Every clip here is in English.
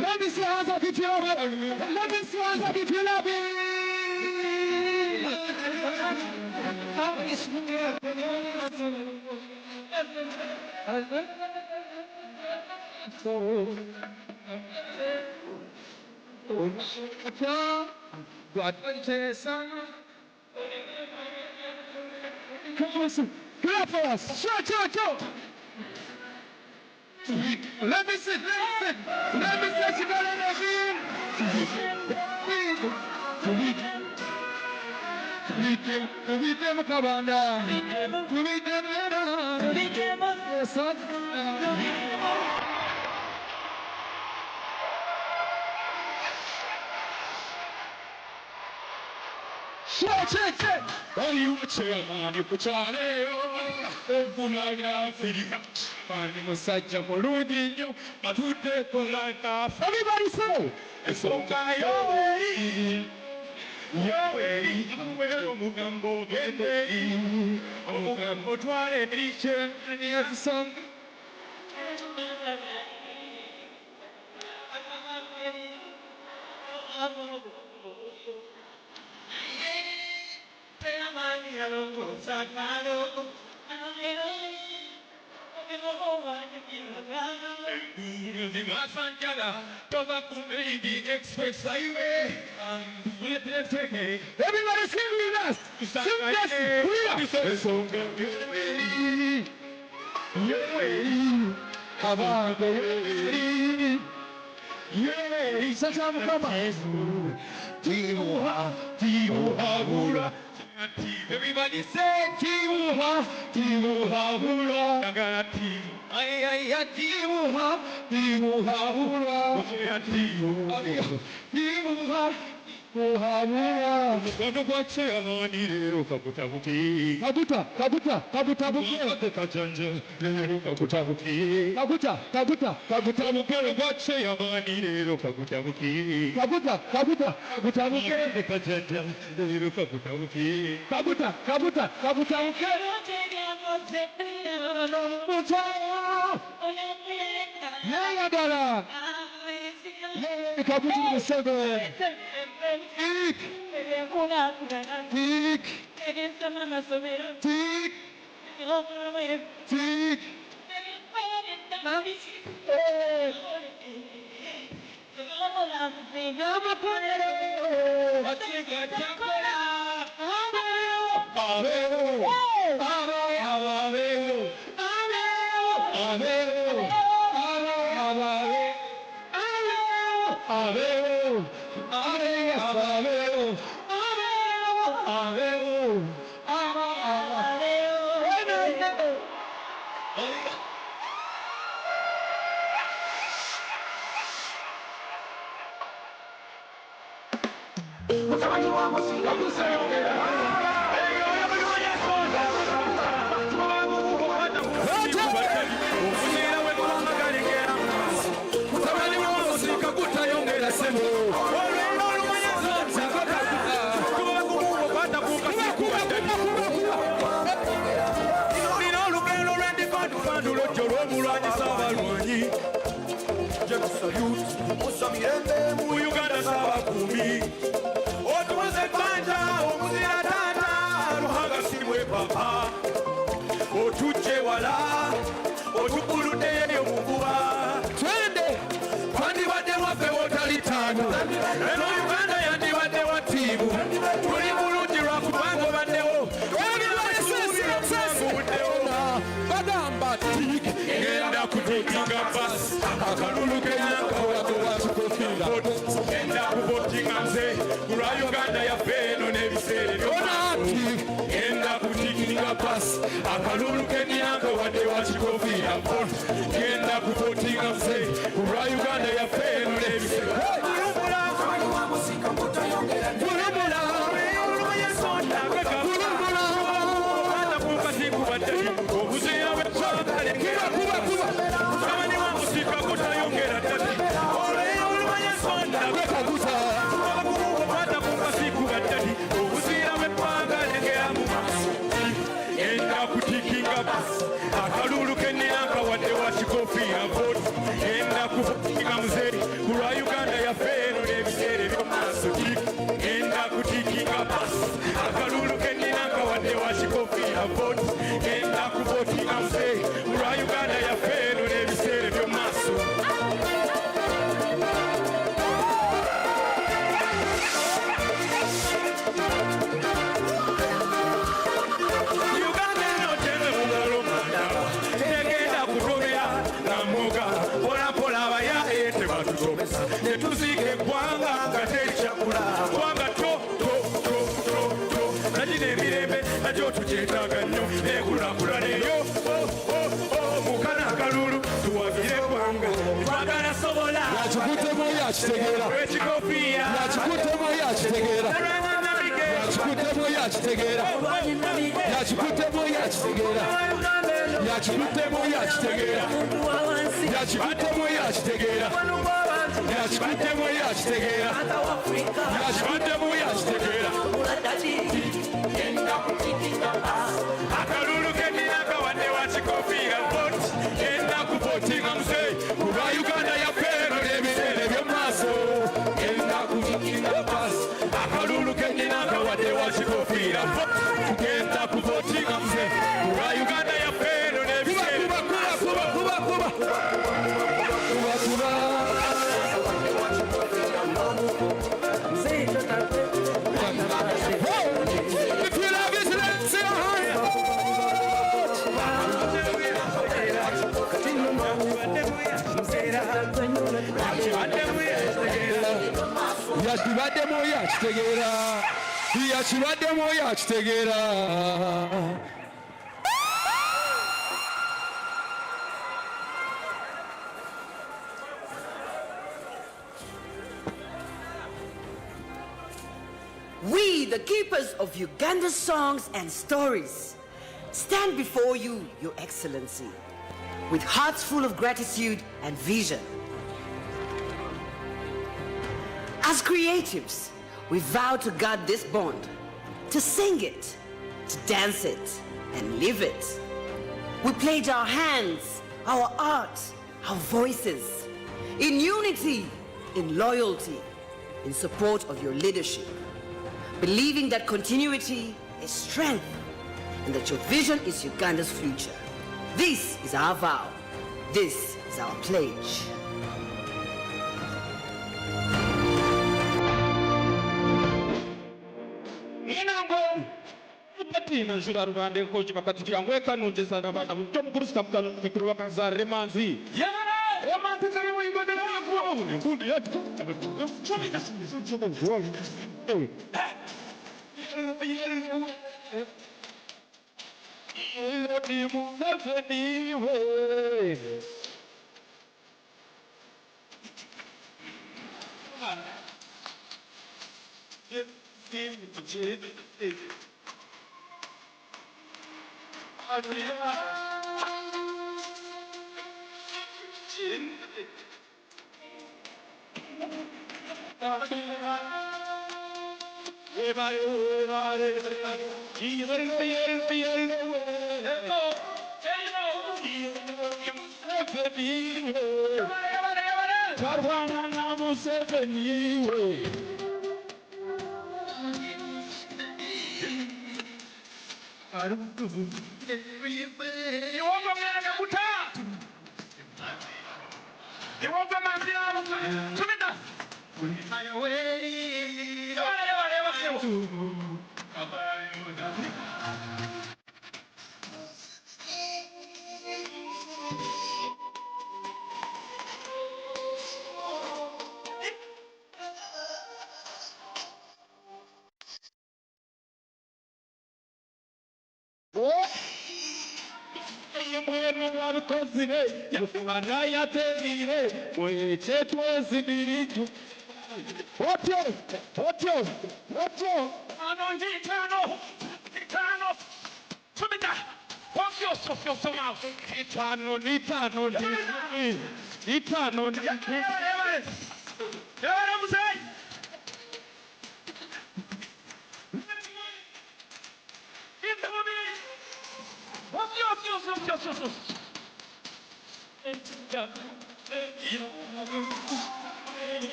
Let me see hands up if you love it. Let me see hands up if you love Clap for us. Sure. Let me sit. Let me sit. You got anything? We them kabanda. We them check. Oh, you man, you put on Munyonyo, everybody say, it's okay, everybody sing with us. Sing this. Everybody say Timuha, Aveo, aveo, aveo, aveo, Otuche wala, otupulute yomukuba. twende Kwandi wade wafe wotalitano. Eno Uganda yandi wade watibu. Tuli bulungi lwa kubanga baddewo. bagamba tiki Ngenda kutekinga basi. Akalulu kenyanga wako wakikofira. Ngenda kubotinga mze. Kulwa Uganda yaffe eno n'ebiseera by'omwaka. Ngenda kutekinga basi. Akalulu kenyanga wadde wakikofira. Ngenda kubotinga mze. Kulwa Uganda yaffe eno n'ebiseera. Akalulu kenyanga wadde wakikofira. Ngenda kubotinga mze. Kulwa Uganda yaffe eno n'ebiseera eby'omumaaso. Ngenda kutikinga basi. Akalulu kenyanga wadde wakikofira. Ngenda kubotinga mze. Kulwa Uganda yaffe eno n'ebiseera eby'omumaaso. Uganda eno teme mungalo mandaba. Tegenda kutomera na mmoga. Pola pola abayaye tebatutomesa. Ne tuziika eggwanga nga tekyakula. Gwanga to to to to to. Nagino emirembe nagyo tugyetaaga nnyo. Ekulakulana eyo mukana akalulu tuwagire eggwanga. Twagala sobola. yakikuttemu yakitegeera Ekikofiira. yakikuttemu yakitegeera yakikuttemu yakitegeera yakikuttemu yakitegeera yakikuttemu yakitegeera yakikuttemu yakitegeera yakikuttemu yakitegeera yakikuttemu yakitegeera Akalulu kenyanga wadde wakikofira. Ngenda kubotinga mze. kuba Uganda yaffe eno n'ebiseera eby'omumaaso Ngenda kubotinga basi. Akalulu kenyanga wadde wakikofira. Ngenda kubotinga mze. Kulwa Uganda yaffe eno n'ebiseera. If you love it, let's say yakibaddemu yakitegeera yakibaddemu yakitegeera. We, the keepers of Uganda's songs and stories, stand before you, Your Excellency, with hearts full of gratitude and vision. As creatives, we vow to guard this bond, to sing it, to dance it, and live it. We pledge our hands, our art, our voices, in unity, in loyalty, in support of your leadership, believing that continuity is strength and that your vision is Uganda's future. This is our vow. This is our pledge. Njura rubande koji bakati yangu eka nunje sana bana mto mkurusi kamkano mikuru wakazare manzi. Yamana!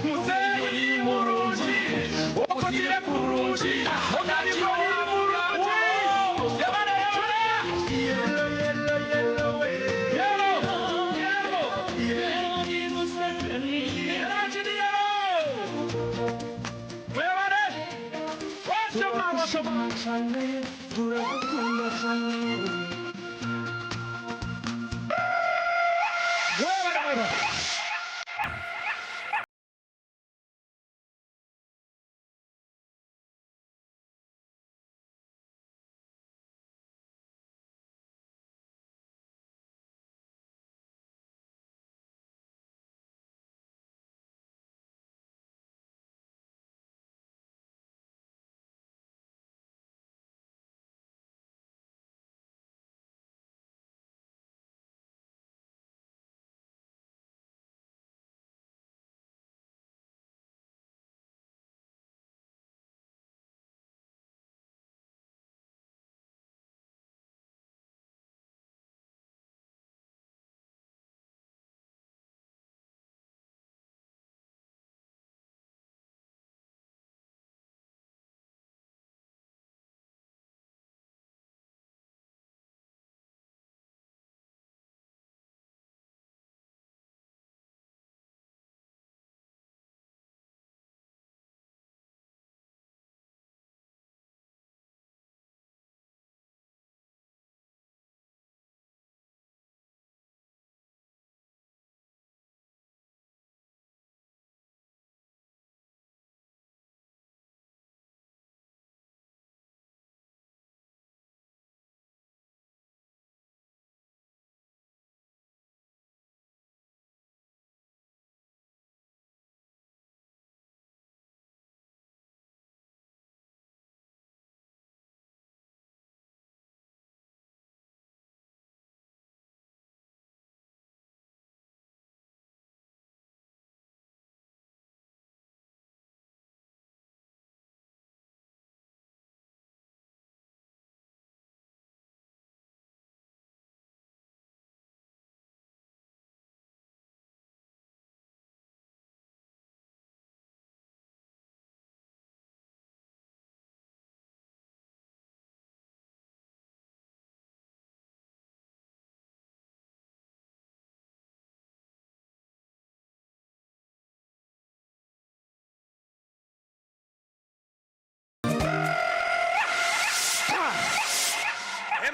Museveni.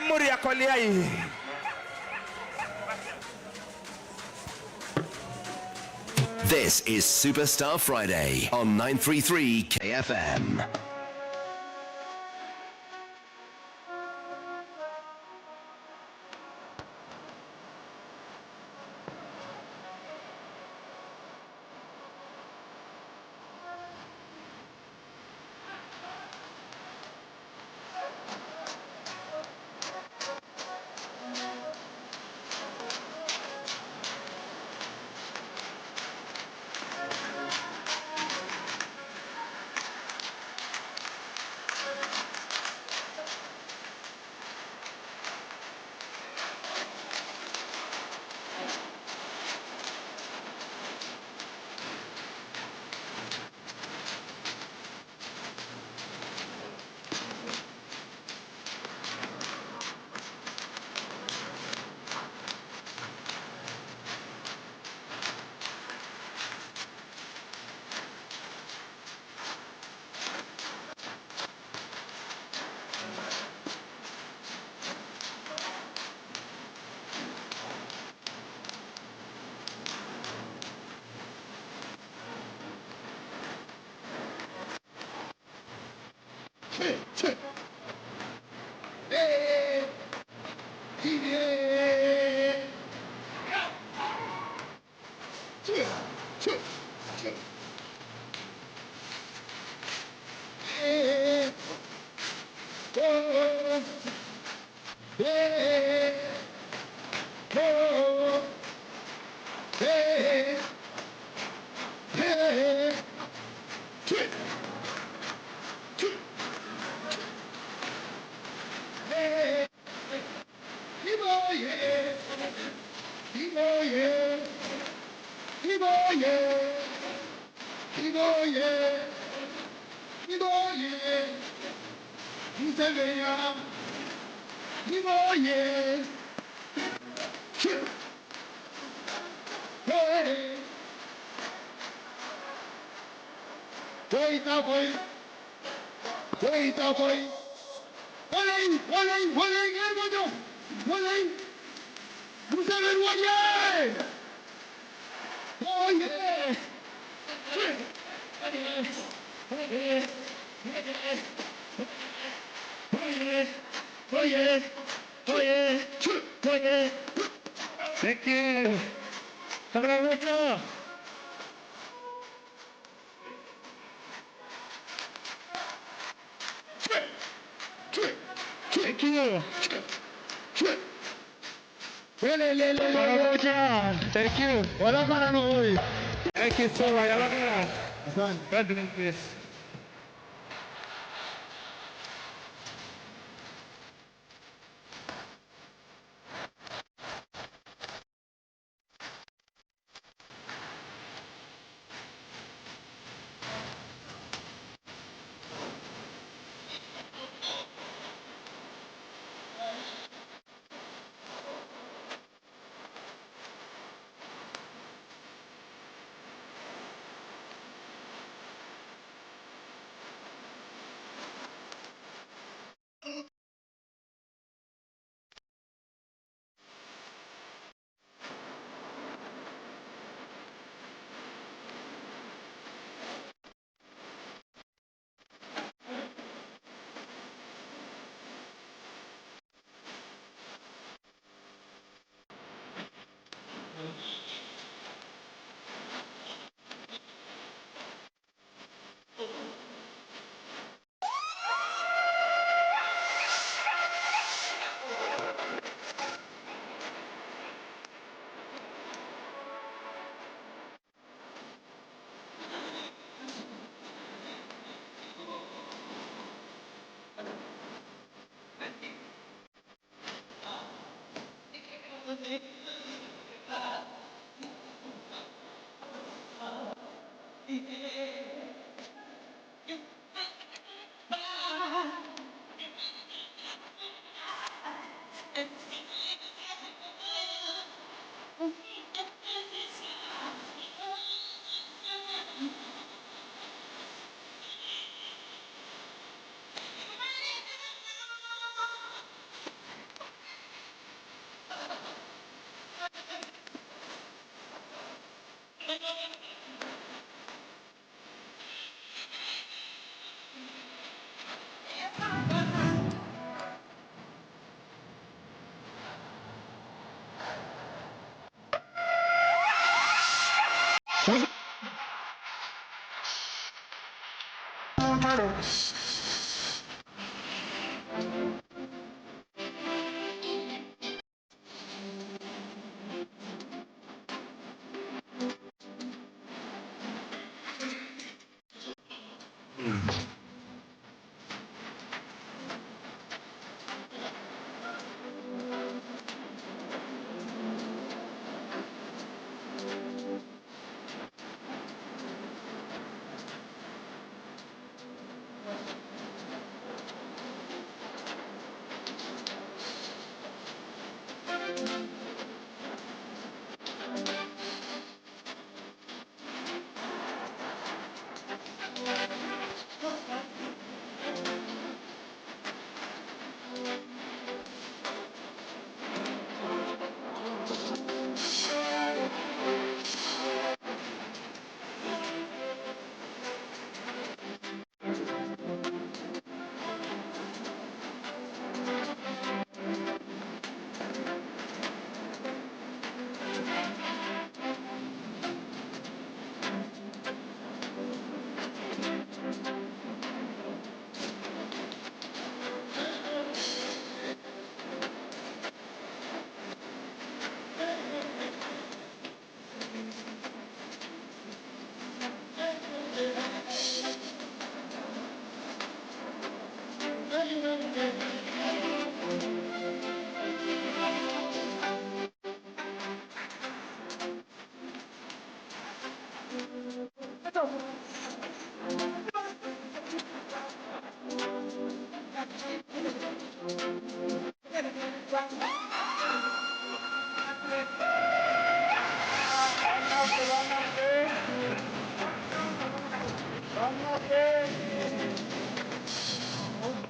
Jamhuri ya Korea hii. This is Superstar Friday on 933 KFM. Thank you. Thank you. Thank you. Thank you so much. God bless you.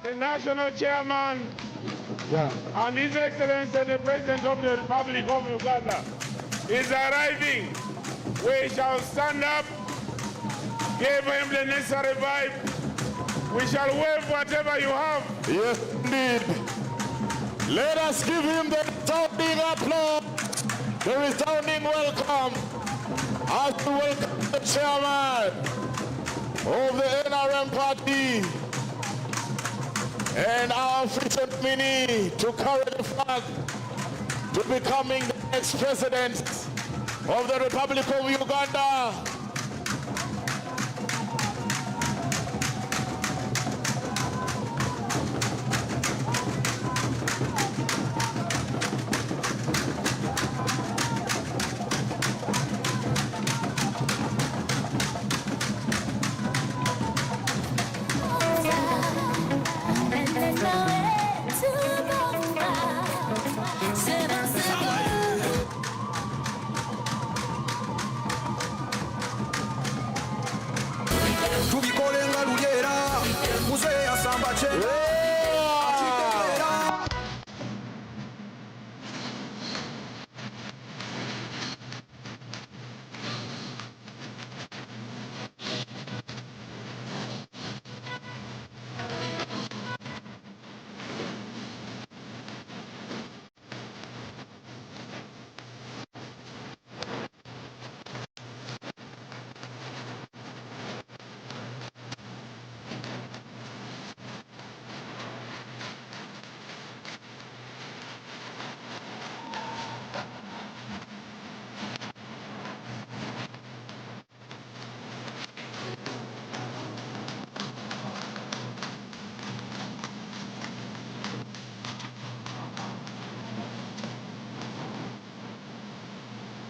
The National Chairman and His Excellency the President of the Republic of Uganda is arriving. We shall stand up, give him the necessary vibe. We shall wave whatever you have. Yes, indeed. Let us give him the resounding applause, the resounding welcome, as we welcome the chairman of the NRM party and our official nominee to carry the flag to becoming the next president of the Republic of Uganda.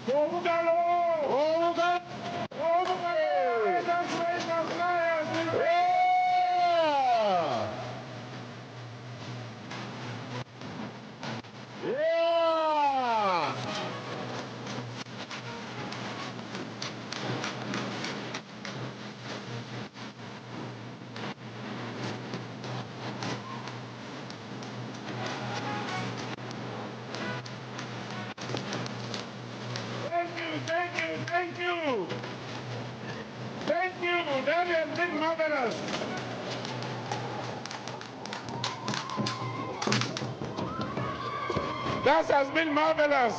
Thank you. That has been marvelous. That has been marvelous.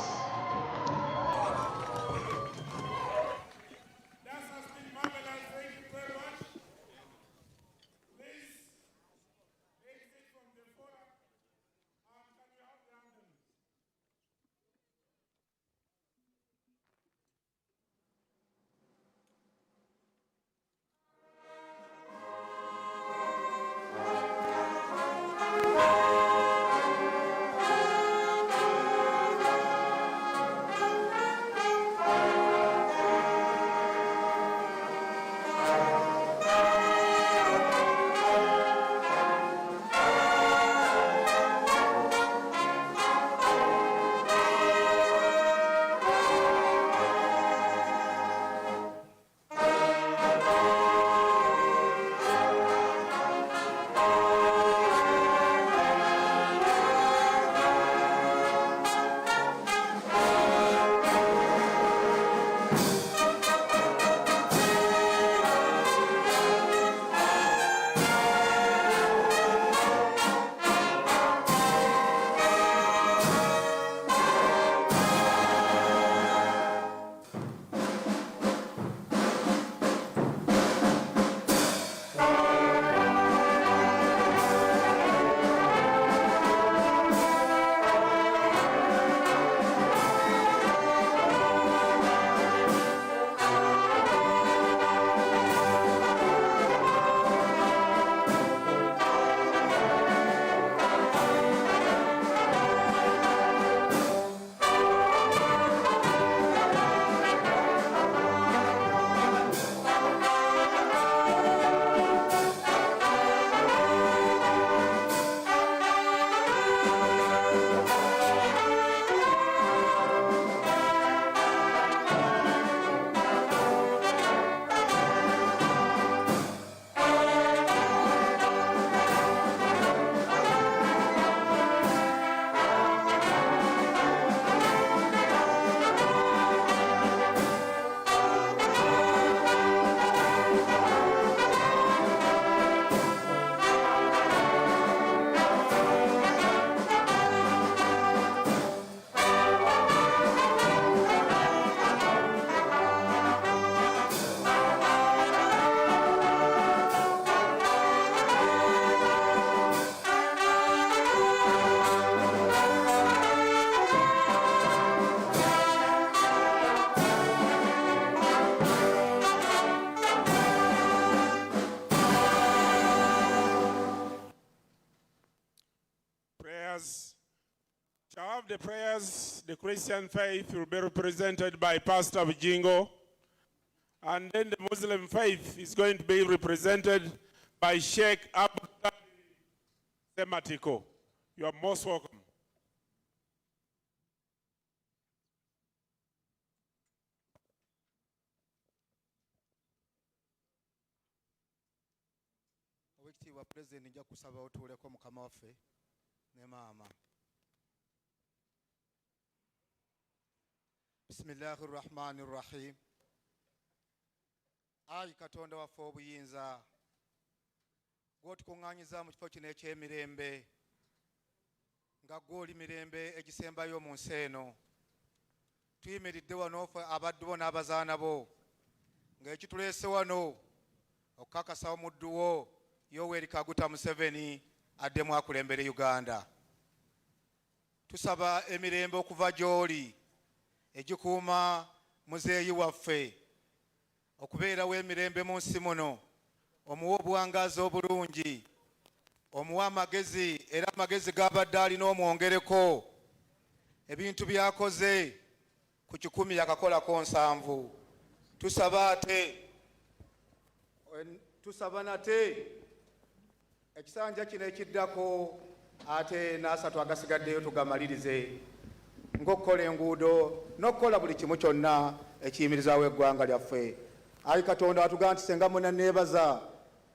That has been marvelous. Thank you very much. Ladies Prayers. Shall have the prayers. The Christian faith will be represented by Pastor Vijingo. And then the Muslim faith is going to be represented by Sheikh Abdul Sematiko. You are most welcome. Oweekitiibwa President nja kusaba otuuleko mukama waffe ne maama. Bismillahi rrahmani rrahim. Ayi Katonda waffe obuyinza gw'otukuŋŋaanyiza mu kifo kino eky'emirembe nga gw'oli mirembe egisembayo mu nsi eno. Tuyimiridde wano ffe abaddu bo n'abazaana bo ng'ekituleese wano okukakasa omuddu wo Yoweri Kaguta Museveni addemu akulembere Uganda. Tusaba emirembe okuva gy'oli egikuuma muzeeyi waffe okubeerawo emirembe mu nsi muno, omuwa obuwangazi obulungi, omuwa amagezi era amagezi g'abadde alina omwongereko ebintu byakoze ku 10 yakakolako 7. Tusaba nate ekisanja kino ekiddako ate n'asatu agasigaddeyo tugamalirize ng'okukola enguudo n'okukola buli kimu kyonna ekiyimirizaawo eggwanga lyaffe. Ayi Katonda watugaa nti senga muna neebaza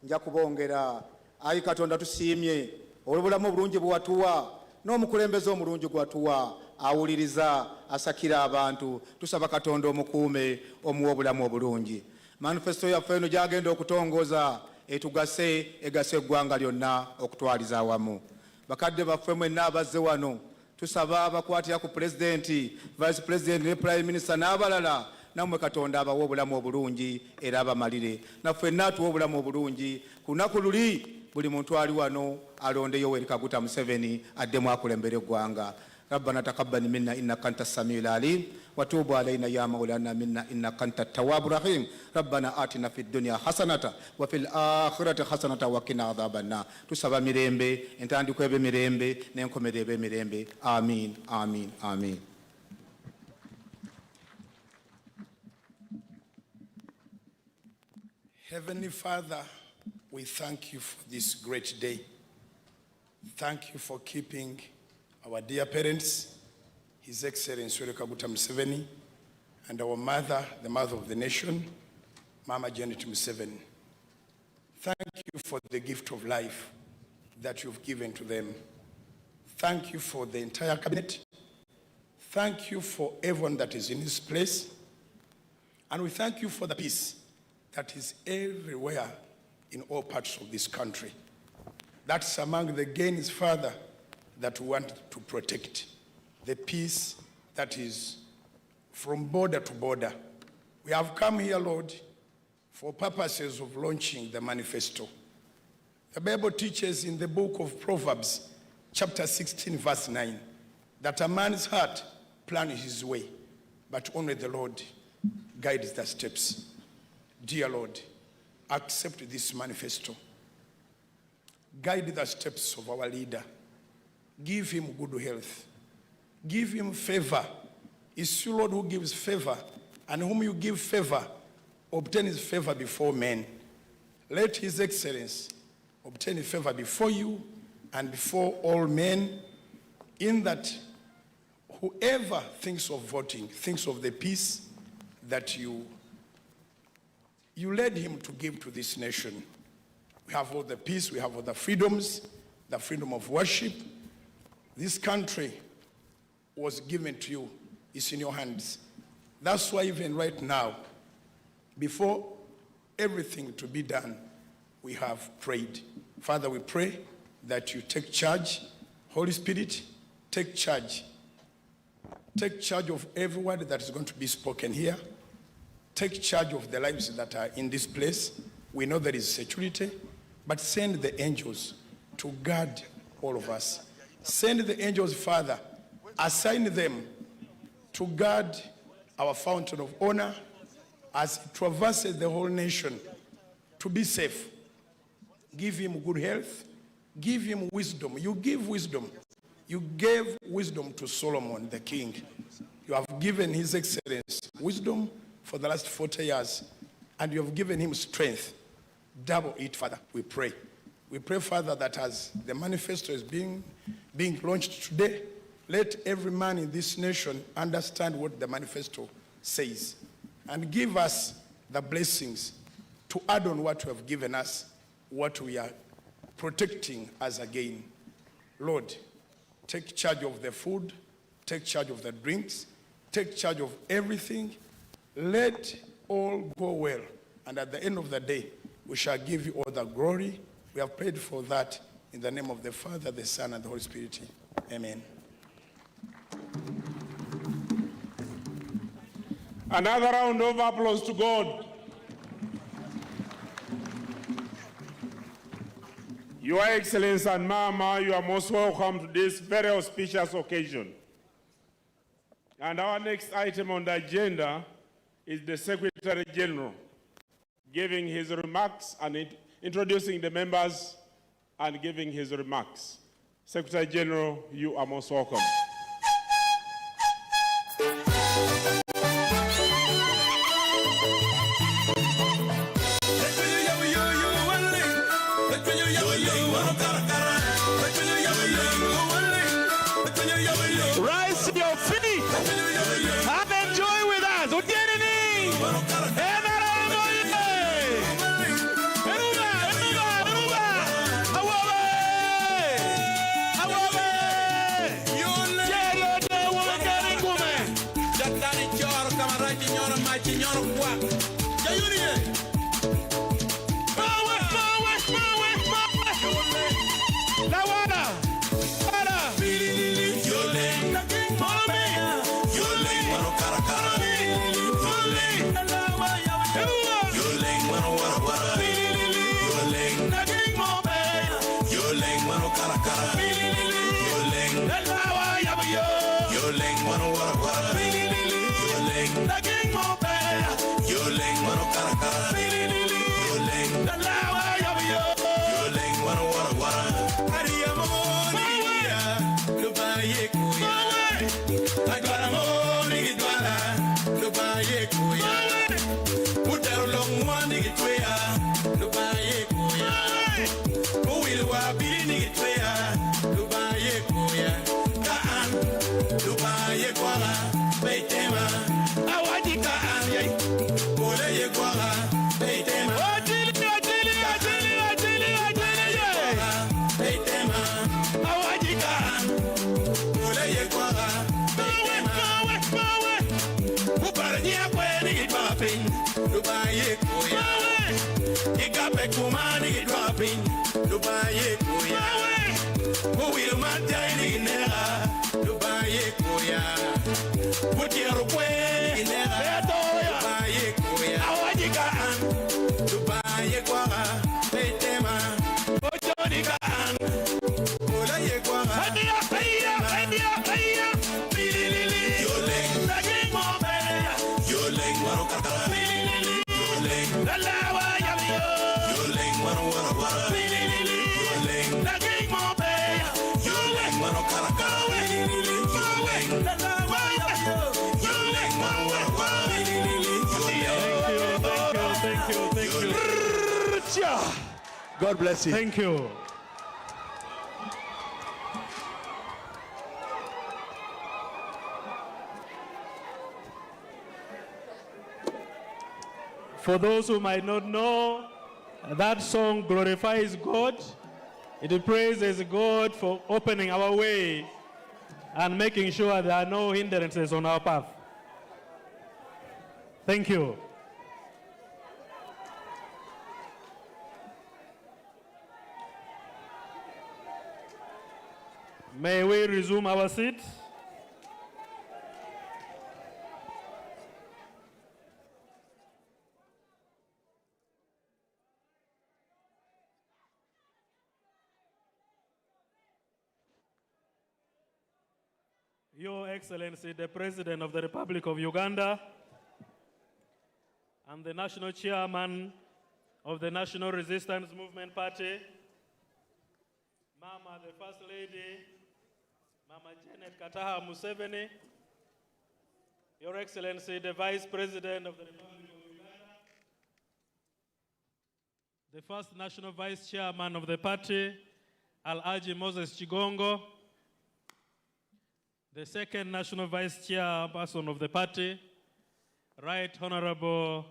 nja kubongera. Ayi Katonda tusiimye olw'obulamu obulungi bwe watuwa n'omukulembeze omulungi gwe watuwa awuliriza asakira abantu. Tusaba Katonda omukuume omuwa obulamu obulungi. Manifesto yaffe eno gyagenda okutongoza etugase egase eggwanga lyonna okutwaliza awamu. Bakadde baffe mwenna abazze wano tusaba abakwatira ku pulezidenti, vice president ne prime minister n'abalala nammwe Katonda abawa obulamu obulungi era abamalire. Naffenna atuwa obulamu obulungi. Ku lunaku luli buli muntu ali wano alonde Yoweri Kaguta Museveni addemu akulembere eggwanga. ربنا تقبل منا إنك أنت السميع العليم وتوب علينا يا مولانا منا إنك أنت التواب الرحيم. ربنا آتنا في الدنيا حسنة وفي الآخرة حسنة وقنا عذاب النار. تسبا ميرمبي انت عندك ميرمبي نينكم ميرمبي. آمين آمين آمين. Heavenly Father, we thank you for this great day. Thank you for keeping our dear parents, His Excellency Yoweri Kaguta Museveni, and our mother, the mother of the nation, Mama Janet Museveni. Thank you for the gift of life that you've given to them. Thank you for the entire cabinet. Thank you for everyone that is in this place. And we thank you for the peace that is everywhere in all parts of this country. That's among the gains, Father, that we want to protect. The peace that is from border to border. We have come here, Lord, for purposes of launching the manifesto. The Bible teaches in the book of Proverbs, chapter 16, verse 9, that a man's heart plans his way, but only the Lord guides the steps. Dear Lord, accept this manifesto. Guide the steps of our leader. Give him good health. Give him favor. It's you, Lord, who gives favor, and whom you give favor obtains favor before men. Let His Excellency obtain favor before you and before all men, in that whoever thinks of voting thinks of the peace that you led him to give to this nation. We have all the peace, we have all the freedoms, the freedom of worship. This country was given to you. It's in your hands. That's why even right now, before everything to be done, we have prayed. Father, we pray that you take charge. Holy Spirit, take charge. Take charge of every word that is going to be spoken here. Take charge of the lives that are in this place. We know there is security, but send the angels to guard all of us. Send the angels, Father, assign them to guard our fountain of honor as it traverses the whole nation, to be safe. Give him good health. Give him wisdom. You give wisdom. You gave wisdom to Solomon, the king. You have given His Excellency wisdom for the last 40 years, and you have given him strength. Double it, Father, we pray. We pray, Father, that as the manifesto is being launched today, let every man in this nation understand what the manifesto says and give us the blessings to add on what you have given us, what we are protecting us again. Lord, take charge of the food, take charge of the drinks, take charge of everything. Let all go well. And at the end of the day, we shall give you all the glory. We have prayed for that in the name of the Father, the Son, and the Holy Spirit. Amen. Another round of applause to God. Your Excellency and Mama, you are most welcome to this very auspicious occasion. And our next item on the agenda is the Secretary General giving his remarks and introducing the members and giving his remarks. Secretary General, you are most welcome. Rise to your feet and enjoy with us. God bless you. Thank you. For those who might not know, that song glorifies God. It praises God for opening our way and making sure there are no hindrances on our path. Thank you. May we resume our seats? Your Excellency, the President of the Republic of Uganda and the National Chairman of the National Resistance Movement Party, Mama, the First Lady, Mama Janet Kataha Museveni, Your Excellency, the Vice President of the Republic of Uganda, the first National Vice Chairman of the party, Alhaji Moses Chigongo, the second National Vice Chairperson of the party, Right Honorable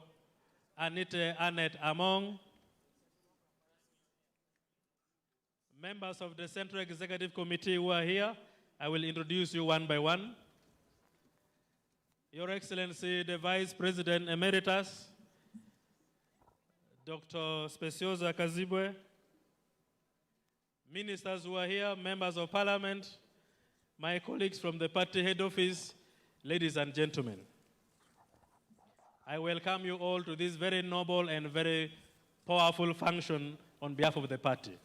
Anite Annette Among, members of the Central Executive Committee who are here, I will introduce you one by one. Your Excellency, the Vice President Emeritus, Dr. Speciosa Kazibwe, ministers who are here, members of Parliament, my colleagues from the party head office, ladies and gentlemen. I welcome you all to this very noble and very powerful function on behalf of the party.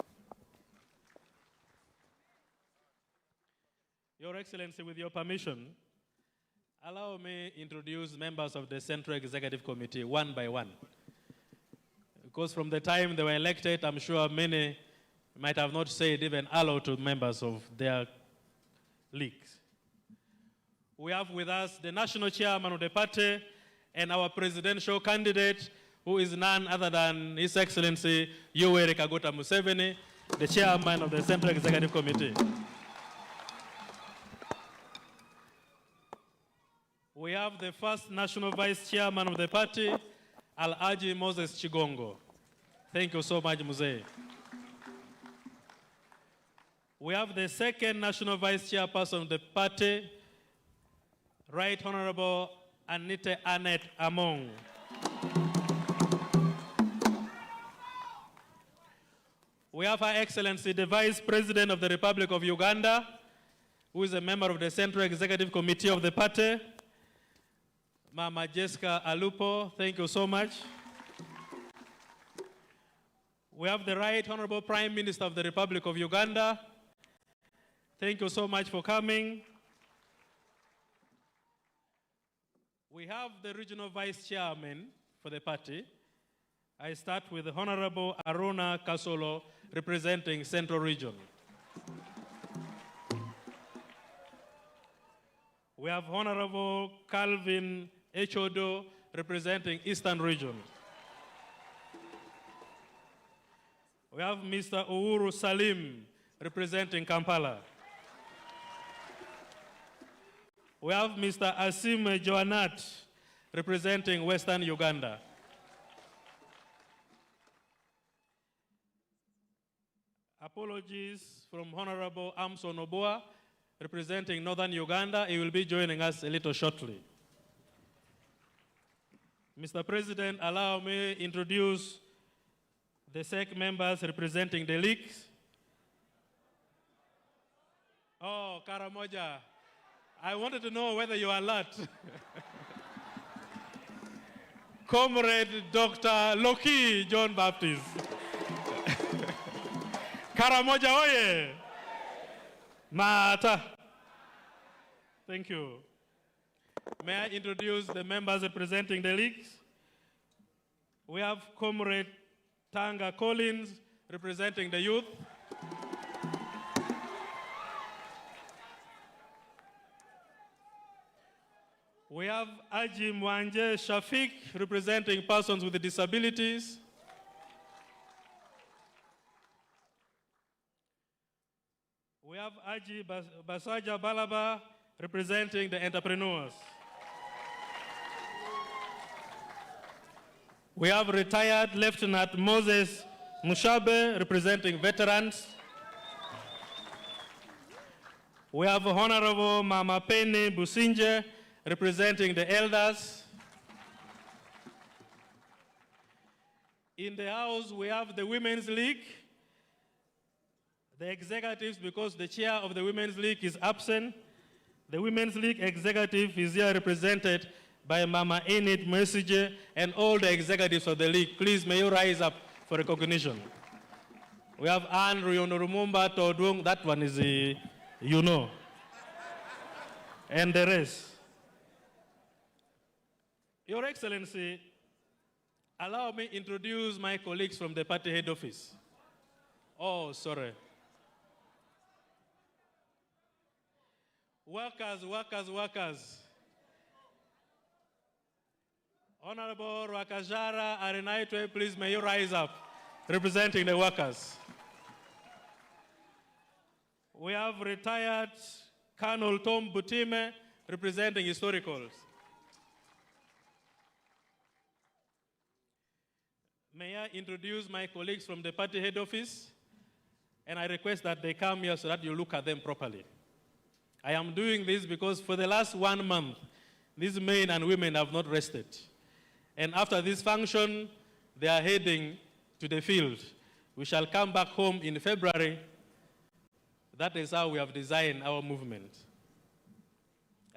Your Excellency, with your permission, allow me to introduce members of the Central Executive Committee one by one. Because from the time they were elected, I'm sure many might have not said even hello to members of their leagues. We have with us the national chairman of the party and our presidential candidate, who is none other than His Excellency Yoweri Kaguta Museveni, the chairman of the Central Executive Committee. We have the first national vice chairman of the party, Alhaji Moses Chigongo. Thank you so much, Muzee. We have the second national vice chairperson of the party, Right Honorable Anite Annette Among. We have Her Excellency, the Vice President of the Republic of Uganda, who is a member of the Central Executive Committee of the party, Mama Jessica Alupo. Thank you so much. We have the Right Honorable Prime Minister of the Republic of Uganda. Thank you so much for coming. We have the Regional Vice Chairman for the party. I start with the Honorable Aruna Kasolo, representing Central Region. We have Honorable Calvin Echodo, representing Eastern Region. We have Mr. Uhuru Salim, representing Kampala. We have Mr. Asim Joanat, representing Western Uganda. Apologies from Honorable Amson Oboa, representing Northern Uganda. He will be joining us a little shortly. Mr. President, allow me to introduce the SEC members representing the leagues. Oh, Karamoja, I wanted to know whether you are alert. Comrade Dr. Loki John Baptist. Karamoja oye! Mata. Thank you. May I introduce the members representing the leagues? We have Comrade Tanga Collins, representing the youth. We have Aji Mwanje Shafiq, representing persons with disabilities. We have Aji Basaja Balaba, representing the entrepreneurs. We have retired Lieutenant Moses Mushabe, representing veterans. We have Honorable Mama Penny Businje, representing the elders. In the House, we have the Women's League, the executives, because the chair of the Women's League is absent. The Women's League executive is here represented by Mama Enid Mesije and all the executives of the league. Please, may you rise up for recognition. We have Anne Ruyonorumumba Todung, that one is, you know, and the rest. Your Excellency, allow me to introduce my colleagues from the party head office. Oh, sorry. Workers. Honorable Rwakajara Arenaitwe, please may you rise up, representing the workers. We have retired Colonel Tom Butime, representing historicals. May I introduce my colleagues from the party head office, and I request that they come here so that you look at them properly. I am doing this because for the last 1 month, these men and women have not rested. And after this function, they are heading to the field. We shall come back home in February. That is how we have designed our movement.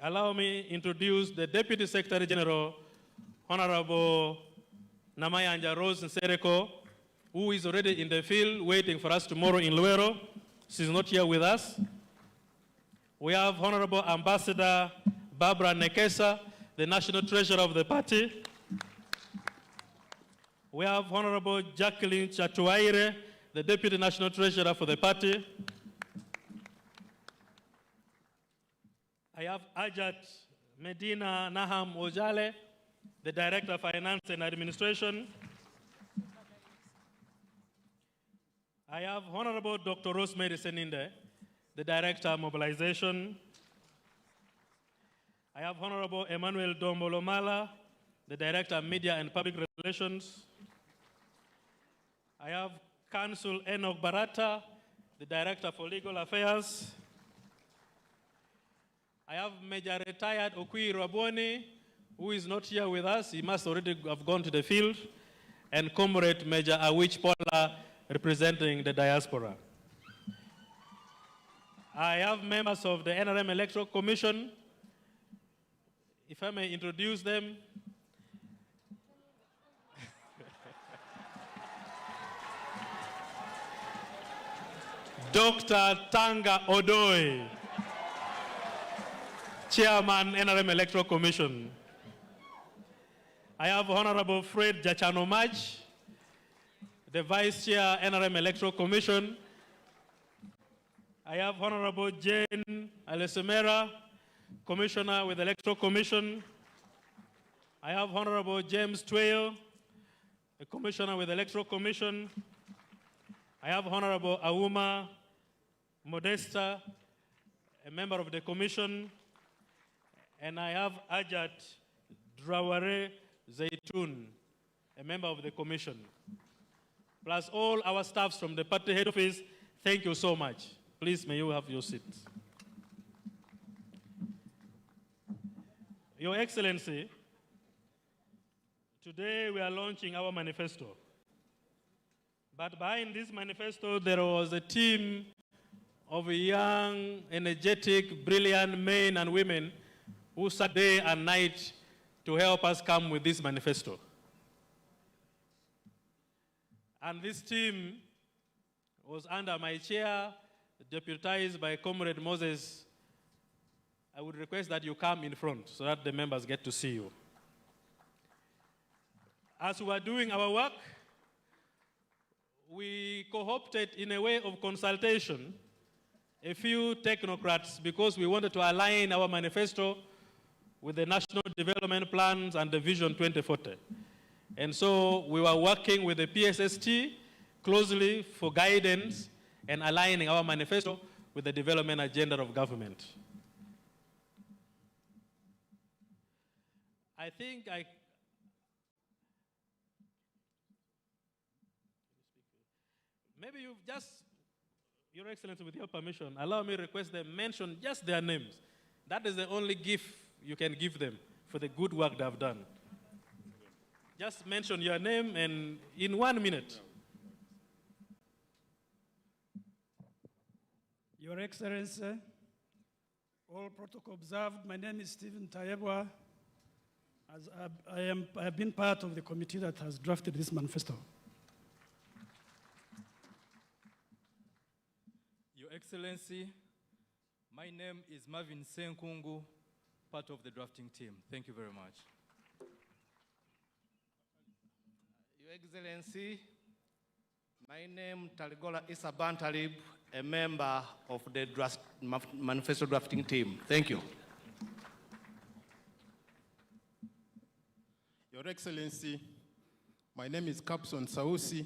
Allow me to introduce the Deputy Secretary General, Honorable Namayanja Rose Nsereko, who is already in the field waiting for us tomorrow in Luero. She's not here with us. We have Honorable Ambassador Barbara Nekesa, the National Treasurer of the party. We have Honorable Jacqueline Chatuaire, the Deputy National Treasurer for the party. I have Ajat Medina Naham Ojale, the Director of Finance and Administration. I have Honorable Dr. Rosemary Seninde, the Director of Mobilization. I have Honorable Emmanuel Dombolomala, the Director of Media and Public Relations. I have Counsel Enoch Barata, the Director for Legal Affairs. I have Major Retired Okui Raboni, who is not here with us. He must already have gone to the field. And Comrade Major Awich Paula, representing the diaspora. I have members of the NRM Electoral Commission. If I may introduce them. Dr. Tanga Odoi, Chairman, NRM Electoral Commission. I have Honorable Fred Jachanomaj, the Vice Chair, NRM Electoral Commission. I have Honorable Jane Alesemera, Commissioner with the Electoral Commission. I have Honorable James Twail, a Commissioner with the Electoral Commission. I have Honorable Auma Modesta, a member of the Commission. And I have Ajat Draware Zaitun, a member of the Commission. Plus all our staffs from the party head office, thank you so much. Please, may you have your seats. Your Excellency, today we are launching our manifesto. But behind this manifesto, there was a team of young, energetic, brilliant men and women who sat day and night to help us come with this manifesto. And this team was under my chair, deputized by Comrade Moses. I would request that you come in front so that the members get to see you. As we were doing our work, we co-opted in a way of consultation a few technocrats because we wanted to align our manifesto with the National Development Plans and the Vision 2040. And so we were working with the PSST closely for guidance and aligning our manifesto with the development agenda of government. I think maybe you've just, Your Excellency, with your permission, allow me to request them mention just their names. That is the only gift you can give them for the good work they have done. Just mention your name and in 1 minute. Your Excellency, all protocol observed, my name is Stephen Tayebwa. I have been part of the committee that has drafted this manifesto. Your Excellency, my name is Marvin Senkungu, part of the drafting team. Thank you very much. Your Excellency, my name Taligola Issa Bantalib, a member of the manifesto drafting team. Thank you. Your Excellency, my name is Capson Sausi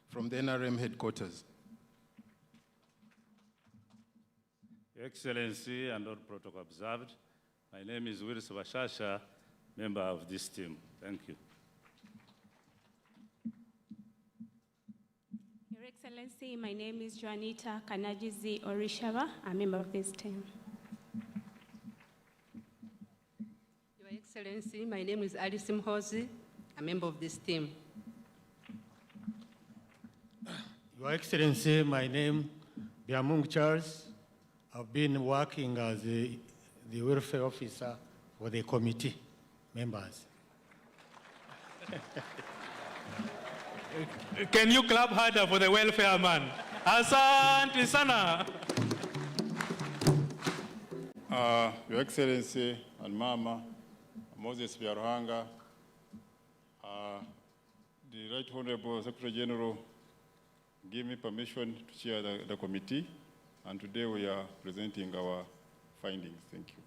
from the NRM headquarters. Your Excellency, and all protocol observed, my name is Willis Bashasha, member of this team. Thank you. Your Excellency, my name is Juanita Kanajizi Orishava, a member of this team. Your Excellency, my name is Alice Mhozi, a member of this team. Your Excellency, my name is Biamung Charles. I've been working as the welfare officer for the committee members. Can you clap harder for the welfare man? Asante sana. Your Excellency and Mama, Moses Biaruhanga, the Right Honorable Secretary General gave me permission to chair the committee, and today we are presenting our findings. Thank you.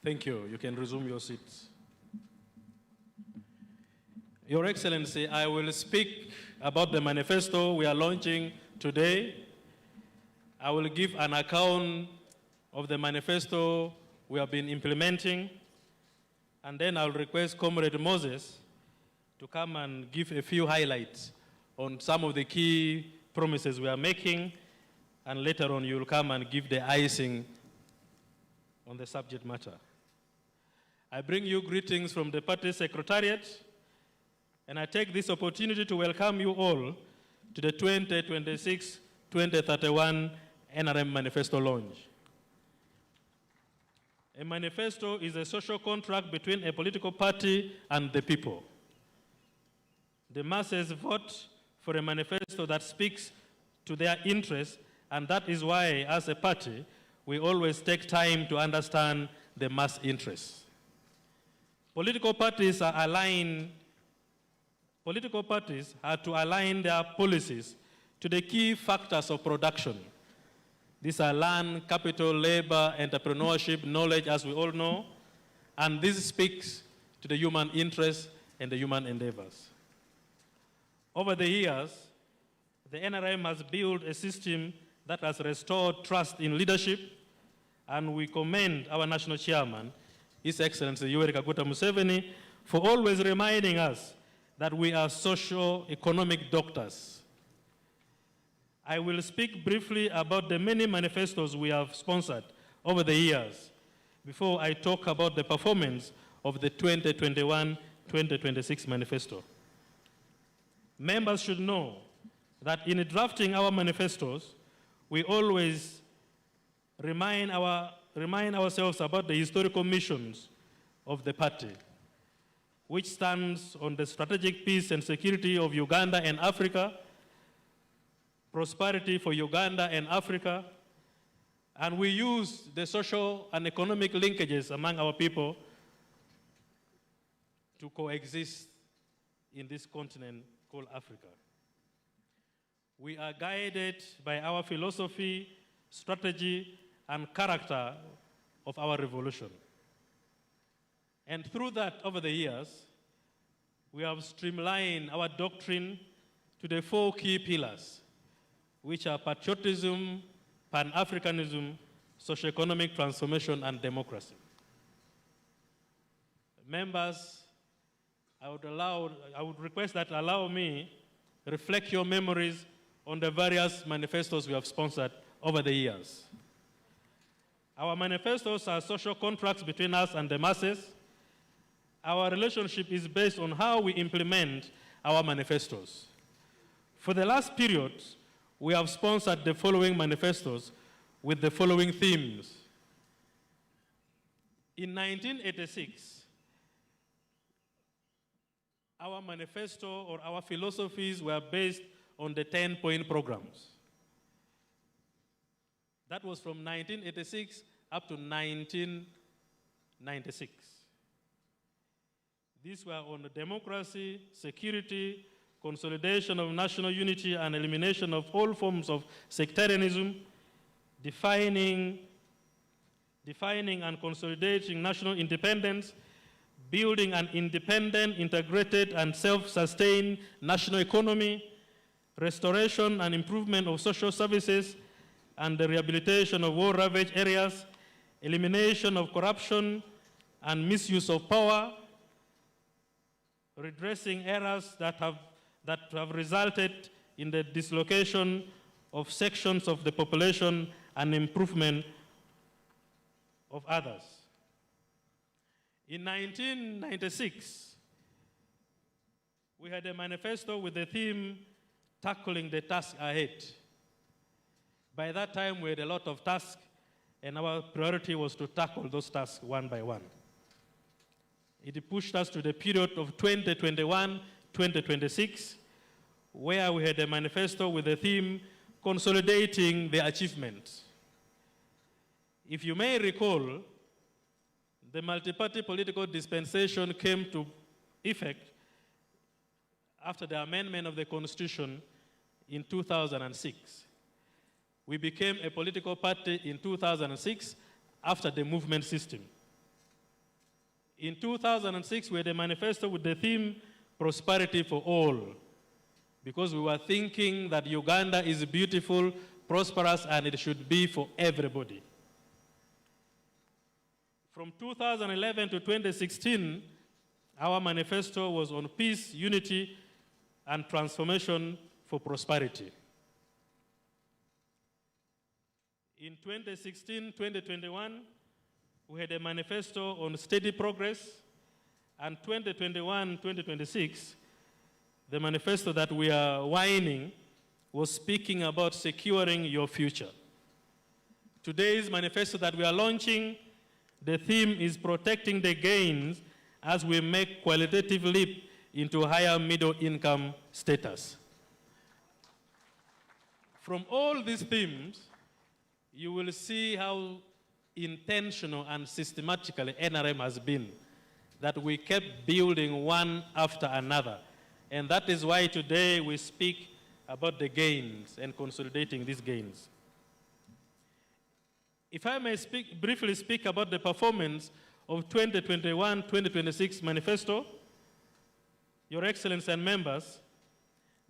Thank you. You can resume your seats. Your Excellency, I will speak about the manifesto we are launching today. I will give an account of the manifesto we have been implementing, and then I'll request Comrade Moses to come and give a few highlights on some of the key promises we are making, and later on you'll come and give the icing on the subject matter. I bring you greetings from the party secretariat, and I take this opportunity to welcome you all to the 2026-2031 NRM Manifesto launch. A manifesto is a social contract between a political party and the people. The masses vote for a manifesto that speaks to their interests, and that is why, as a party, we always take time to understand the mass interests. Political parties are to align their policies to the key factors of production. These are land, capital, labor, entrepreneurship, knowledge, as we all know, and this speaks to the human interests and the human endeavors. Over the years, the NRM has built a system that has restored trust in leadership, and we commend our national chairman, His Excellency Yoweri Kaguta Museveni, for always reminding us that we are socio-economic doctors. I will speak briefly about the many manifestos we have sponsored over the years before I talk about the performance of the 2021-2026 manifesto. Members should know that in drafting our manifestos, we always remind ourselves about the historical missions of the party, which stands on the strategic peace and security of Uganda and Africa, prosperity for Uganda and Africa, and we use the social and economic linkages among our people to coexist in this continent called Africa. We are guided by our philosophy, strategy, and character of our revolution. And through that, over the years, we have streamlined our doctrine to the 4 key pillars, which are patriotism, Pan-Africanism, socio-economic transformation, and democracy. Members, I would request that allow me reflect your memories on the various manifestos we have sponsored over the years. Our manifestos are social contracts between us and the masses. Our relationship is based on how we implement our manifestos. For the last period, we have sponsored the following manifestos with the following themes. In 1986, our manifesto or our philosophies were based on the 10-point programs. That was from 1986 up to 1996. These were on democracy, security, consolidation of national unity and elimination of all forms of sectarianism, defining and consolidating national independence, building an independent, integrated, and self-sustained national economy, restoration and improvement of social services, and the rehabilitation of war-ravaged areas, elimination of corruption and misuse of power, redressing errors that have resulted in the dislocation of sections of the population and improvement of others. In 1996, we had a manifesto with the theme, tackling the task ahead. By that time, we had a lot of tasks, and our priority was to tackle those tasks one by one. It pushed us to the period of 2021-2026, where we had a manifesto with the theme, consolidating the achievements. If you may recall, the multi-party political dispensation came to effect after the amendment of the Constitution in 2006. We became a political party in 2006 after the movement system. In 2006, we had a manifesto with the theme, prosperity for all, because we were thinking that Uganda is beautiful, prosperous, and it should be for everybody. From 2011 to 2016, our manifesto was on peace, unity, and transformation for prosperity. In 2016-2021, we had a manifesto on steady progress, and 2021-2026, the manifesto that we are winding was speaking about securing your future. Today's manifesto that we are launching, the theme is protecting the gains as we make qualitative leap into higher middle income status. From all these themes, you will see how intentional and systematically NRM has been, that we kept building one after another. And that is why today we speak about the gains and consolidating these gains. If I may briefly speak about the performance of 2021-2026 manifesto, Your Excellency and members,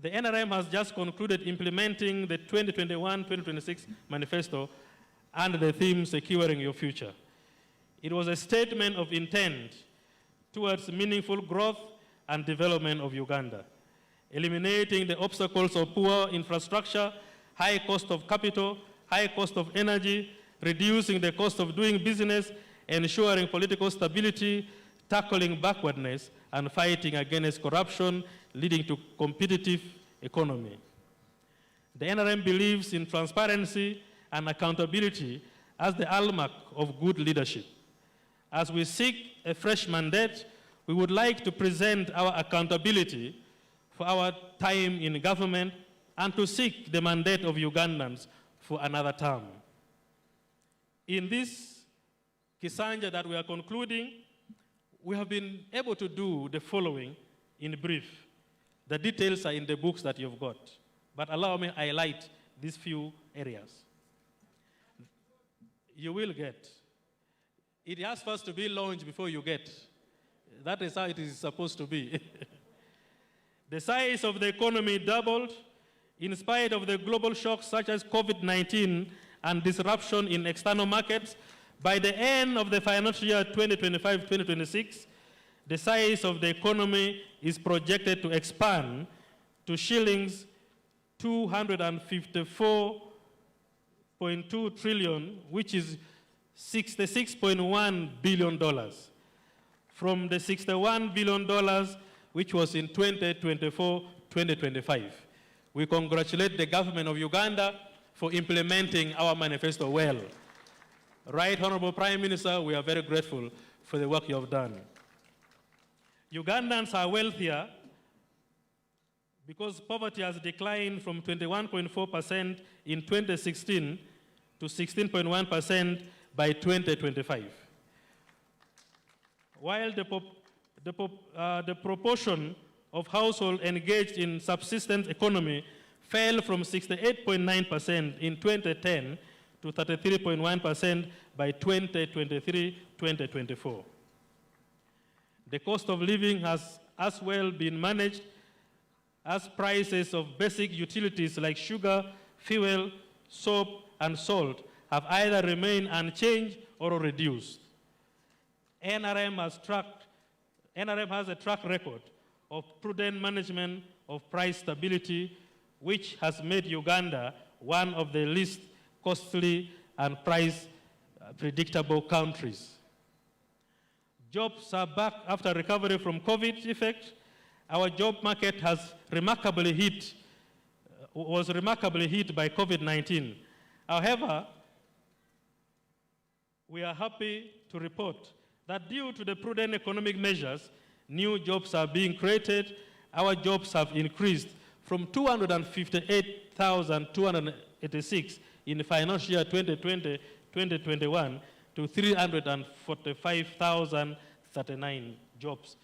the NRM has just concluded implementing the 2021-2026 manifesto and the theme, securing your future. It was a statement of intent towards meaningful growth and development of Uganda, eliminating the obstacles of poor infrastructure, high cost of capital, high cost of energy, reducing the cost of doing business, ensuring political stability, tackling backwardness, and fighting against corruption, leading to competitive economy. The NRM believes in transparency and accountability as the hallmark of good leadership. As we seek a fresh mandate, we would like to present our accountability for our time in government and to seek the mandate of Ugandans for another term. In this Kisanja that we are concluding, we have been able to do the following in brief. The details are in the books that you've got, but allow me to highlight these few areas. You will get. It has first to be launched before you get. That is how it is supposed to be. The size of the economy doubled in spite of the global shocks such as COVID-19 and disruption in external markets. By the end of the financial year 2025-2026, the size of the economy is projected to expand to shillings 254.2 trillion, which is $66.1 billion, from the $61 billion which was in 2024-2025. We congratulate the government of Uganda for implementing our manifesto well. Right, Honorable Prime Minister, we are very grateful for the work you have done. Ugandans are wealthier because poverty has declined from 21.4% in 2016 to 16.1% by 2025. While the proportion of households engaged in subsistence economy fell from 68.9% in 2010 to 33.1% by 2023-2024. The cost of living has as well been managed as prices of basic utilities like sugar, fuel, soap, and salt have either remained unchanged or reduced. NRM has a track record of prudent management of price stability, which has made Uganda one of the least costly and price predictable countries. Jobs are back after recovery from COVID effect. Our job market was remarkably hit by COVID-19. However, we are happy to report that due to the prudent economic measures, new jobs are being created. Our jobs have increased from 258,286 in the financial year 2020-2021 to 345,039 jobs.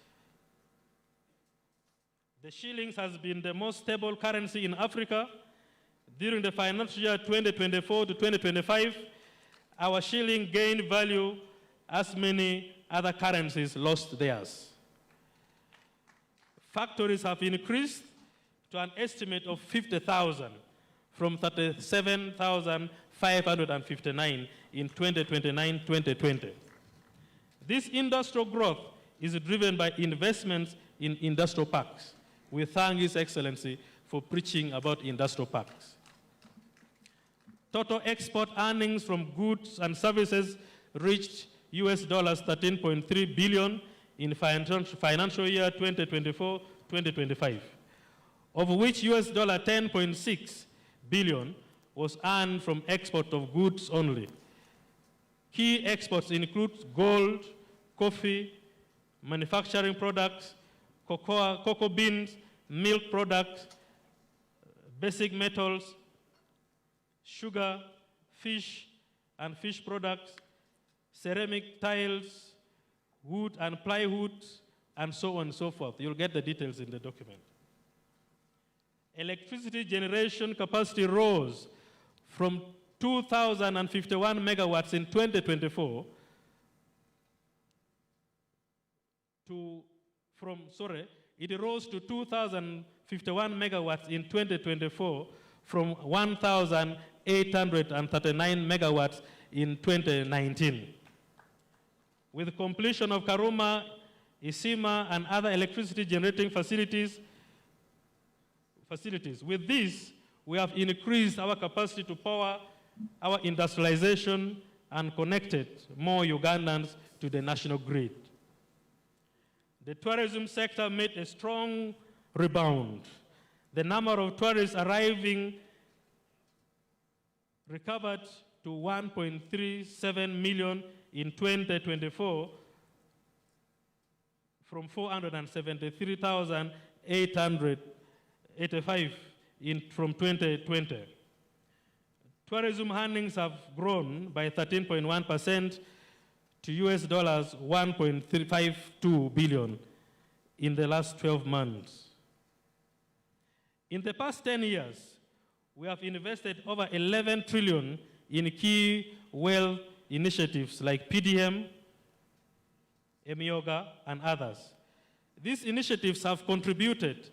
The shillings has been the most stable currency in Africa. During the financial year 2024 to 2025, our shilling gained value as many other currencies lost theirs. Factories have increased to an estimate of 50,000 from 37,559 in 2029-2020. This industrial growth is driven by investments in industrial parks. We thank His Excellency for preaching about industrial parks. Total export earnings from goods and services reached US $13.3 billion in financial year 2024-2025, of which US $10.6 billion was earned from export of goods only. Key exports include gold, coffee, manufacturing products, cocoa beans, milk products, basic metals, sugar, fish and fish products, ceramic tiles, wood and plywood, and so on and so forth. You'll get the details in the document. Electricity generation capacity rose from 2,051 megawatts in 2024 it rose to 2,051 megawatts in 2024 from 1,839 megawatts in 2019. With completion of Karuma, Isima, and other electricity generating facilities, with this, we have increased our capacity to power our industrialization and connected more Ugandans to the national grid. The tourism sector made a strong rebound. The number of tourists arriving recovered to 1.37 million in 2024 from 473,885 from 2020. Tourism earnings have grown by 13.1% to US $1.352 billion in the last 12 months. In the past 10 years, we have invested over 11 trillion in key wealth initiatives like PDM, Emioga, and others. These initiatives have contributed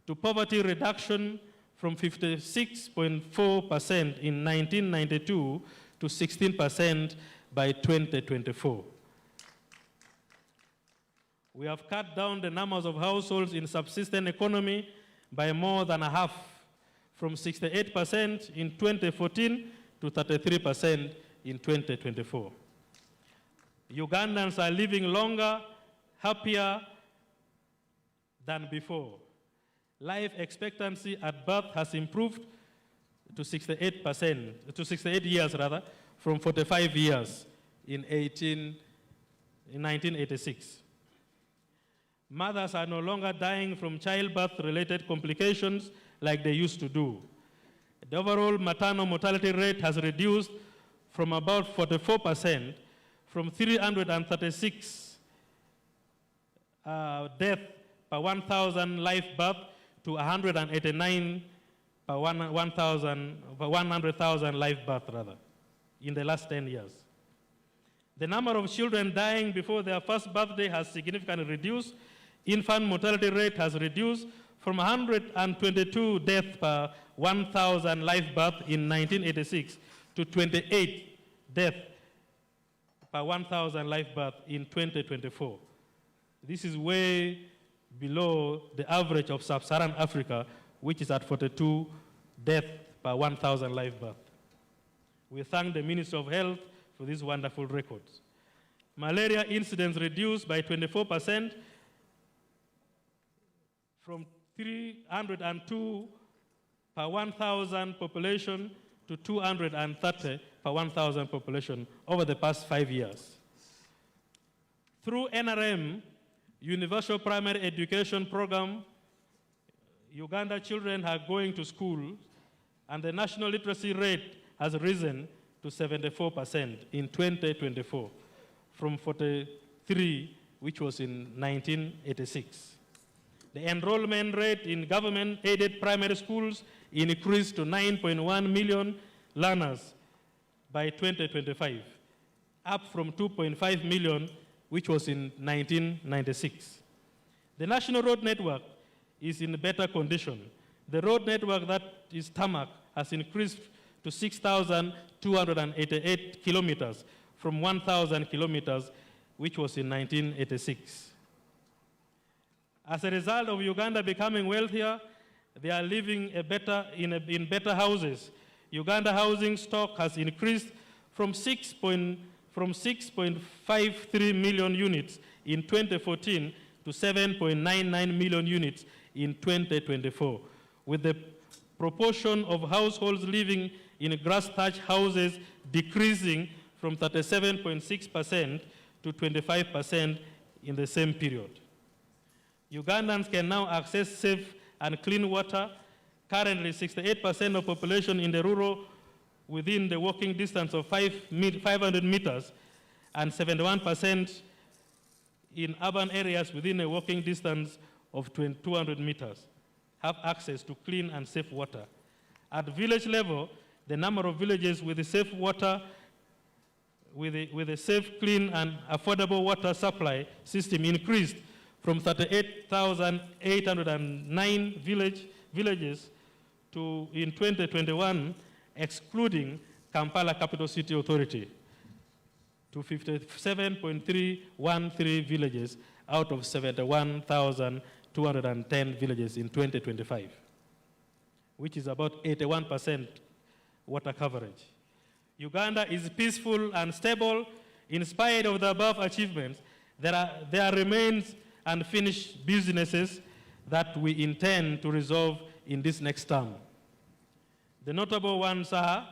to poverty reduction from 56.4% in 1992 to 16% by 2024. We have cut down the numbers of households in subsistence economy by more than a half, from 68% in 2014 to 33% in 2024. Ugandans are living longer, happier than before. Life expectancy at birth has improved to 68 years from 45 years in 1986. Mothers are no longer dying from childbirth-related complications like they used to do. The overall maternal mortality rate has reduced from about 44% from 336 deaths per 1,000 live birth to 189 per 100,000 live birth, in the last 10 years. The number of children dying before their first birthday has significantly reduced. Infant mortality rate has reduced from 122 deaths per 1,000 live birth in 1986 to 28 deaths per 1,000 live birth in 2024. This is way below the average of sub-Saharan Africa, which is at 42 deaths per 1,000 live birth. We thank the Ministry of Health for these wonderful records. Malaria incidence reduced by 24% from 302 per 1,000 population to 230 per 1,000 population over the past 5 years. Through NRM, Universal Primary Education Program, Uganda children are going to school, and the national literacy rate has risen to 74% in 2024 from 43, which was in 1986. The enrollment rate in government-aided primary schools increased to 9.1 million learners by 2025, up from 2.5 million, which was in 1996. The national road network is in better condition. The road network that is tarmac has increased to 6,288 kilometers from 1,000 kilometers, which was in 1986. As a result of Uganda becoming wealthier, they are living in better houses. Uganda housing stock has increased from 6.53 million units in 2014 to 7.99 million units in 2024, with the proportion of households living in grass-thatched houses decreasing from 37.6% to 25% in the same period. Ugandans can now access safe and clean water. Currently, 68% of population in the rural within the walking distance of 500 meters and 71% in urban areas within a walking distance of 200 meters have access to clean and safe water. At village level, the number of villages with the safe water, with a safe, clean, and affordable water supply system increased from 38,809 villages to, in 2021, excluding Kampala Capital City Authority, to 57.313 villages out of 71,210 villages in 2025, which is about 81% water coverage. Uganda is peaceful and stable. In spite of the above achievements, there remains unfinished businesses that we intend to resolve in this next term. The notable ones are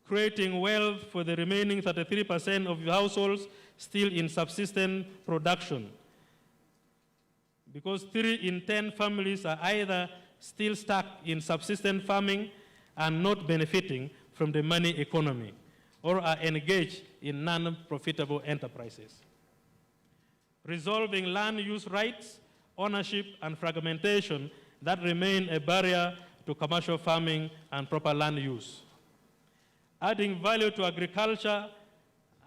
creating wealth for the remaining 33% of households still in subsistence production, because 3 in 10 families are either still stuck in subsistence farming and not benefiting from the money economy, or are engaged in non-profitable enterprises. Resolving land use rights, ownership, and fragmentation that remain a barrier to commercial farming and proper land use. Adding value to agriculture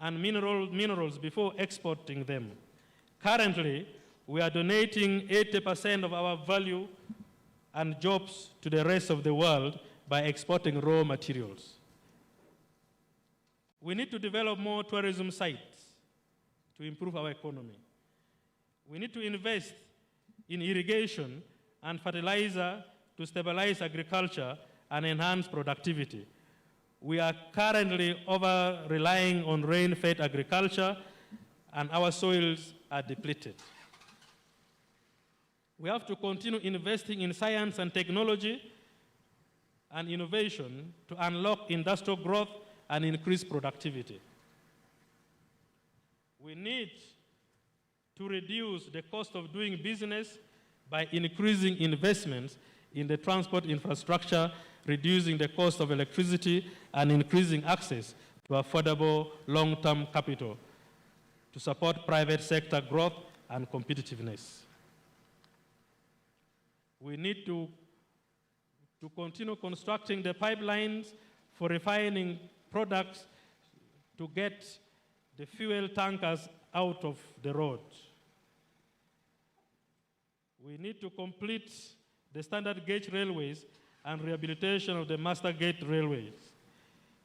and minerals before exporting them. Currently, we are donating 80% of our value and jobs to the rest of the world by exporting raw materials. We need to develop more tourism sites to improve our economy. We need to invest in irrigation and fertilizer to stabilize agriculture and enhance productivity. We are currently over-relying on rain-fed agriculture, and our soils are depleted. We have to continue investing in science and technology and innovation to unlock industrial growth and increase productivity. We need to reduce the cost of doing business by increasing investments in the transport infrastructure, reducing the cost of electricity, and increasing access to affordable long-term capital to support private sector growth and competitiveness. We need to continue constructing the pipelines for refining products to get the fuel tankers out of the road. We need to complete the standard gauge railways and rehabilitation of the master gauge railways.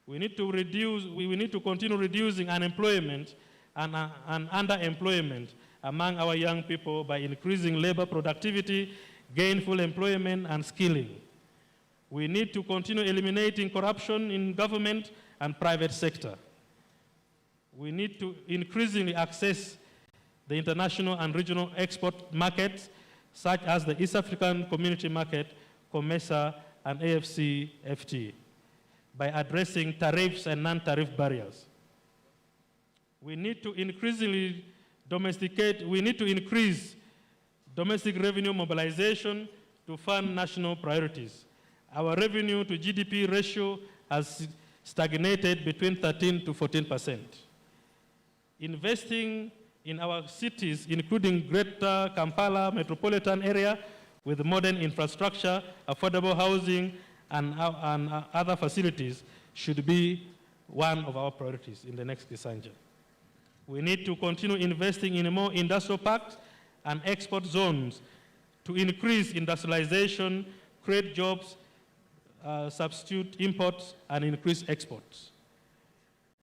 We need to continue reducing unemployment and underemployment among our young people by increasing labor productivity, gainful employment, and skilling. We need to continue eliminating corruption in government and private sector. We need to increasingly access the international and regional export markets, such as the East African Community Market, COMESA, and AFCFTA, by addressing tariffs and non-tariff barriers. We need to increase domestic revenue mobilization to fund national priorities. Our revenue to GDP ratio has stagnated between 13% to 14%. Investing in our cities, including Greater Kampala metropolitan area, with modern infrastructure, affordable housing, and other facilities, should be one of our priorities in the next Kisanja. We need to continue investing in more industrial parks and export zones to increase industrialization, create jobs, substitute imports, and increase exports.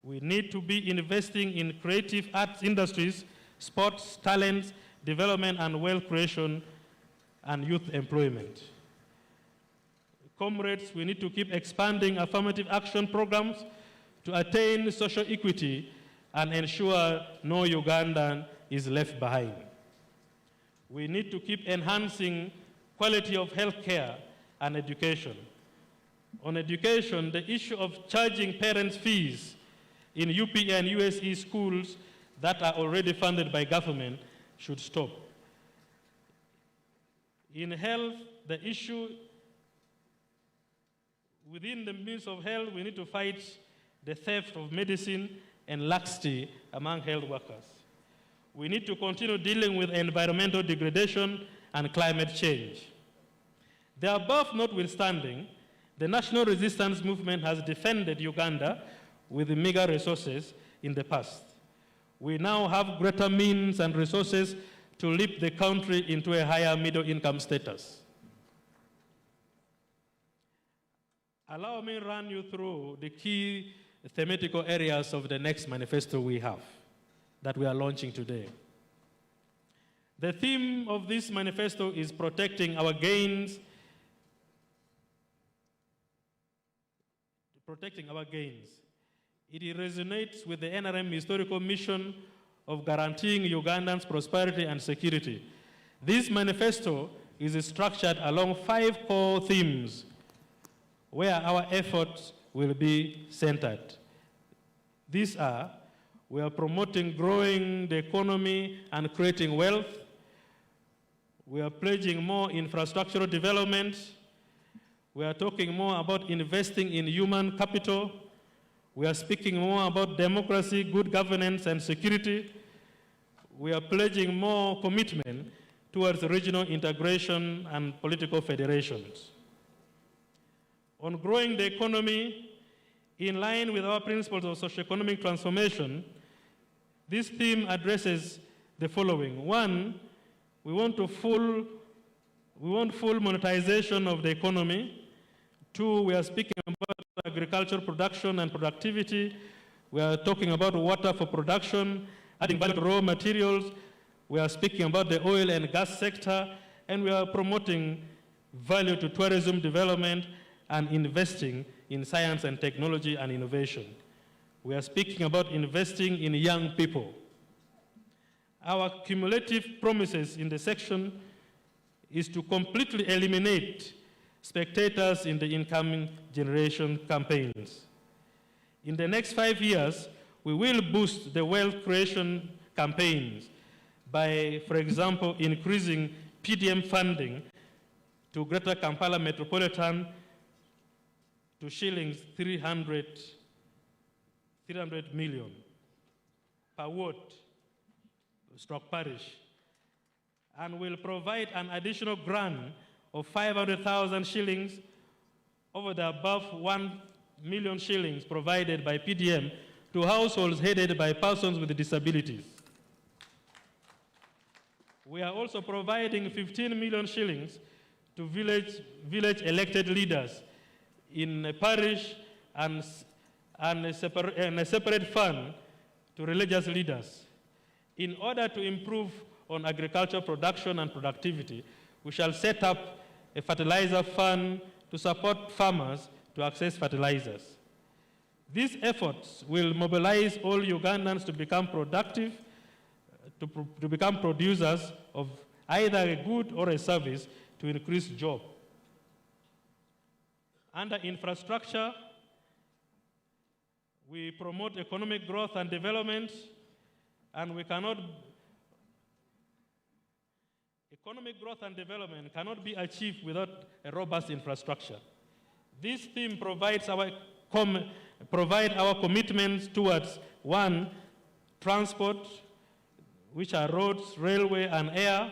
We need to be investing in creative arts industries, sports, talents, development, and wealth creation, and youth employment. Comrades, we need to keep expanding affirmative action programs to attain social equity and ensure no Ugandan is left behind. We need to keep enhancing quality of health care and education. On education, the issue of charging parents' fees in UP and USE schools that are already funded by government should stop. In health, the issue within the means of health, we need to fight the theft of medicine and laxity among health workers. We need to continue dealing with environmental degradation and climate change. The above notwithstanding, the national resistance movement has defended Uganda with meager resources in the past. We now have greater means and resources to lift the country into a higher middle income status. Allow me to run you through the key thematical areas of the next manifesto we have, that we are launching today. The theme of this manifesto is protecting our gains. It resonates with the NRM historical mission of guaranteeing Ugandans prosperity and security. This manifesto is structured along 5 core themes where our efforts will be centered. These are: we are promoting growing the economy and creating wealth. We are pledging more infrastructural development. We are talking more about investing in human capital. We are speaking more about democracy, good governance, and security. We are pledging more commitment towards regional integration and political federations. On growing the economy, in line with our principles of socioeconomic transformation, this theme addresses the following. 1, we want full monetization of the economy. 2, we are speaking about agricultural production and productivity. We are talking about water for production, adding value to raw materials. We are speaking about the oil and gas sector, and we are promoting value to tourism development and investing in science and technology and innovation. We are speaking about investing in young people. Our cumulative promises in the section is to completely eliminate spectators in the incoming generation campaigns. In the next 5 years, we will boost the wealth creation campaigns by, for example, increasing PDM funding to Greater Kampala Metropolitan to shillings 300 million per ward, stroke parish, and will provide an additional grant of 500,000 shillings over the above 1 million shillings provided by PDM to households headed by persons with disabilities. We are also providing 15 million shillings to village elected leaders in a parish and a separate fund to religious leaders. In order to improve on agricultural production and productivity, we shall set up a fertilizer fund to support farmers to access fertilizers. These efforts will mobilize all Ugandans to become productive, to become producers of either a good or a service to increase job. Under infrastructure, we promote economic growth and development, and economic growth and development cannot be achieved without a robust infrastructure. This theme provides our commitments towards: 1, transport, which are roads, railway, and air.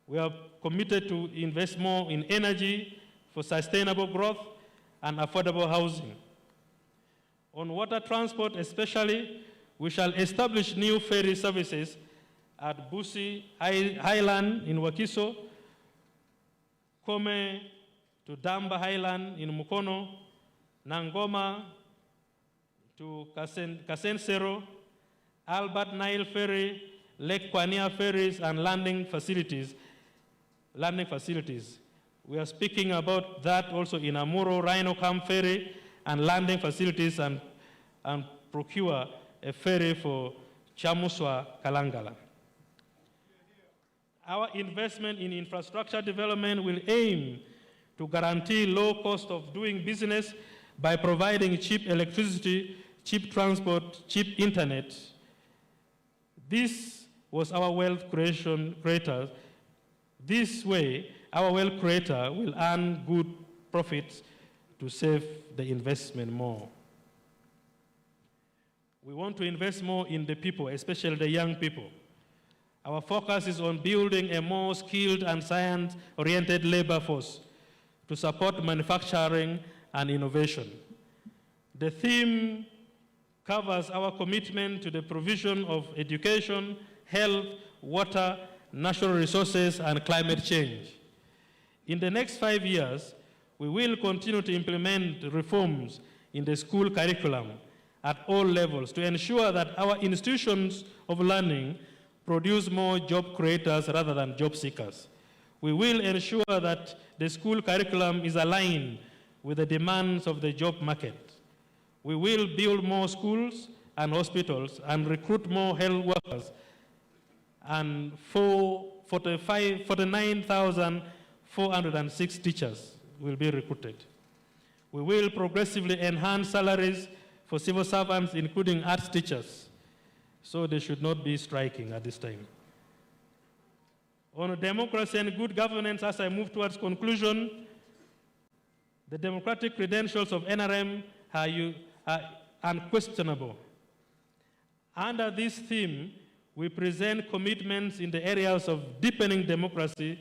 We are committed to invest more in energy for sustainable growth and affordable housing. On water transport especially, we shall establish new ferry services at Busi Highland in Wakiso, Kome to Damba Highland in Mukono, Nangoma to Kasensero, Albert Nile Ferry, Lake Kwania ferries, and landing facilities. We are speaking about that also in Amuro, Rhino Camp Ferry, and landing facilities, and procure a ferry for Chamuswa, Kalangala. Our investment in infrastructure development will aim to guarantee low cost of doing business by providing cheap electricity, cheap transport, cheap internet. This was our wealth creator. This way, our wealth creator will earn good profits to save the investment more. We want to invest more in the people, especially the young people. Our focus is on building a more skilled and science-oriented labor force to support manufacturing and innovation. The theme covers our commitment to the provision of education, health, water, natural resources, and climate change. In the next 5 years, we will continue to implement reforms in the school curriculum at all levels to ensure that our institutions of learning produce more job creators rather than job seekers. We will ensure that the school curriculum is aligned with the demands of the job market. We will build more schools and hospitals and recruit more health workers, and 49,406 teachers will be recruited. We will progressively enhance salaries for civil servants, including arts teachers, so they should not be striking at this time. On democracy and good governance, as I move towards conclusion, the democratic credentials of NRM are unquestionable. Under this theme, we present commitments in the areas of deepening democracy,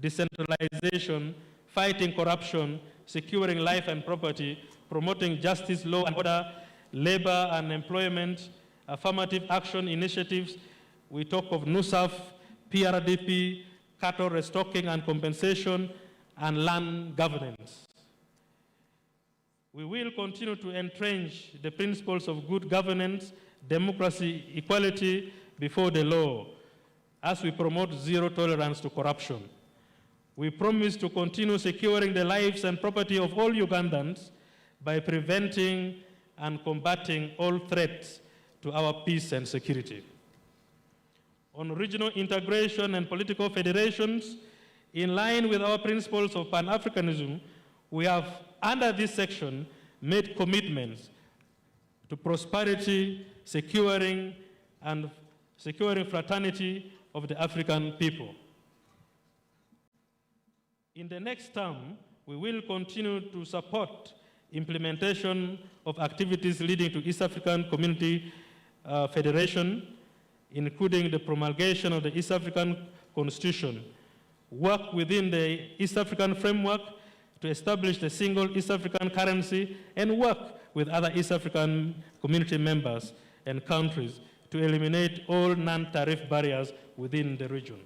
decentralization, fighting corruption, securing life and property, promoting justice, law and order, labor and employment, affirmative action initiatives. We talk of NUSAF, PRDP, cattle restocking and compensation, and land governance. We will continue to entrench the principles of good governance, democracy, equality before the law, as we promote zero tolerance to corruption. We promise to continue securing the lives and property of all Ugandans by preventing and combating all threats to our peace and security. On regional integration and political federations, in line with our principles of Pan-Africanism, we have, under this section, made commitments to prosperity, securing fraternity of the African people. In the next term, we will continue to support implementation of activities leading to East African Community Federation, including the promulgation of the East African Constitution. work within the East African framework to establish the single East African currency, and work with other East African community members and countries to eliminate all non-tariff barriers within the region.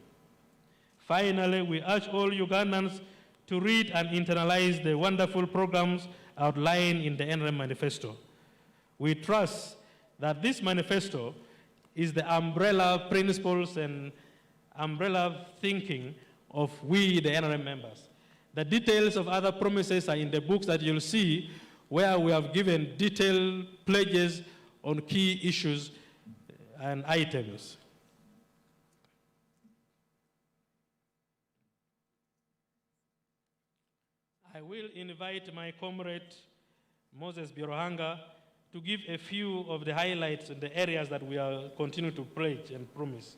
Finally, we urge all Ugandans to read and internalize the wonderful programs outlined in the NRM Manifesto. We trust that this manifesto is the umbrella principles and umbrella thinking of we, the NRM members. The details of other promises are in the books that you'll see, where we have given detailed pledges on key issues and items. I will invite my comrade, Moses Birohanga, to give a few of the highlights in the areas that we are continuing to pledge and promise.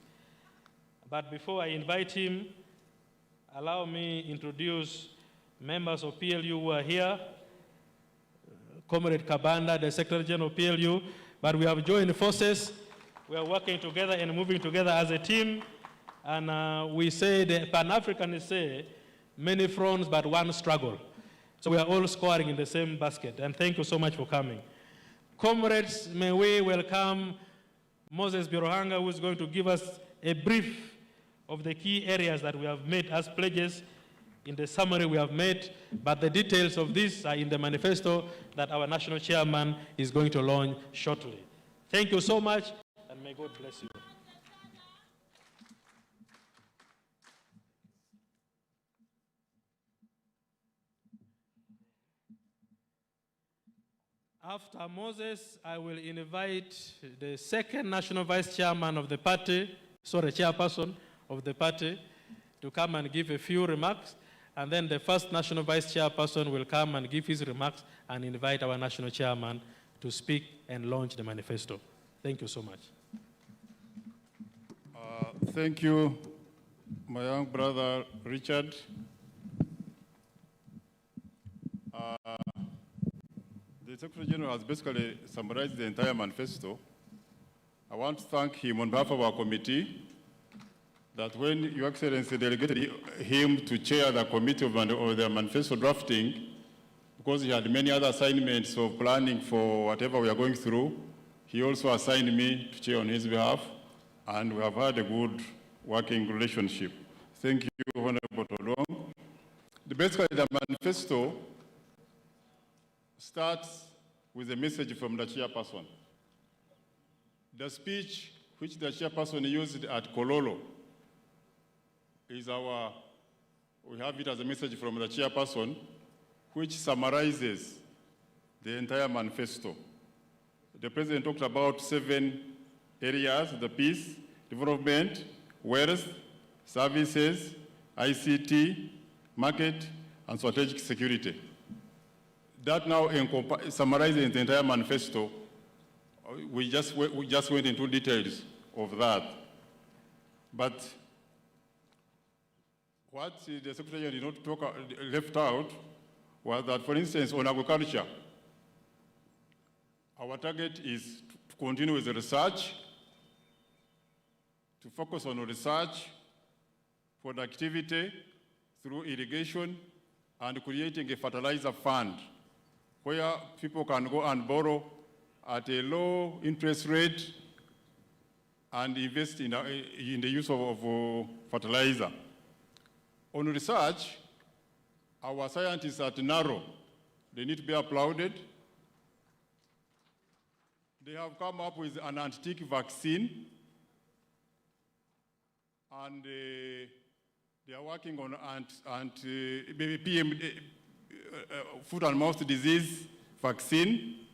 But before I invite him, allow me to introduce members of PLU who are here. Comrade Kabanda, the Secretary General of PLU, but we have joined forces. We are working together and moving together as a team. And we say, the Pan-Africanists say, many fronts but one struggle. So we are all scoring in the same basket. And thank you so much for coming. Comrades, may we welcome Moses Birohanga, who is going to give us a brief of the key areas that we have made as pledges in the summary we have made, but the details of this are in the manifesto that our national chairman is going to launch shortly. Thank you so much, and may God bless you. After Moses, I will invite the second national vice chairman of the party, chairperson of the party, to come and give a few remarks. And then the first national vice chairperson will come and give his remarks and invite our national chairman to speak and launch the manifesto. Thank you so much. Thank you, my young brother, Richard. The Secretary General has basically summarized the entire manifesto. I want to thank him on behalf of our committee that when Your Excellency delegated him to chair the committee of the manifesto drafting, because he had many other assignments of planning for whatever we are going through, he also assigned me to chair on his behalf, and we have had a good working relationship. Thank you, Honorable Tolong. Basically, the manifesto starts with a message from the chairperson. The speech which the chairperson used at Kololo is we have it as a message from the chairperson, which summarizes the entire manifesto. The president talked about 7 areas: the peace, development, wealth, services, ICT, market, and strategic security. That now summarizes the entire manifesto. We just went into details of that. But what the Secretary did not left out was that, for instance, on agriculture, our target is to continue with the research, to focus on research, productivity through irrigation, and creating a fertilizer fund where people can go and borrow at a low interest rate and invest in the use of fertilizer. On research, our scientists at NARO, they need to be applauded. They have come up with an anti-tick vaccine, and they are working on foot and mouth disease vaccine.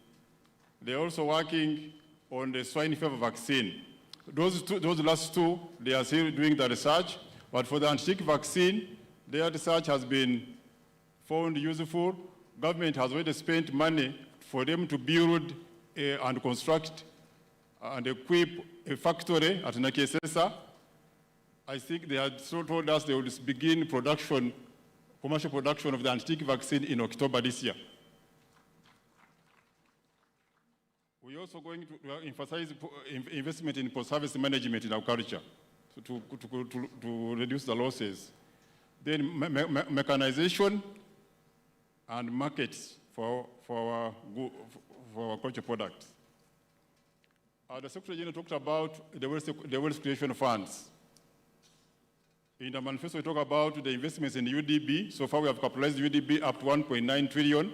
They're also working on the swine fever vaccine. Those last two, they are still doing the research, but for the anti-tick vaccine, their research has been found useful. Government has already spent money for them to build and construct and equip a factory at Nakesesa. I think they had told us they would begin commercial production of the anti-tick vaccine in October this year. We're also going to emphasize investment in post-harvest management in agriculture to reduce the losses. Then mechanization and markets for our culture products. The Secretary General talked about the wealth creation funds. In the manifesto, we talk about the investments in UDB. So far, we have capitalized UDB up to 1.9 trillion.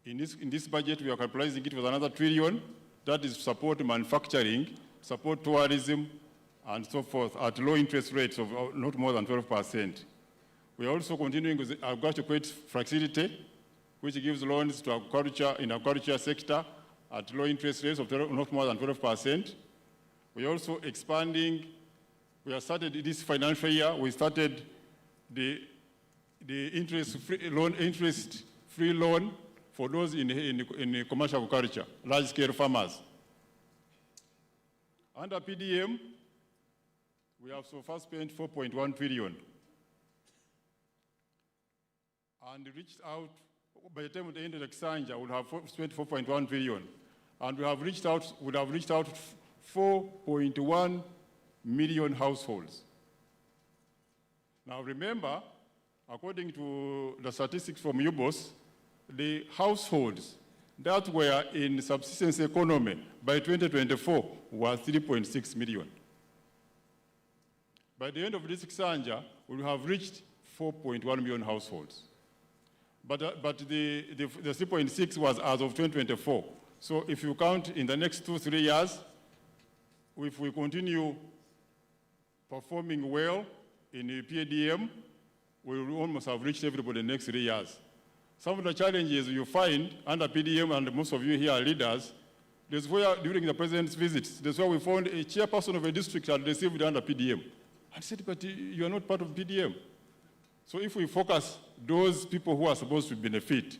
In this budget, we are capitalizing it with another trillion. That is support manufacturing, support tourism, and so forth at low interest rates of not more than 12%. We are also continuing with the agriculture credit facility, which gives loans to agriculture in the agriculture sector at low interest rates of not more than 12%. We are also expanding. We have started this financial year. We started the interest-free loan for those in commercial agriculture, large-scale farmers. Under PDM, we have so far spent 4.1 trillion and reached out. By the time of the end of the Exanja, we would have spent 4.1 trillion, and we would have reached out 4.1 million households. Now remember, according to the statistics from UBOS, the households that were in subsistence economy by 2024 were 3.6 million. By the end of this Exanja, we will have reached 4.1 million households. But the 3.6 was as of 2024. So if you count in the next 2-3 years, if we continue performing well in the PDM, we will almost have reached everybody in the next 3 years. Some of the challenges you find under PDM, and most of you here are leaders, that's where during the president's visits, that's where we found a chairperson of a district had received under PDM. I said, but you are not part of PDM. So if we focus those people who are supposed to benefit,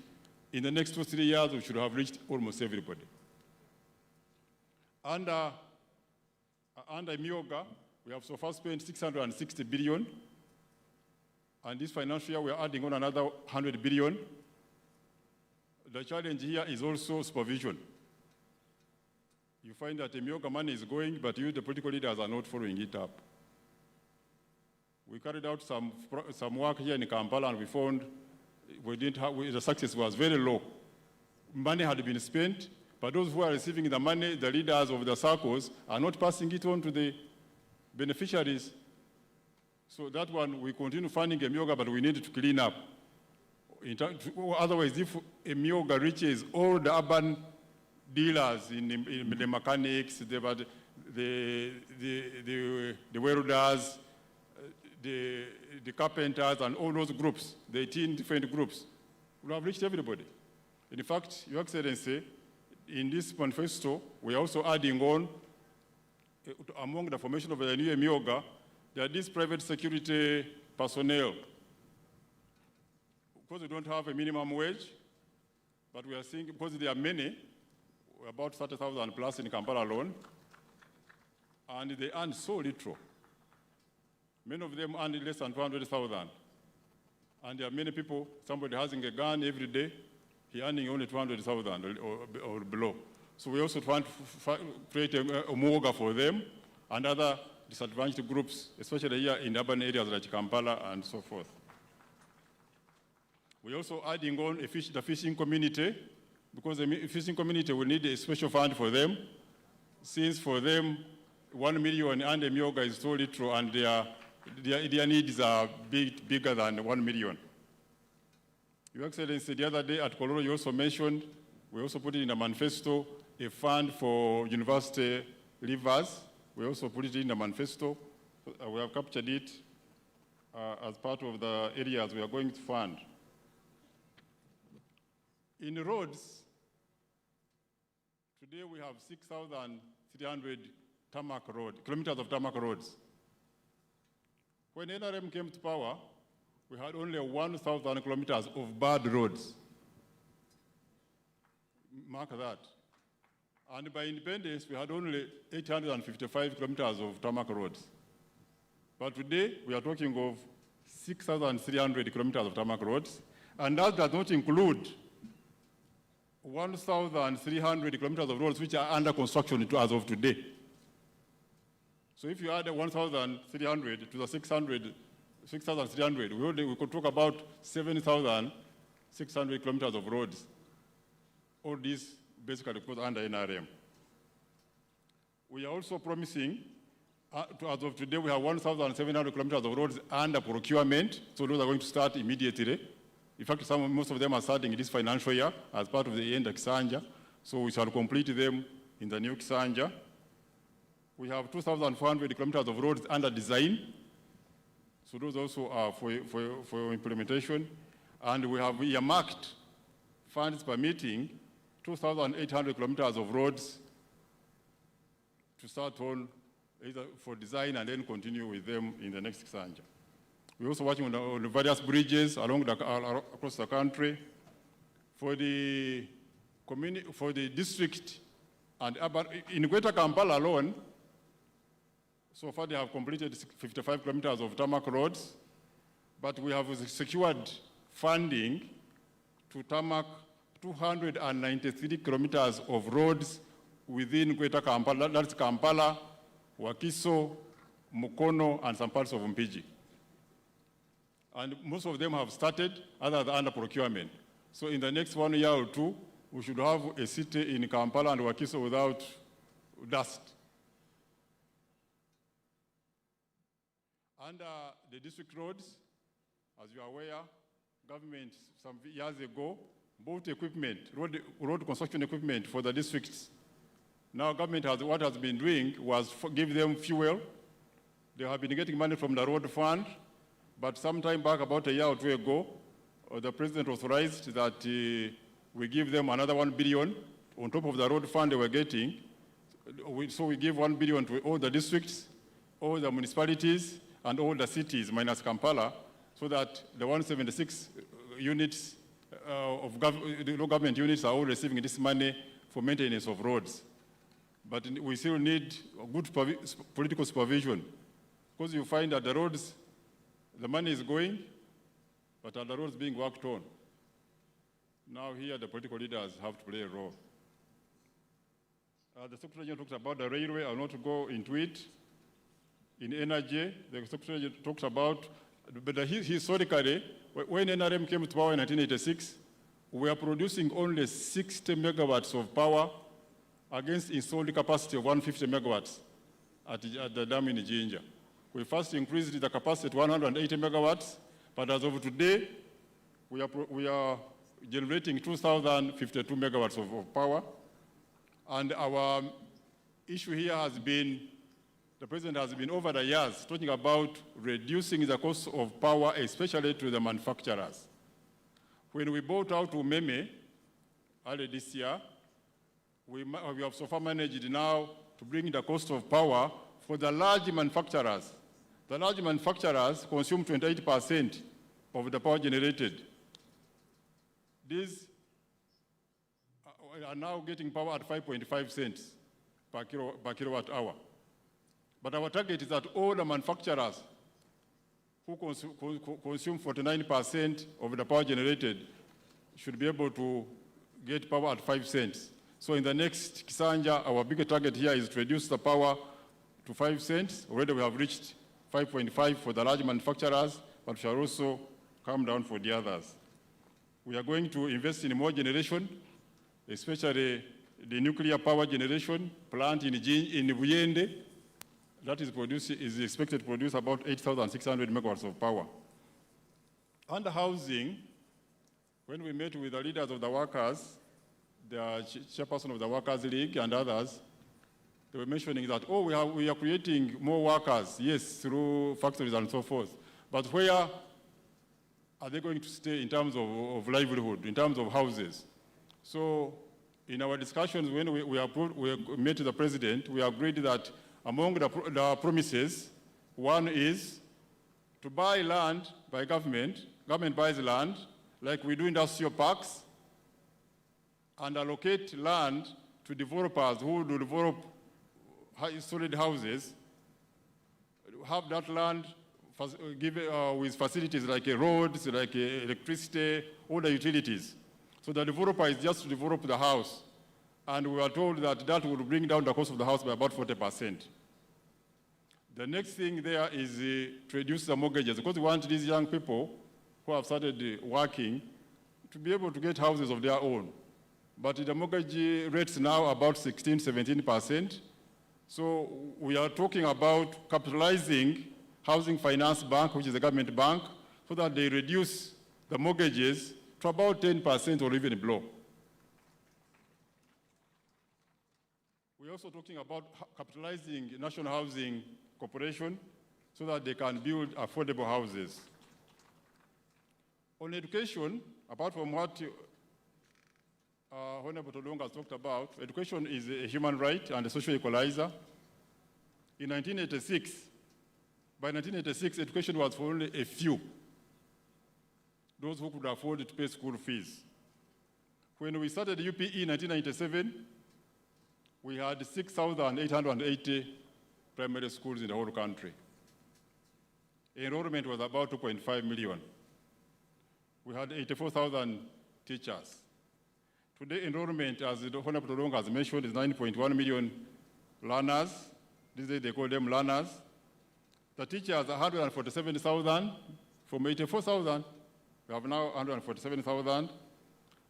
in the next 2-3 years, we should have reached almost everybody. Under Myoga, we have so far spent 660 billion. And this financial year, we are adding on another 100 billion. The challenge here is also supervision. You find that the Myoga money is going, but you, the political leaders, are not following it up. We carried out some work here in Kampala, and we found the success was very low. Money had been spent, but those who are receiving the money, the leaders of the circles, are not passing it on to the beneficiaries. So that one, we continue funding a Myoga, but we need to clean up. Otherwise, if a Myoga reaches all the urban dealers in the mechanics, the welders, the carpenters, and all those groups, the 18 different groups, we have reached everybody. In fact, Your Excellency, in this manifesto, we are also adding on, among the formation of the new Myoga, there are these private security personnel. Because we don't have a minimum wage, but we are seeing, because there are many, about 30,000 plus in Kampala alone, and they earn so little. Many of them earn less than 200,000. And there are many people, somebody has a gun every day, he earning only 200,000 or below. So we also try to create a Myoga for them and other disadvantaged groups, especially here in urban areas like Kampala and so forth. We're also adding on the fishing community, because the fishing community will need a special fund for them, since for them, 1 million and a Myoga is so little, and their needs are bigger than 1 million. Your Excellency, the other day at Kololo, you also mentioned, we also put it in the manifesto, a fund for university leavers. We also put it in the manifesto. We have captured it as part of the areas we are going to fund. In roads, today we have 6,300 kilometers of tarmac roads. When NRM came to power, we had only 1,000 kilometers of bad roads. Mark that. And by independence, we had only 855 kilometers of tarmac roads. But today, we are talking of 6,300 kilometers of tarmac roads, and that does not include 1,300 kilometers of roads which are under construction as of today. So if you add 1,300 to the 600 6,300. We could talk about 7,600 kilometers of roads. All these basically put under NRM. We are also promising, as of today, we have 1,700 kilometers of roads under procurement, so those are going to start immediately. In fact, most of them are starting this financial year as part of the end of Kisanja, so we shall complete them in the new Kisanja. We have 2,400 kilometers of roads under design, so those also are for implementation. And we have earmarked funds permitting 2,800 kilometers of roads to start on either for design and then continue with them in the next Kisanja. We're also working on the various bridges across the country. For the district and urban, in Greater Kampala alone, so far they have completed 55 kilometers of tarmac roads, but we have secured funding to tarmac 293 kilometers of roads within Greater Kampala, that's Kampala, Wakiso, Mukono, and some parts of Mpigi. And most of them have started, others are under procurement. So in the next 1 year or two, we should have a city in Kampala and Wakiso without dust. Under the district roads, as you are aware, government some years ago bought equipment, road construction equipment for the districts. Now government what has been doing was give them fuel. They have been getting money from the road fund, but some time back, about a year or two ago, the president authorized that we give them another 1 billion on top of the road fund they were getting. So we give 1 billion to all the districts, all the municipalities, and all the cities minus Kampala, so that the 176 units of government units are all receiving this money for maintenance of roads. But we still need good political supervision, because you find that the roads, the money is going, but are the roads being worked on? Now here the political leaders have to play a role. The Secretary General talks about the railway. I will not go into it. In energy, the Secretary talks about, but historically, when NRM came to power in 1986, we are producing only 60 megawatts of power against installed capacity of 150 megawatts at the dam in Jinja. We first increased the capacity to 180 megawatts, but as of today, we are generating 2,052 megawatts of power. And our issue here has been, the president has been over the years talking about reducing the cost of power, especially to the manufacturers. When we bought out Umeme early this year, we have so far managed now to bring the cost of power for the large manufacturers. The large manufacturers consume 28% of the power generated. These are now getting power at 5.5 cents per kilowatt hour. But our target is that all the manufacturers who consume 49% of the power generated should be able to get power at 5 cents. So in the next Kisanja, our bigger target here is to reduce the power to 5 cents. Already we have reached 5.5 for the large manufacturers, but we shall also come down for the others. We are going to invest in more generation, especially the nuclear power generation plant in Buyende. That is expected to produce about 8,600 megawatts of power. Under housing, when we met with the leaders of the workers, the chairperson of the Workers' League and others, they were mentioning that, oh, we are creating more workers, yes, through factories and so forth. But where are they going to stay in terms of livelihood, in terms of houses? So in our discussions, when we met the president, we agreed that among the promises, one is to buy land by government. Government buys land, like we do industrial parks, and allocate land to developers who do develop solid houses, have that land with facilities like roads, like electricity, all the utilities. So the developer is just to develop the house. And we are told that that will bring down the cost of the house by about 40%. The next thing there is to reduce the mortgages, because we want these young people who have started working to be able to get houses of their own. But the mortgage rates now about 16, 17%. So we are talking about capitalizing Housing Finance Bank, which is a government bank, so that they reduce the mortgages to about 10% or even below. We're also talking about capitalizing National Housing Corporation so that they can build affordable houses. On education, apart from what Honorable Tolong has talked about, education is a human right and a social equalizer. In 1986, by 1986, education was for only a few, those who could afford to pay school fees. When we started the UPE in 1997, we had 6,880 primary schools in the whole country. Enrollment was about 2.5 million. We had 84,000 teachers. Today, enrollment, as the Honorable Tolong has mentioned, is 9.1 million learners. These days they call them learners. The teachers are 147,000 from 84,000. We have now 147,000.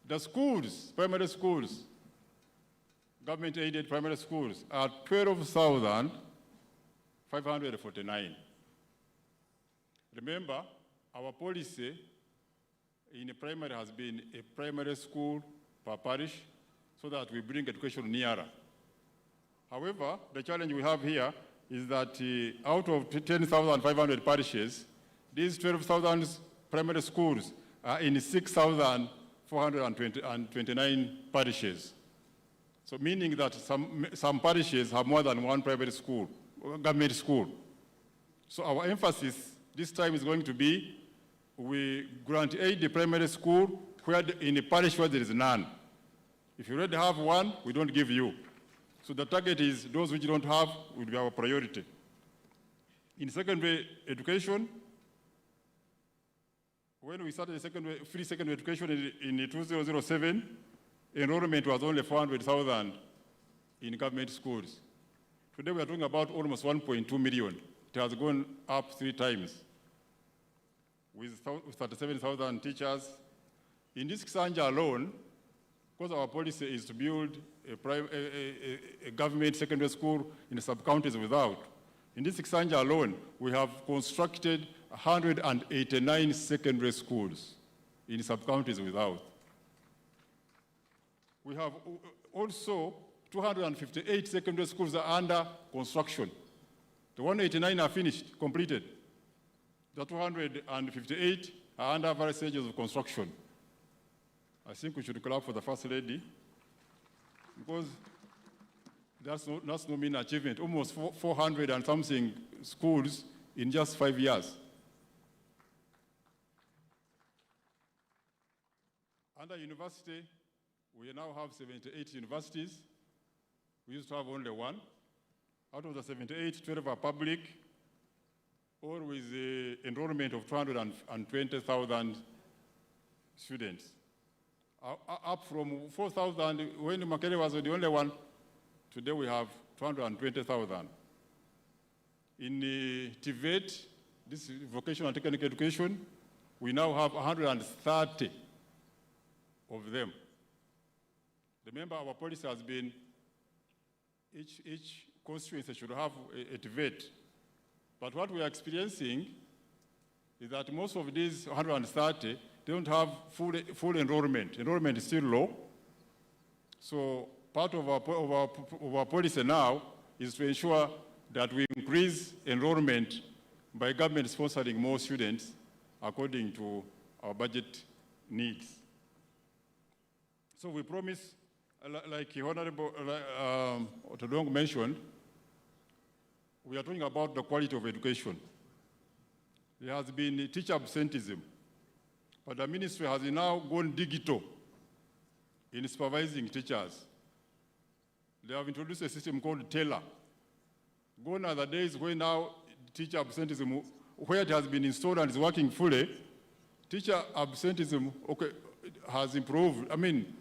The schools, primary schools, government-aided primary schools are 12,549. Remember, our policy in the primary has been a primary school per parish so that we bring education nearer. However, the challenge we have here is that out of 10,500 parishes, these 12,000 primary schools are in 6,429 parishes. So meaning that some parishes have more than one private school, government school. So our emphasis this time is going to be, we grant aid the primary school where in a parish where there is none. If you already have one, we don't give you. So the target is those which don't have will be our priority. In secondary education, when we started free secondary education in 2007, enrollment was only 400,000 in government schools. Today we are talking about almost 1.2 million. It has gone up 3 times with 37,000 teachers. In this Kisanja alone, because our policy is to build a government secondary school in the sub-counties without. In this Kisanja alone, we have constructed 189 secondary schools in sub-counties without. We have also 258 secondary schools that are under construction. The 189 are finished, completed. The 258 are under various stages of construction. I think we should clap for the First Lady, because that's no mean achievement. Almost 400 and something schools in just 5 years. Under university, we now have 78 universities. We used to have only 1. Out of the 78, 12 are public, all with the enrollment of 220,000 students. Up from 4,000 when Makere was the only one. Today we have 220,000. In TVET, this is vocational and technical education, we now have 130 of them. Remember, our policy has been each constituency should have a TVET. But what we are experiencing is that most of these 130 don't have full enrollment. Enrollment is still low. So part of our policy now is to ensure that we increase enrollment by government sponsoring more students according to our budget needs. So we promise, like Honorable Tolong mentioned, we are talking about the quality of education. There has been teacher absenteeism, but the ministry has now gone digital in supervising teachers. They have introduced a system called Taylor. Gone are the days when now teacher absenteeism, where it has been installed and is working fully, teacher absenteeism has improved. I mean,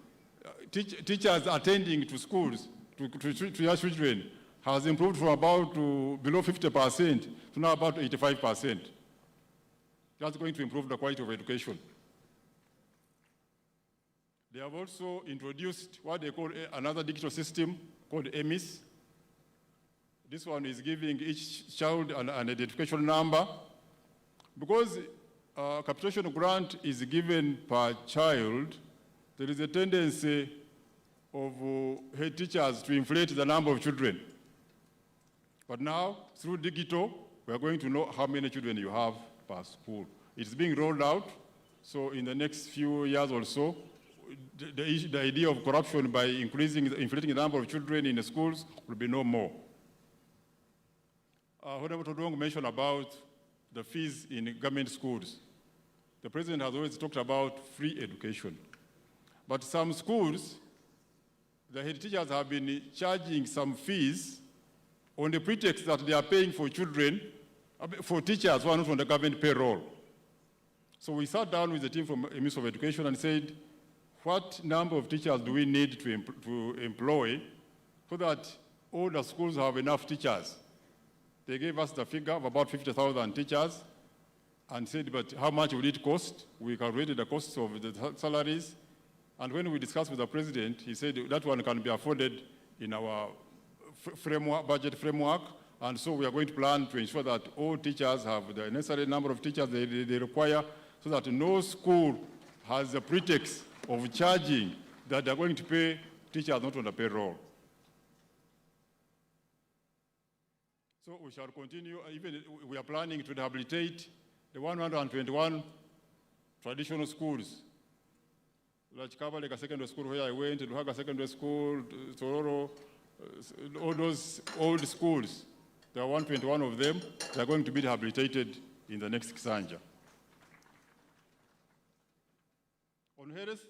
teachers attending to schools, to your children, has improved from about below 50% to now about 85%. That's going to improve the quality of education. They have also introduced what they call another digital system called EMIS. This one is giving each child an identification number. Because capitation grant is given per child, there is a tendency of head teachers to inflate the number of children. But now, through digital, we are going to know how many children you have per school. It's being rolled out, so in the next few years or so, the idea of corruption by inflating the number of children in the schools will be no more. Honorable Todong mentioned about the fees in government schools. The president has always talked about free education. But some schools, the head teachers have been charging some fees on the pretext that they are paying for children, for teachers who are not on the government payroll. So we sat down with the team from the Ministry of Education and said, what number of teachers do we need to employ so that all the schools have enough teachers? They gave us the figure of about 50,000 teachers and said, but how much will it cost? We calculated the costs of the salaries. And when we discussed with the president, he said that one can be afforded in our budget framework. And so we are going to plan to ensure that all teachers have the necessary number of teachers they require so that no school has the pretext of charging that they're going to pay teachers not on the payroll. So we shall continue. Even we are planning to rehabilitate the 121 traditional schools, like Kabalega Secondary School where I went, Luhaga Secondary School, Tororo, all those old schools. There are 121 of them. They are going to be rehabilitated in the next Kisanja. On health,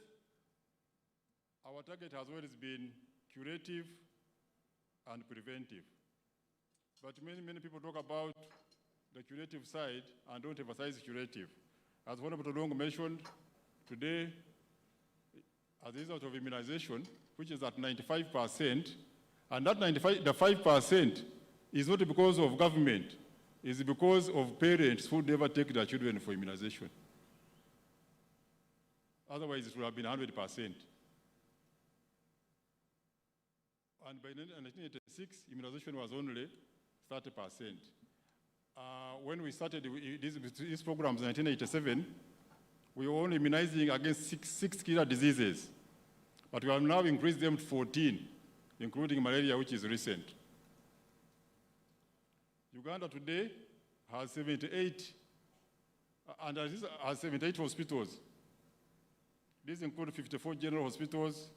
our target has always been curative and preventive. But many people talk about the curative side and don't emphasize curative. As Honorable Todong mentioned, today, as a result of immunization, which is at 95%, and that 5% is not because of government, it's because of parents who never take their children for immunization. Otherwise, it would have been 100%. And by 1986, immunization was only 30%. When we started these programs in 1987, we were only immunizing against six killer diseases. But we have now increased them to 14, including malaria, which is recent. Uganda today has 78, and has 78 hospitals. These include 54 general hospitals,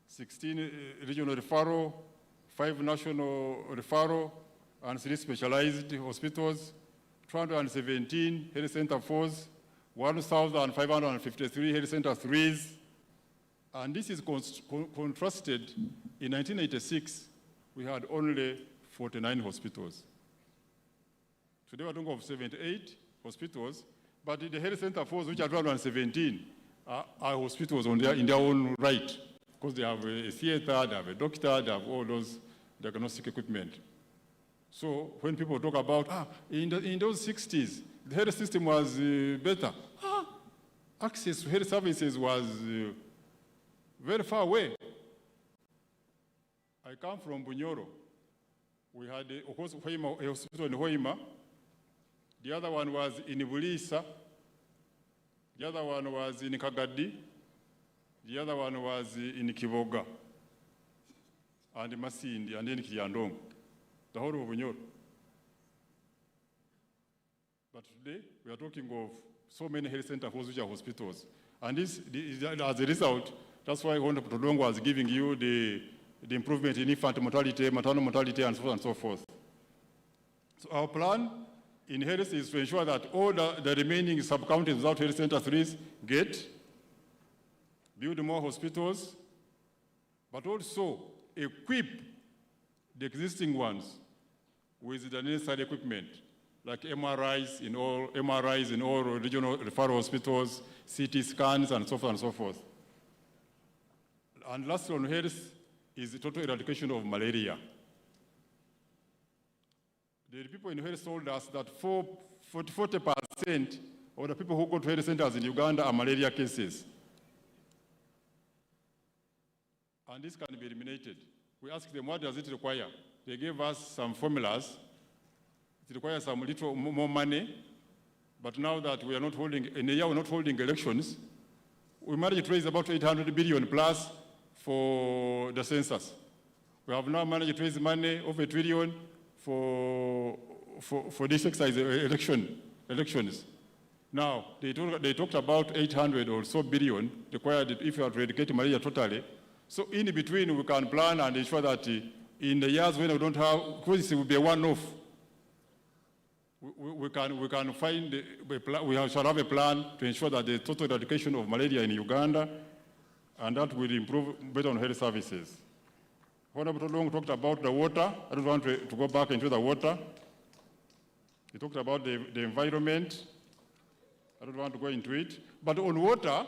16 regional referral, 5 national referral, and 3 specialized hospitals, 217 health center 4s, 1,553 health center 3s. And this is contrasted. In 1986, we had only 49 hospitals. Today we're talking of 78 hospitals, but the health center 4s, which are 217, are hospitals in their own right, because they have a theater, they have a doctor, they have all those diagnostic equipment. So when people talk about, in those 60s, the health system was better. Access to health services was very far away. I come from Munyonyo. We had, of course, a hospital in Hoima. The other one was in Bulisa. The other one was in Kagadi. The other one was in Kivoga. And Masindi, and then Kiyandong. The whole of Munyonyo. But today, we are talking of so many health centers which are hospitals. And this, as a result, that's why Honorable Todong was giving you the improvement in infant mortality, maternal mortality, and so on and so forth. So our plan in health is to ensure that all the remaining sub-counties without health center 3s build more hospitals, but also equip the existing ones with the necessary equipment, like MRIs in all regional referral hospitals, CT scans, and so on and so forth. And last on health is the total eradication of malaria. the people in health told us that 40% of the people who go to health centers in Uganda are malaria cases. And this can be eliminated. We asked them, what does it require? They gave us some formulas. It requires some little more money. But now that we are not holding, in a year we're not holding elections, we managed to raise about 800 billion plus for the census. We have now managed to raise money of $1 trillion for this exercise elections. Now, they talked about 800 or so billion required if you are to eradicate malaria totally. So in between, we can plan and ensure that in the years when we don't have, because it will be a one-off, we can find, we shall have a plan to ensure that the total eradication of malaria in Uganda, and that will improve better on health services. Honorable Long talked about the water. I don't want to go back into the water. He talked about the environment. I don't want to go into it. But on water,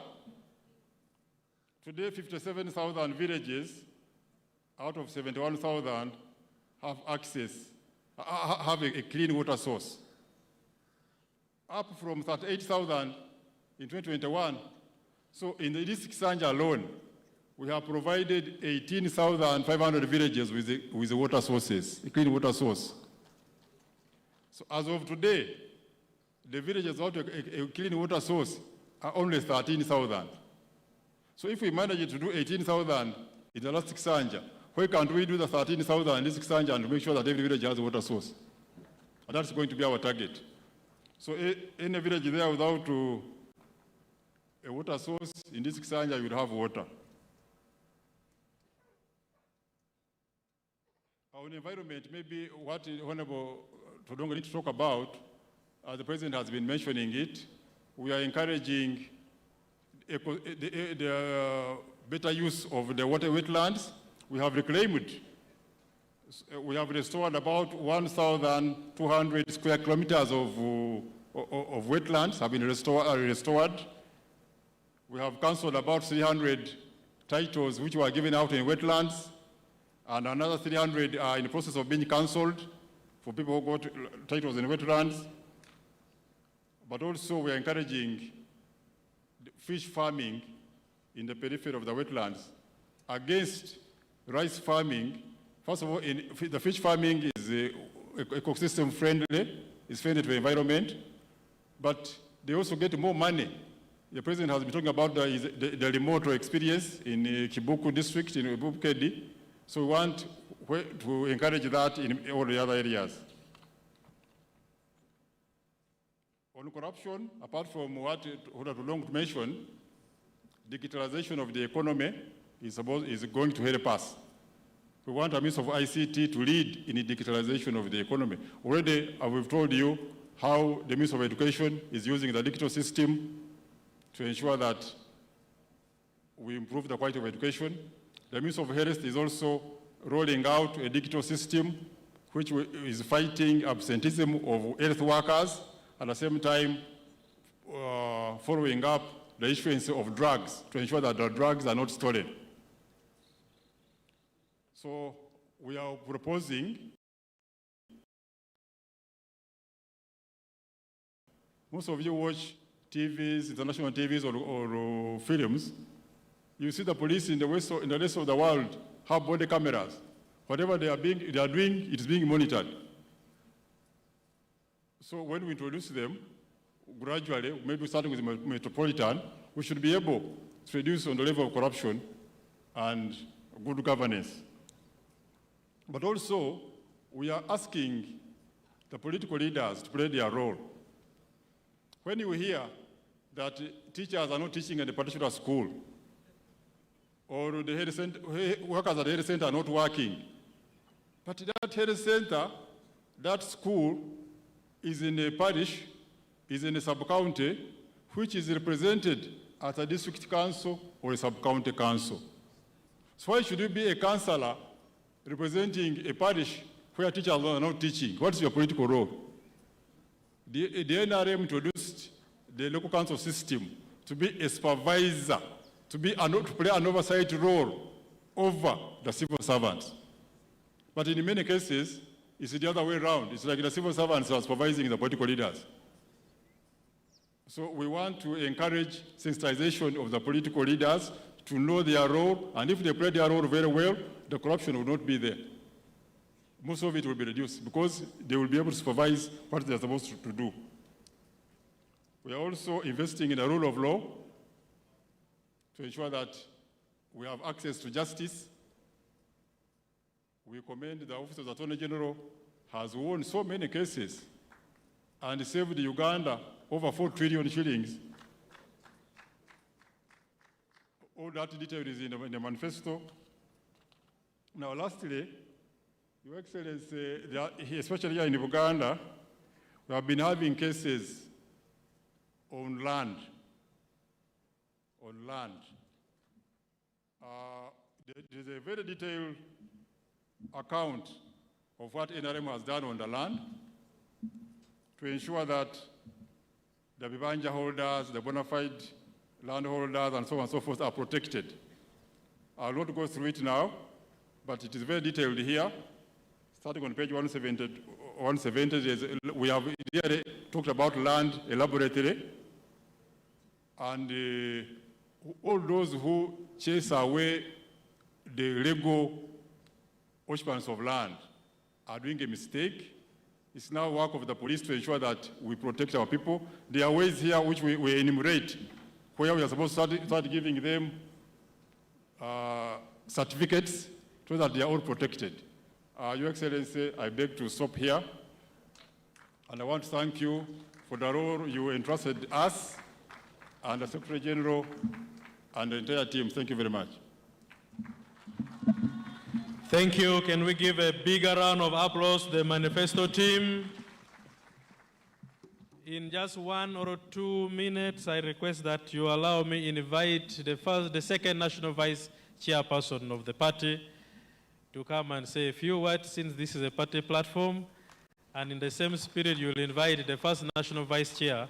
today 57,000 villages out of 71,000 have access, have a clean water source. Up from 38,000 in 2021. So in the district Sanja alone, we have provided 18,500 villages with the water sources, a clean water source. So as of today, the villages without a clean water source are only 13,000. So if we manage to do 18,000 in the last Sanja, why can't we do the 13,000 in this Sanja and make sure that every village has a water source? And that's going to be our target. So any village there without a water source in this Sanja, you will have water. Our environment, maybe what Honorable Todongo need to talk about, the President has been mentioning it, we are encouraging the better use of the water wetlands. We have reclaimed, we have restored about 1,200 square kilometers of wetlands have been restored. We have cancelled about 300 titles which were given out in wetlands, and another 300 are in the process of being cancelled for people who got titles in wetlands. But also we are encouraging fish farming in the periphery of the wetlands against rice farming. First of all, the fish farming is ecosystem friendly, it's friendly to the environment, but they also get more money. The President has been talking about the remote experience in Kibuku district, in Bukedi. So we want to encourage that in all the other areas. On corruption, apart from what Honorable Long mentioned, digitalization of the economy is going to help us. We want a means of ICT to lead in the digitalization of the economy. Already, we've told you how the Ministry of Education is using the digital system to ensure that we improve the quality of education. The Ministry of Health is also rolling out a digital system which is fighting absenteeism of health workers, at the same time following up the issuance of drugs to ensure that the drugs are not stolen. So we are proposing most of you watch TVs, international TVs or films. You see the police in the rest of the world have body cameras. Whatever they are doing, it is being monitored. So when we introduce them, gradually, maybe starting with metropolitan, we should be able to reduce on the level of corruption and good governance. But also, we are asking the political leaders to play their role. When you hear that teachers are not teaching in a particular school, or the health center, workers at the health center are not working, but that health center, that school, is in a parish, is in a sub-county, which is represented at a district council or a sub-county council. So why should you be a councillor representing a parish where teachers are not teaching? What's your political role? The NRM introduced the local council system to be a supervisor, to play an oversight role over the civil servants. But in many cases, It's the other way around. It's like the civil servants are supervising the political leaders. So we want to encourage sensitization of the political leaders to know their role, and if they play their role very well, the corruption will not be there. Most of it will be reduced because they will be able to supervise what they are supposed to do. We are also investing in the rule of law to ensure that we have access to justice. We commend the Office of the Attorney General has won so many cases and saved Uganda over 4 trillion shillings. All that detail is in the manifesto. Now, lastly, Your Excellency, especially here in Uganda, we have been having cases on land. There's a very detailed account of what NRM has done on the land to ensure that the Bibanja holders, the bona fide landholders, and so on and so forth are protected. I'll not go through it now, but it is very detailed here. Starting on page 170, we have here talked about land elaborately, and all those who chase away the legal occupants of land are doing a mistake. It's now work of the police to ensure that we protect our people. There are ways here which we enumerate where we are supposed to start giving them certificates so that they are all protected. Your Excellency, I beg to stop here. And I want to thank you for the role you entrusted us and the Secretary General and the entire team. Thank you very much. Thank you. Can we give a bigger round of applause to the manifesto team? In just 1 or 2 minutes, I request that you allow me invite the second national vice chairperson of the party to come and say a few words, since this is a party platform. And in the same spirit, you will invite the first national vice chair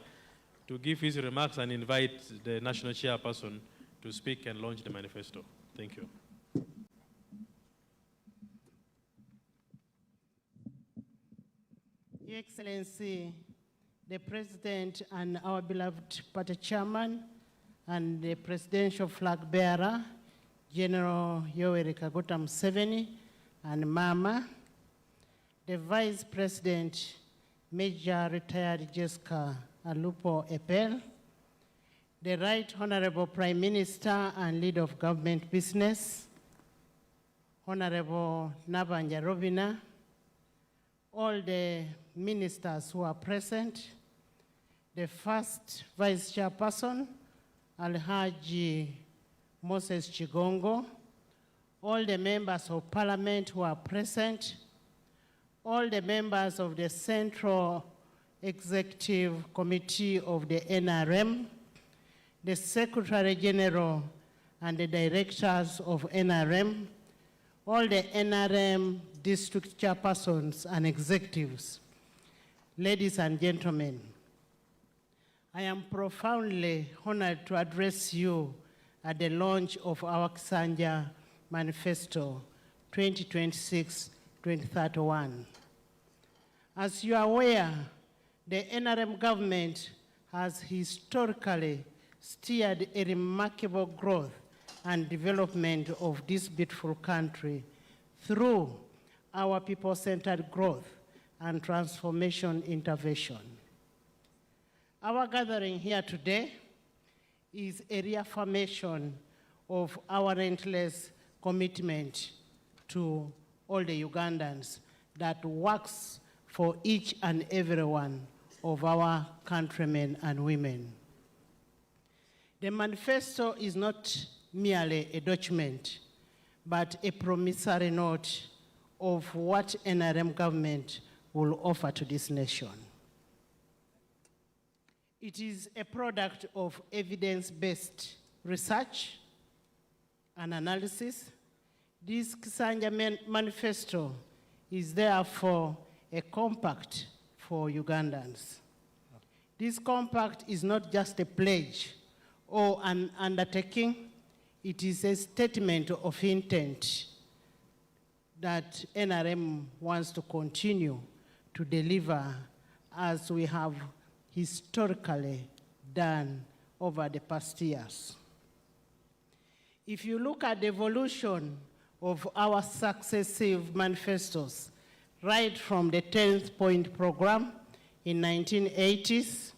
to give his remarks and invite the national chairperson to speak and launch the manifesto. Thank you. Your Excellency, the President and our beloved party chairman and the presidential flag bearer, General Yoweri Kaguta Museveni and Mama, the Vice President, Major Retired Jessica Alupo Epel, the Right Honorable Prime Minister and Leader of Government Business, Honorable Nabanja Robina, all the ministers who are present, the first Vice Chairperson, Alhaji Moses Chigongo, all the members of Parliament who are present, all the members of the Central Executive Committee of the NRM, the Secretary General and the directors of NRM, all the NRM district chairpersons and executives, ladies and gentlemen, I am profoundly honored to address you at the launch of our Kisanja Manifesto 2026-2031. As you are aware, the NRM government has historically steered a remarkable growth and development of this beautiful country through our people-centered growth and transformation intervention. Our gathering here today is a reaffirmation of our relentless commitment to all the Ugandans that works for each and every one of our countrymen and women. The manifesto is not merely a document, but a promissory note of what NRM government will offer to this nation. It is a product of evidence-based research and analysis. This Kisanja Manifesto is therefore a compact for Ugandans. This compact is not just a pledge or an undertaking, it is a statement of intent that NRM wants to continue to deliver as we have historically done over the past years. If you look at the evolution of our successive manifestos, right from the 10th point program in 1980s,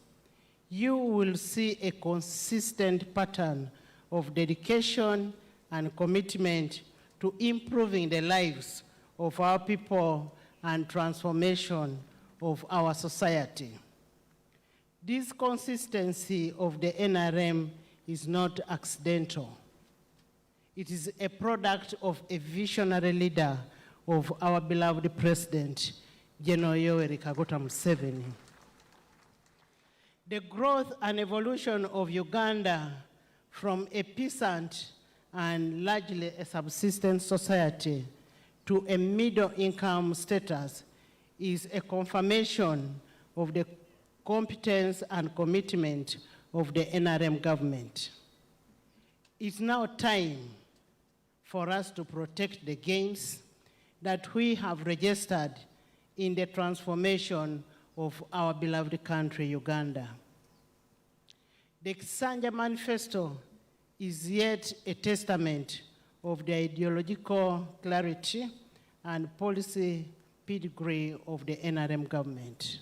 you will see a consistent pattern of dedication and commitment to improving the lives of our people and transformation of our society. This consistency of the NRM is not accidental. It is a product of a visionary leader of our beloved President, General Yoweri Kaguta Museveni. The growth and evolution of Uganda from a peasant and largely a subsistence society to a middle-income status is a confirmation of the competence and commitment of the NRM government. It's now time for us to protect the gains that we have registered in the transformation of our beloved country, Uganda. The Kisanja Manifesto is yet a testament of the ideological clarity and policy pedigree of the NRM government.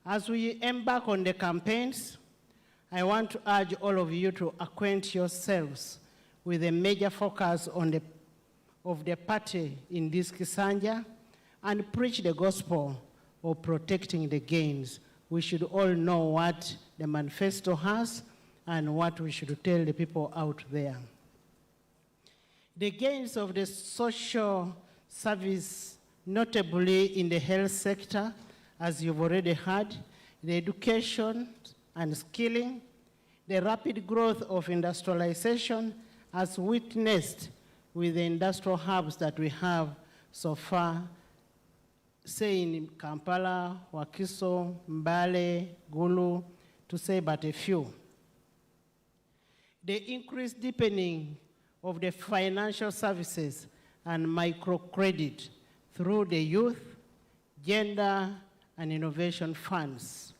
As we embark on the campaigns, I want to urge all of you to acquaint yourselves with a major focus of the party in this Kisanja and preach the gospel of protecting the gains. We should all know what the manifesto has and what we should tell the people out there. The gains of the social service, notably in the health sector, as you've already heard, the education and skilling, the rapid growth of industrialization as witnessed with the industrial hubs that we have so far, say in Kampala, Wakiso, Mbale, Gulu, to say but a few. The increased deepening of the financial services and microcredit through the youth, gender, and innovation funds.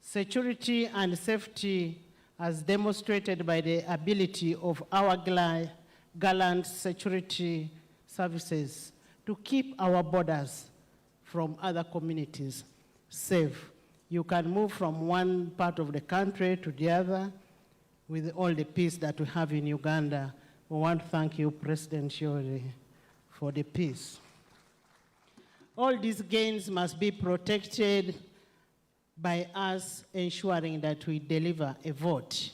Security and safety as demonstrated by the ability of our gallant security services to keep our borders from other communities safe. You can move from one part of the country to the other with all the peace that we have in Uganda. We want to thank you, President Yoweri, for the peace. All these gains must be protected by us ensuring that we deliver a vote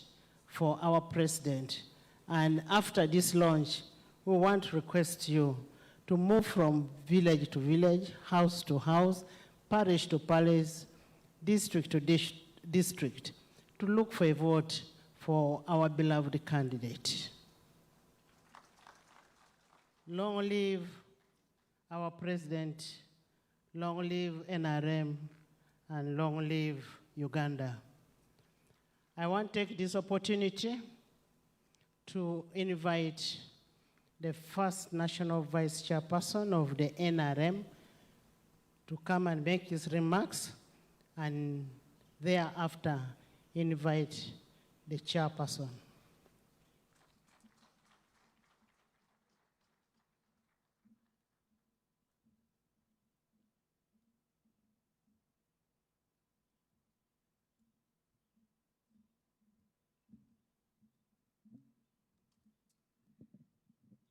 for our president. And after this launch, we want to request you to move from village to village, house to house, parish to parish, district to district, to look for a vote for our beloved candidate. Long live our president, long live NRM, and long live Uganda. I want to take this opportunity to invite the first national vice chairperson of the NRM to come and make his remarks, and thereafter invite the chairperson.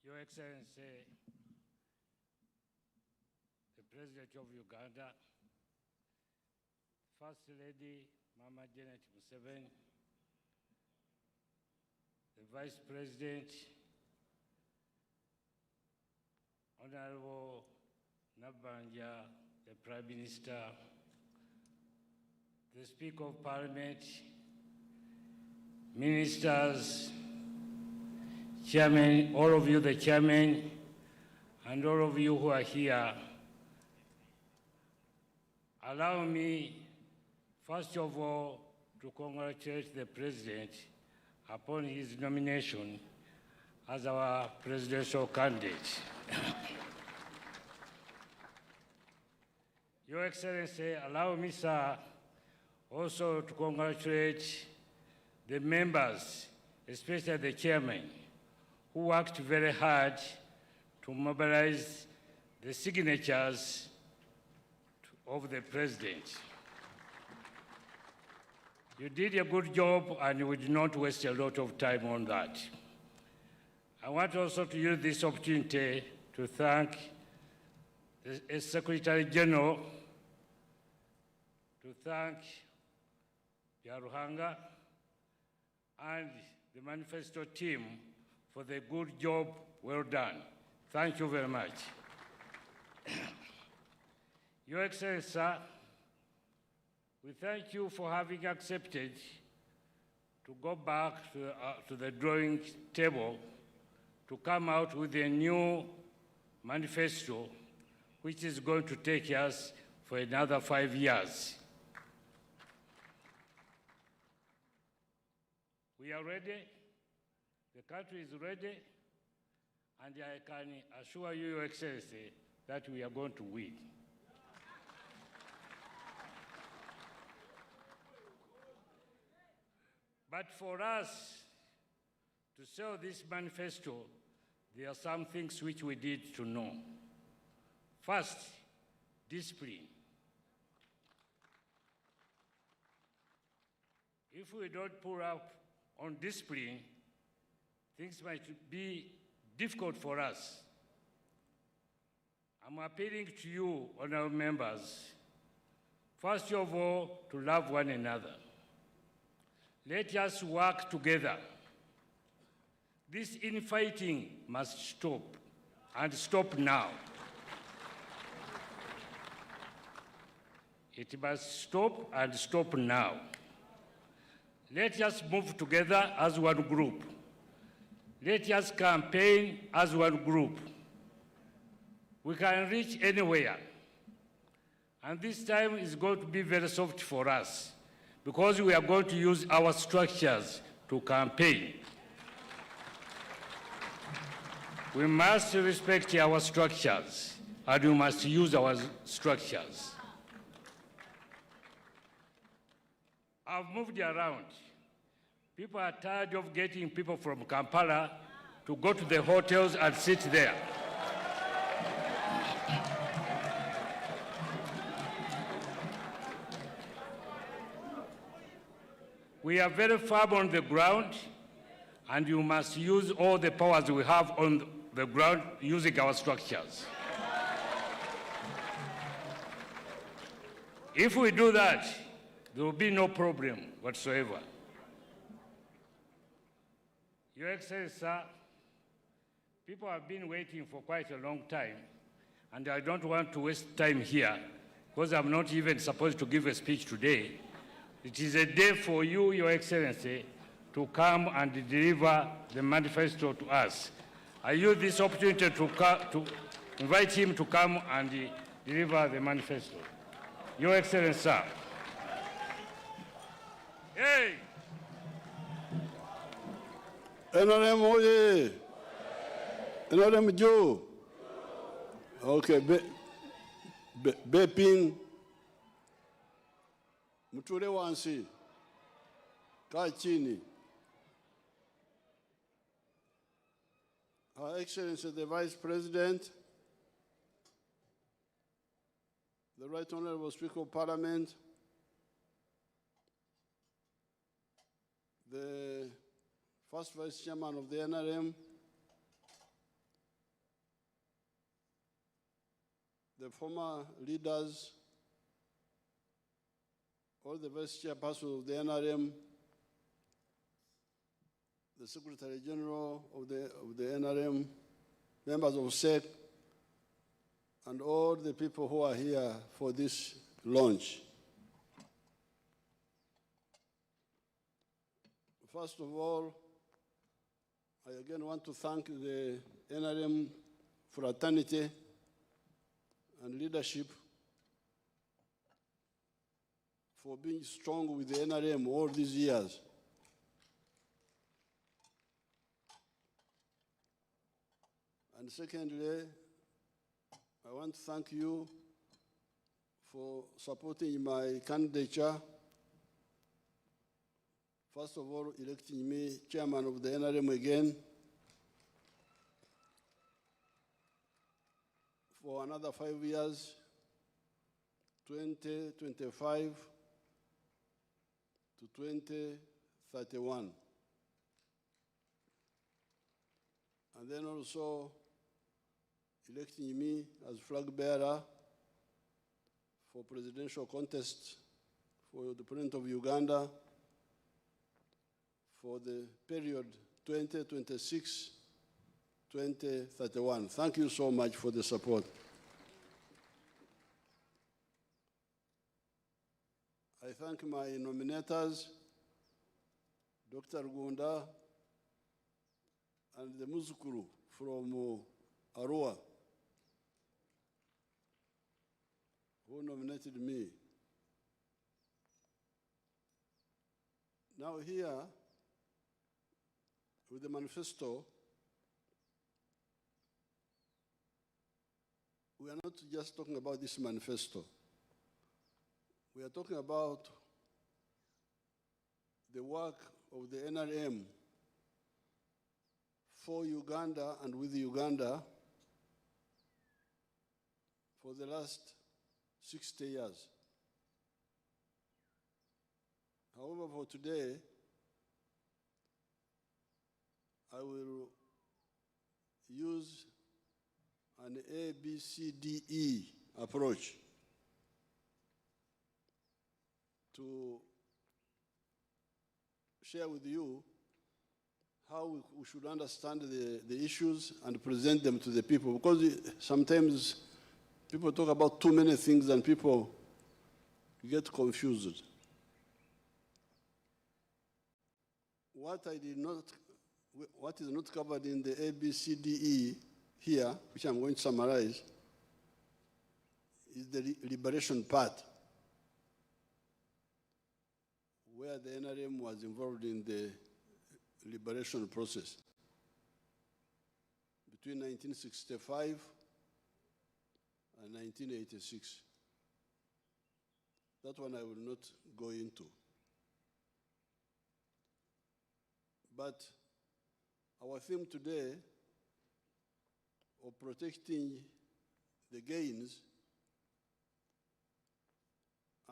Your Excellency, the President of Uganda, First Lady Mama Janet Museveni, the Vice President, Honorable Nabanja, the Prime Minister, the Speaker of Parliament, Ministers, Chairman, all of you, the Chairman, and all of you who are here, allow me, first of all, to congratulate the President upon his nomination as our presidential candidate. Your Excellency, allow me, sir, also to congratulate the members, especially the chairman, who worked very hard to mobilize the signatures of the president. You did a good job and we did not waste a lot of time on that. I want also to use this opportunity to thank the Secretary General, to thank Yaruhanga and the Manifesto team for the good job well done. Thank you very much. Your Excellency, sir, we thank you for having accepted to go back to the drawing table to come out with a new manifesto which is going to take us for another 5 years. We are ready, the country is ready, and I can assure you, Your Excellency, that we are going to win. But for us to sell this manifesto, there are some things which we need to know. First, discipline. If we don't pull up on discipline, things might be difficult for us. I'm appealing to you, honorable members, first of all, to love one another. Let us work together. This infighting must stop, and stop now. It must stop and stop now. Let us move together as one group. Let us campaign as one group. We can reach anywhere. And this time is going to be very soft for us because we are going to use our structures to campaign. We must respect our structures, and we must use our structures. I've moved around. People are tired of getting people from Kampala to go to the hotels and sit there. We are very firm on the ground, and you must use all the powers we have on the ground using our structures. If we do that, there will be no problem whatsoever. Your Excellency, sir, people have been waiting for quite a long time, and I don't want to waste time here because I'm not even supposed to give a speech today. It is a day for you, Your Excellency, to come and deliver the manifesto to us. I use this opportunity to invite him to come and deliver the manifesto. Your Excellency, sir. Hey! NRM oye! NRM Joe! Okay, Beping. Mutule wansi. Kaa chini. Her Excellency the Vice President, the Right Honorable Speaker of Parliament, the First Vice Chairman of the NRM, the former leaders, all the Vice Chairpersons of the NRM, the Secretary General of the NRM, members of Speke, and all the people who are here for this launch. First of all, I again want to thank the NRM fraternity and leadership for being strong with the NRM all these years. And secondly, I want to thank you for supporting my candidature. First of all, electing me chairman of the NRM again for another 5 years, 2025 to 2031. And then also electing me as flag bearer for presidential contest for the President of Uganda for the period 2026-2031. Thank you so much for the support. I thank my nominators, Dr. Gunda and the Muzukuru from Arua, who nominated me. Now here, with the manifesto, we are not just talking about this manifesto. We are talking about the work of the NRM for Uganda and with Uganda for the last 60 years. However, for today, I will use an ABCDE approach to share with you how we should understand the issues and present them to the people. Because sometimes people talk about too many things and people get confused. What is not covered in the ABCDE here, which I'm going to summarize, is the liberation part, where the NRM was involved in the liberation process between 1965 and 1986. That one I will not go into. But our theme today of protecting the gains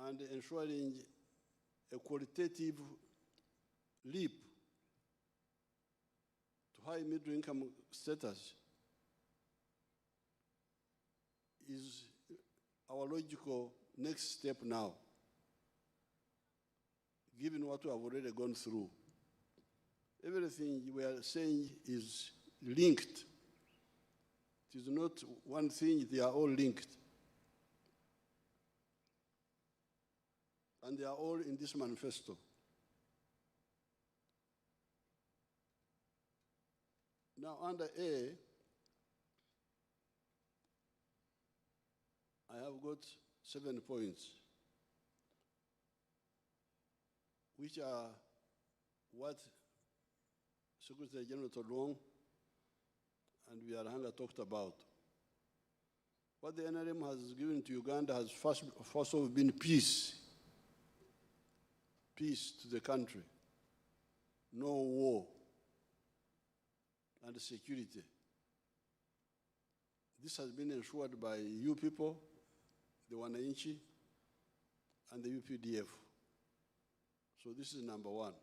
and ensuring a qualitative leap to high middle income status is our logical next step now, given what we have already gone through. Everything we are saying is linked. It is not one thing, they are all linked. And they are all in this manifesto. Now, under A, I have got 7 points, which are what Secretary General Tolong and Biarhanga talked about. What the NRM has given to Uganda has first of all been peace. Peace to the country. No war. And security. This has been ensured by you people, the Wananchi, and the UPDF. So this is number one.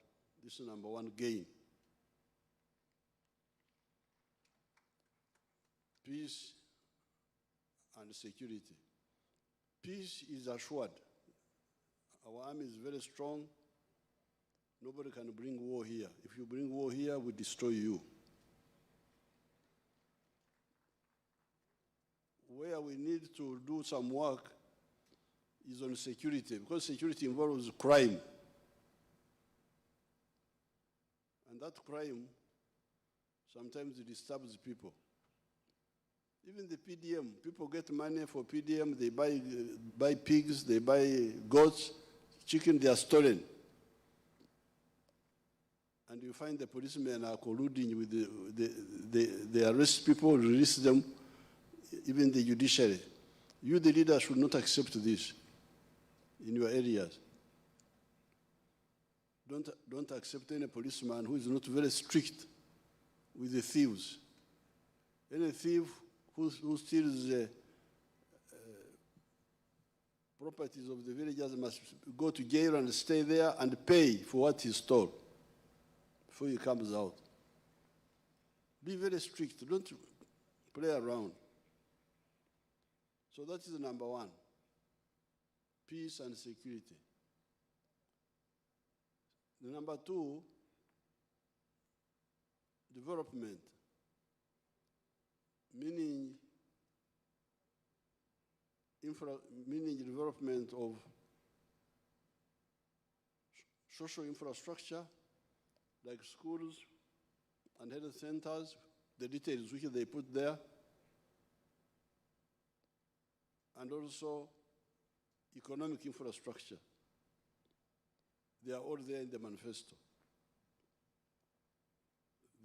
This is number one gain. Peace and security. Peace is assured. Our army is very strong. Nobody can bring war here. If you bring war here, we destroy you. Where we need to do some work is on security, because security involves crime. And that crime, sometimes it disturbs people. Even the PDM, people get money for PDM, they buy pigs, they buy goats, chicken, they are stolen. And you find the policemen are colluding with they arrest people, release them, even the judiciary. You, the leader, should not accept this. in your areas. Don't accept any policeman who is not very strict with the thieves. Any thief who steals properties of the villagers must go to jail and stay there and pay for what he stole before he comes out. Be very strict. Don't play around. So that is number one, peace and security. The number two, development, meaning development of social infrastructure like schools and health centers, the details which they put there, and also economic infrastructure. They are all there in the manifesto.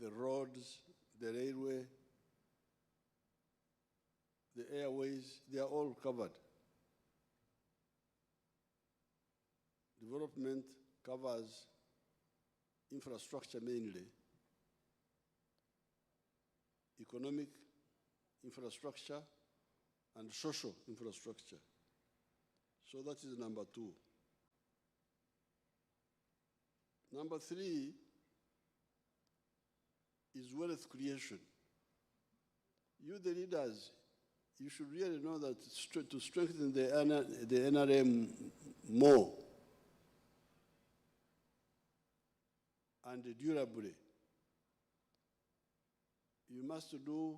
The roads, the railway, the airways, they are all covered. Development covers infrastructure mainly, economic infrastructure, and social infrastructure. So that is number two. Number three is wealth creation. You, the leaders, you should really know that to strengthen the NRM more and durably, you must do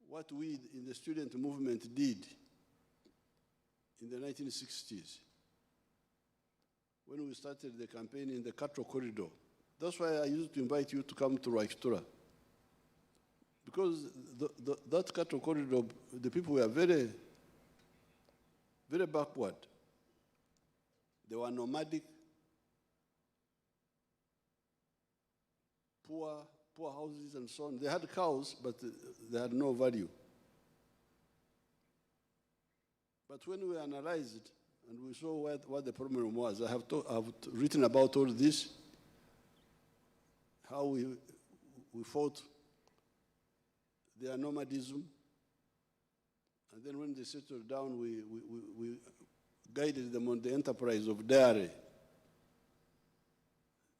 what we in the student movement did in the 1960s when we started the campaign in the cattle corridor. That's why I used to invite you to come to Raikitura. Because that cattle corridor, the people were very, very backward. They were nomadic, poor houses and so on. They had cows, but they had no value. But when we analyzed it and we saw what the problem was, I've written about all this, how we fought their nomadism, and then when they settled down, we guided them on the enterprise of dairy.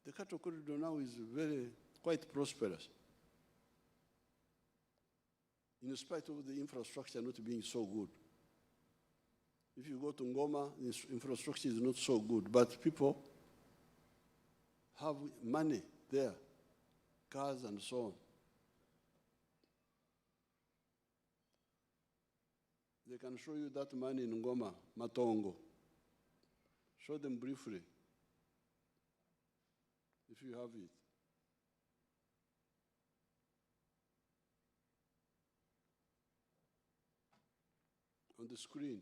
The cattle corridor now is quite prosperous, in spite of the infrastructure not being so good. If you go to Ngoma, the infrastructure is not so good, but people have money there, cars and so on. They can show you that money in Ngoma, Matongo. Show them briefly, if you have it. On the screen.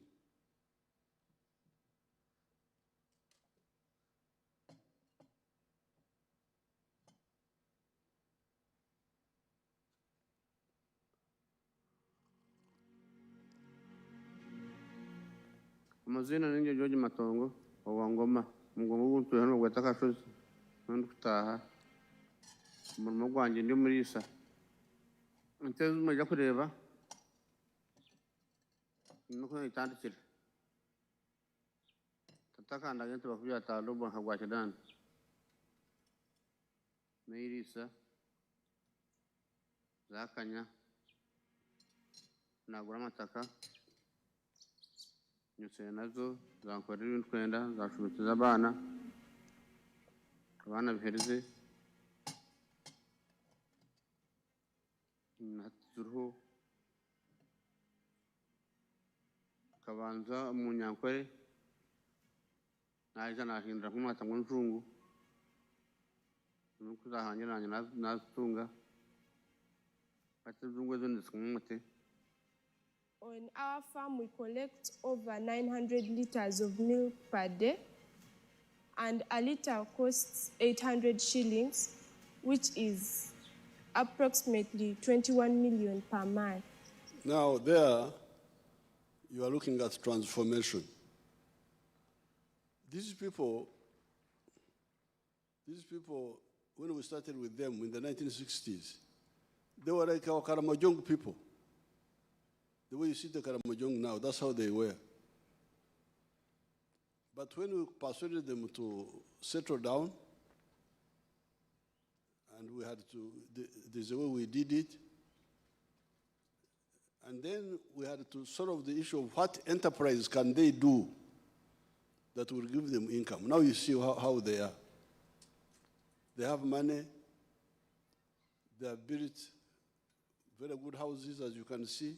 Amazina ninje George Matongo wa Ngoma Ngoma ubuntu hano gwatakashozi ndo kutaha umurimo gwanje ndi muri isa nteze mujya kureba nuko itandikira tatakanda gente bakubya talubo hagwachadana meirisa zakanya nagura amataka nyuse nazo zankorera ibintu kwenda zashubitiza abana bihereze naturuho kabanza Munyankore naje nahindura nk'umwata ngo njungu nuko zahanyiranye nazitunga ati zungwe zo ndisikumute. On our farm, we collect over 900 liters of milk per day, and a liter costs 800 shillings, which is approximately 21 million per month. Now there, you are looking at transformation. these people, when we started with them in the 1960s, they were like our Karamojong people. The way you see the Karamojong now, that's how they were. But when we persuaded them to settle down, and we had to, there's a way we did it, and then we had to solve the issue of what enterprise can they do that will give them income. Now you see how they are. They have money. They have built very good houses, as you can see.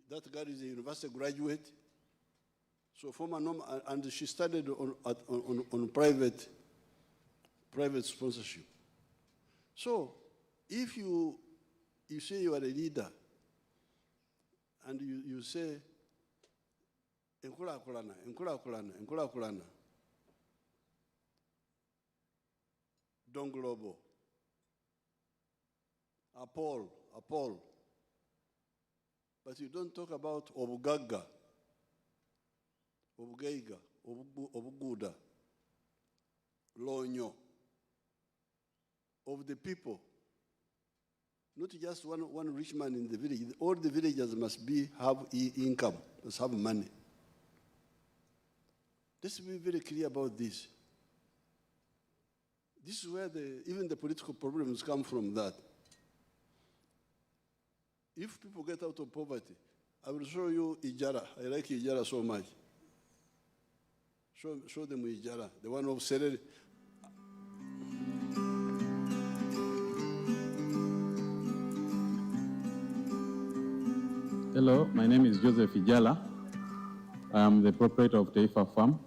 That girl is a university graduate. So former norm, and she studied on private sponsorship. So if you say you are a leader, and you say, Nkulakulana, Don Globo, Apol, but you don't talk about Obugaga, Obugeiga, Obuguda, Lonyo, of the people. Not just one rich man in the village. All the villagers must have income, must have money. Let's be very clear about this. This is where even the political problems come from that. If people get out of poverty, I will show you Ijara. I like Ijara so much. Show them Ijara, the one of Serere. Hello, my name is Joseph Ijala. I am the proprietor of Taifa Farm,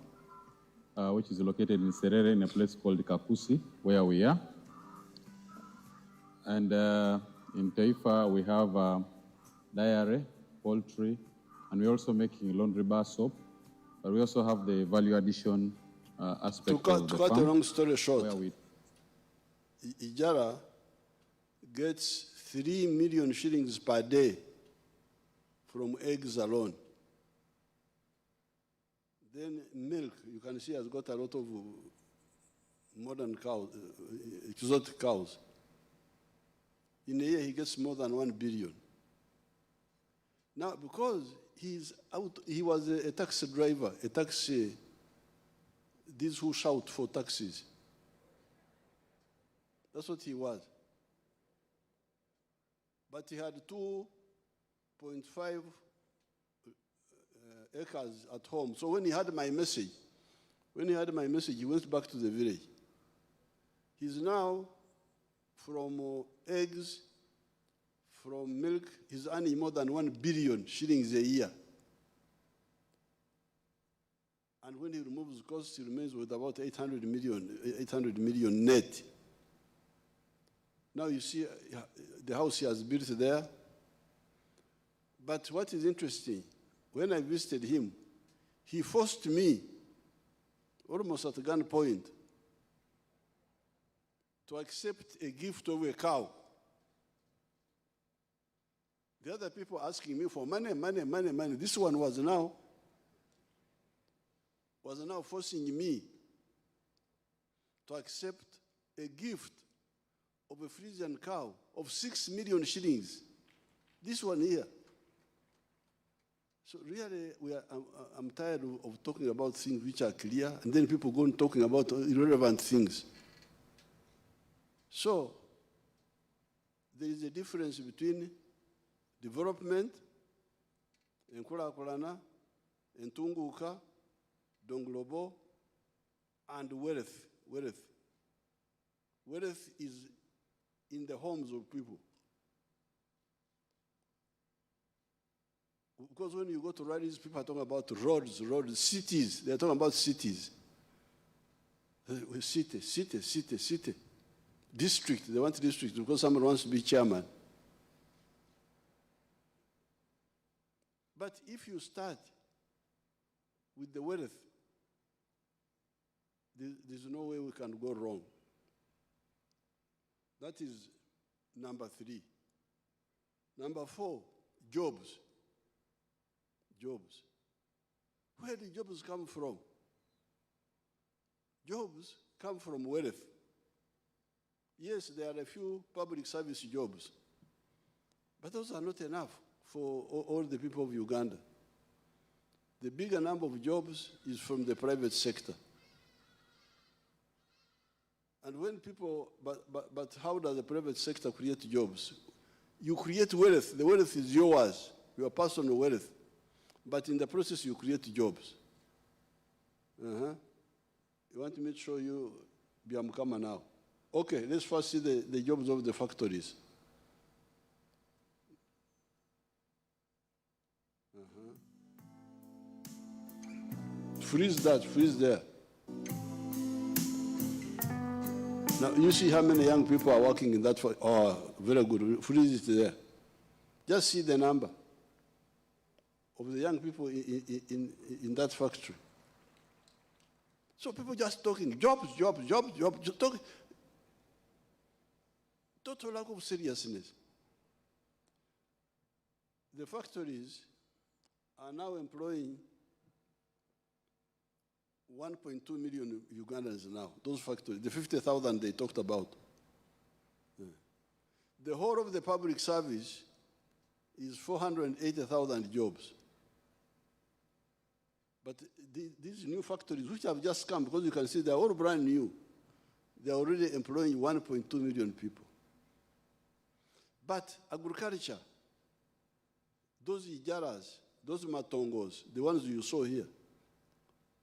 which is located in Serere in a place called Kakusi, where we are. And in Taifa, we have dairy, poultry, and we're also making laundry bar soap. But we also have the value addition aspect of the farm. To cut a long story short, Ijara gets 3 million shillings per day from eggs alone. Then milk, you can see, has got a lot of modern cows, exotic cows. In a year, he gets more than 1 billion. Now, because he was a taxi driver, these who shout for taxis. That's what he was. But he had 2.5 acres at home. So when he had my message, he went back to the village. He's now, from eggs, from milk, he's earning more than 1 billion shillings a year. And when he removes costs, he remains with about 800 million net. Now you see the house he has built there. But what is interesting, when I visited him, he forced me, almost at gunpoint, to accept a gift of a cow. The other people asking me for money. This one was now forcing me to accept a gift of a Frisian cow of 6 million shillings. This one here. So really, I'm tired of talking about things which are clear, and then people go on talking about irrelevant things. So there is a difference between development, Nkulakulana, Ntunguka, Donglobo, and wealth. Wealth is in the homes of people. Because when you go to rallies, people are talking about roads, cities. They're talking about cities. City. District, they want district because someone wants to be chairman. But if you start with the wealth, there's no way we can go wrong. That is number 3. Number 4, jobs. Where do jobs come from? Jobs come from wealth. Yes, there are a few public service jobs, but those are not enough for all the people of Uganda. The bigger number of jobs is from the private sector. And when people, but how does the private sector create jobs? You create wealth. The wealth is yours, your personal wealth. But in the process, you create jobs. You want me to show you Biamkama now? Okay, let's first see the jobs of the factories. Freeze that, freeze there. Now, you see how many young people are working in that factory? Oh, very good. Freeze it there. Just see the number of the young people in that factory. So people just talking, jobs, talking. Total lack of seriousness. The factories are now employing 1.2 million Ugandans now, those factories, the 50,000 they talked about. The whole of the public service is 480,000 jobs. But these new factories, which have just come, because you can see they're all brand new, they're already employing 1.2 million people. But agriculture, those ijaras, those matongos, the ones you saw here,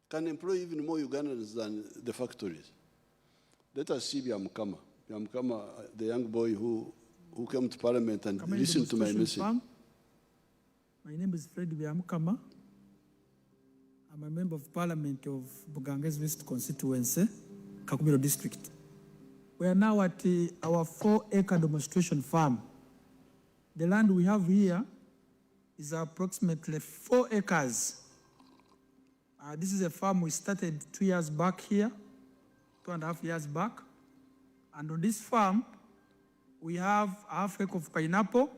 can employ even more Ugandans than the factories. Let us see Biamkama. Biamkama, the young boy who came to Parliament and listened to my message. Farm. My name is Fred Biamkama. I'm a member of Parliament of Buganges West Constituency, Kakumiro District. We are now at our 4-acre demonstration farm. The land we have here is approximately 4 acres. This is a farm we started 2 years back here, 2.5 years back. And on this farm, we have a half acre of pineapple,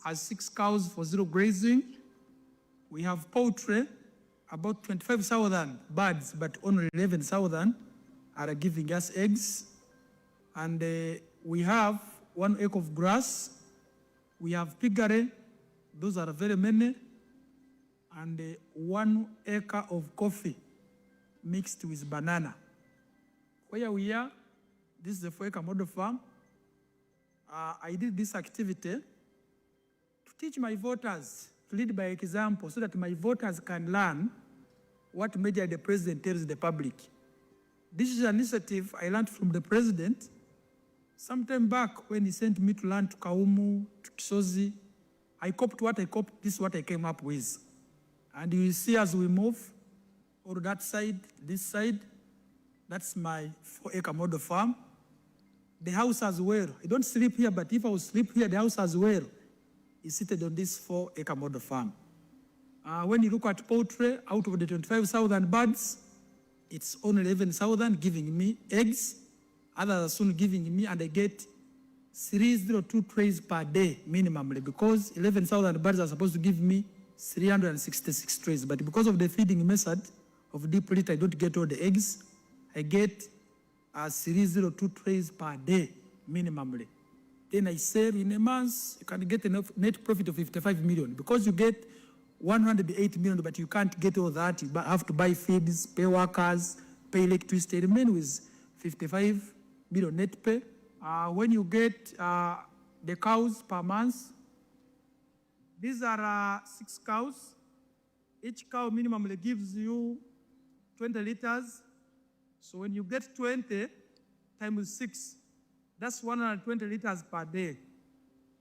has 6 cows for zero grazing. We have poultry, about 25,000 birds, but only 11,000 are giving us eggs. And we have 1 acre of grass. We have piggery, those are very many. And 1 acre of coffee mixed with banana. Where we are, this is a 4-acre model farm. I did this activity to teach my voters, to lead by example, so that my voters can learn what media the president tells the public. This is an initiative I learned from the president sometime back when he sent me to learn to Kaumu, to Kisozi. I copied what I copied, this is what I came up with. And you will see as we move, or that side, this side, that's my 4-acre model farm. The house as well. I don't sleep here, but if I would sleep here, the house as well is seated on this 4-acre model farm. When you look at poultry, out of the 25,000 birds, it's only 11,000 giving me eggs. Others are soon giving me, and I get 302 trays per day minimally, because 11,000 birds are supposed to give me 366 trays, but because of the feeding method of deep litter, I don't get all the eggs. I get 302 trays per day minimally. Then I sell in a month, you can get a net profit of 55 million, because you get 108 million, but you can't get all that. You have to buy feeds, pay workers, pay electricity, remain with 55 million net pay. When you get the cows per month, these are 6 cows. Each cow minimally gives you 20 liters. So when you get 20 times 6, that's 120 liters per day.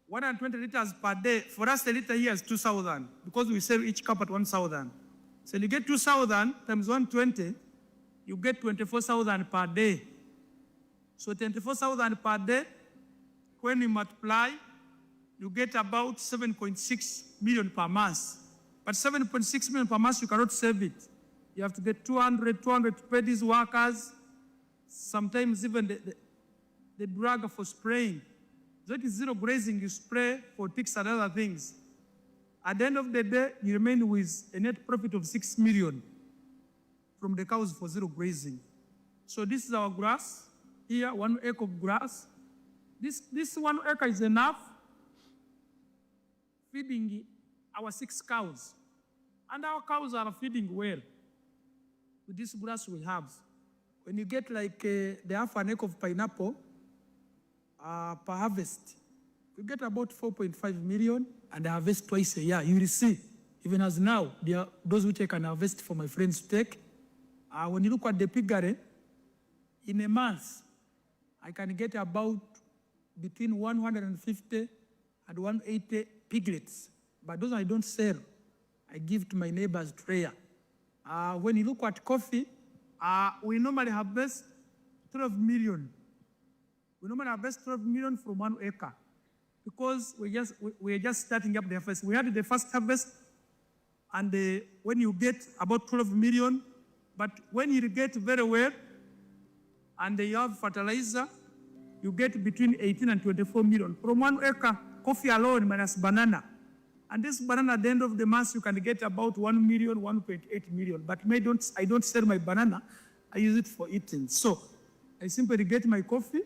120 liters per day. For us, a liter here is 2,000, because we sell each cup at 1,000. So you get 2,000 times 120, you get 24,000 per day. So 24,000 per day, when you multiply, you get about 7.6 million per month. But 7.6 million per month, you cannot save it. You have to get 200 to pay these workers, sometimes even the drug for spraying. That is zero grazing, you spray for ticks and other things. At the end of the day, you remain with a net profit of 6 million from the cows for zero grazing. So this is our grass. Here, 1 acre of grass. This 1 acre is enough feeding our 6 cows. And our cows are feeding well with this grass we have. When you get like the half an acre of pineapple per harvest, you get about 4.5 million and I harvest twice a year. You will see, even as now, there are those which I can harvest for my friends to take. When you look at the piggery, in a month, I can get about between 150 and 180 piglets. But those I don't sell, I give to my neighbors to rear. When you look at coffee, we normally harvest 12 million. We normally harvest 12 million from 1 acre because we're just starting up the harvest. We had the first harvest, and when you get about 12 million, but when you get very well, and you have fertilizer, you get between 18 and 24 million. From 1 acre, coffee alone minus banana. And this banana, at the end of the month, you can get about 1 million, 1.8 million. But I don't sell my banana. I use it for eating. So I simply get my coffee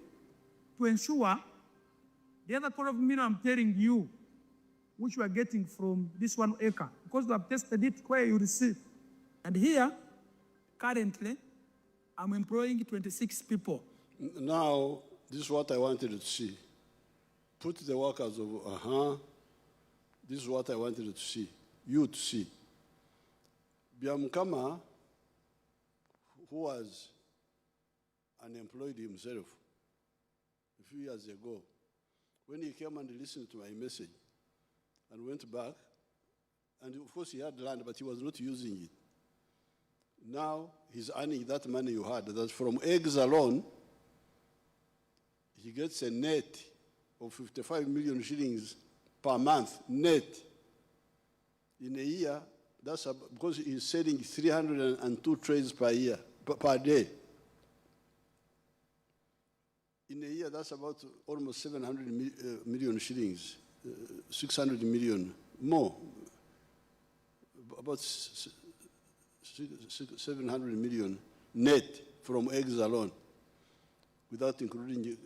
to ensure the other 12 million I'm telling you, which we are getting from this 1 acre, because we have tested it where you receive. And here, currently, I'm employing 26 people. Now, this is what I wanted to see. Put the workers of, this is what I wanted to see, you to see. Biamkama, who was unemployed himself a few years ago, when he came and listened to my message and went back, and of course he had land, but he was not using it. Now he's earning that money you had. That from eggs alone, he gets a net of 55 million shillings per month, net. In a year, that's because he's selling 302 trays per year, per day. In a year, that's about almost 700 million shillings, 600 million more, about 700 million net from eggs alone, without including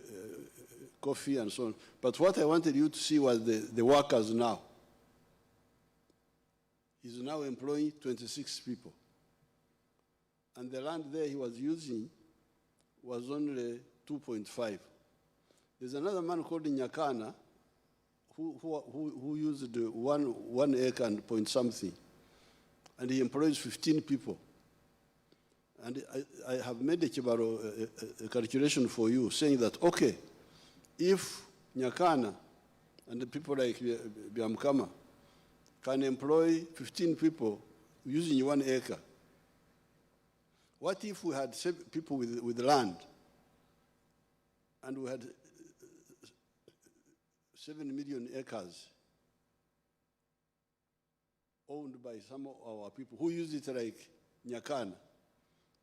coffee and so on. But what I wanted you to see was the workers now. He's now employing 26 people. And the land there he was using was only 2.5. There's another man called Nyakana who used 1 acre and point something. And he employs 15 people. And I have made a calculation for you saying that, okay, if Nyakana and the people like Biamkama can employ 15 people using 1 acre, what if we had people with land and we had 7 million acres owned by some of our people who use it like Nyakana?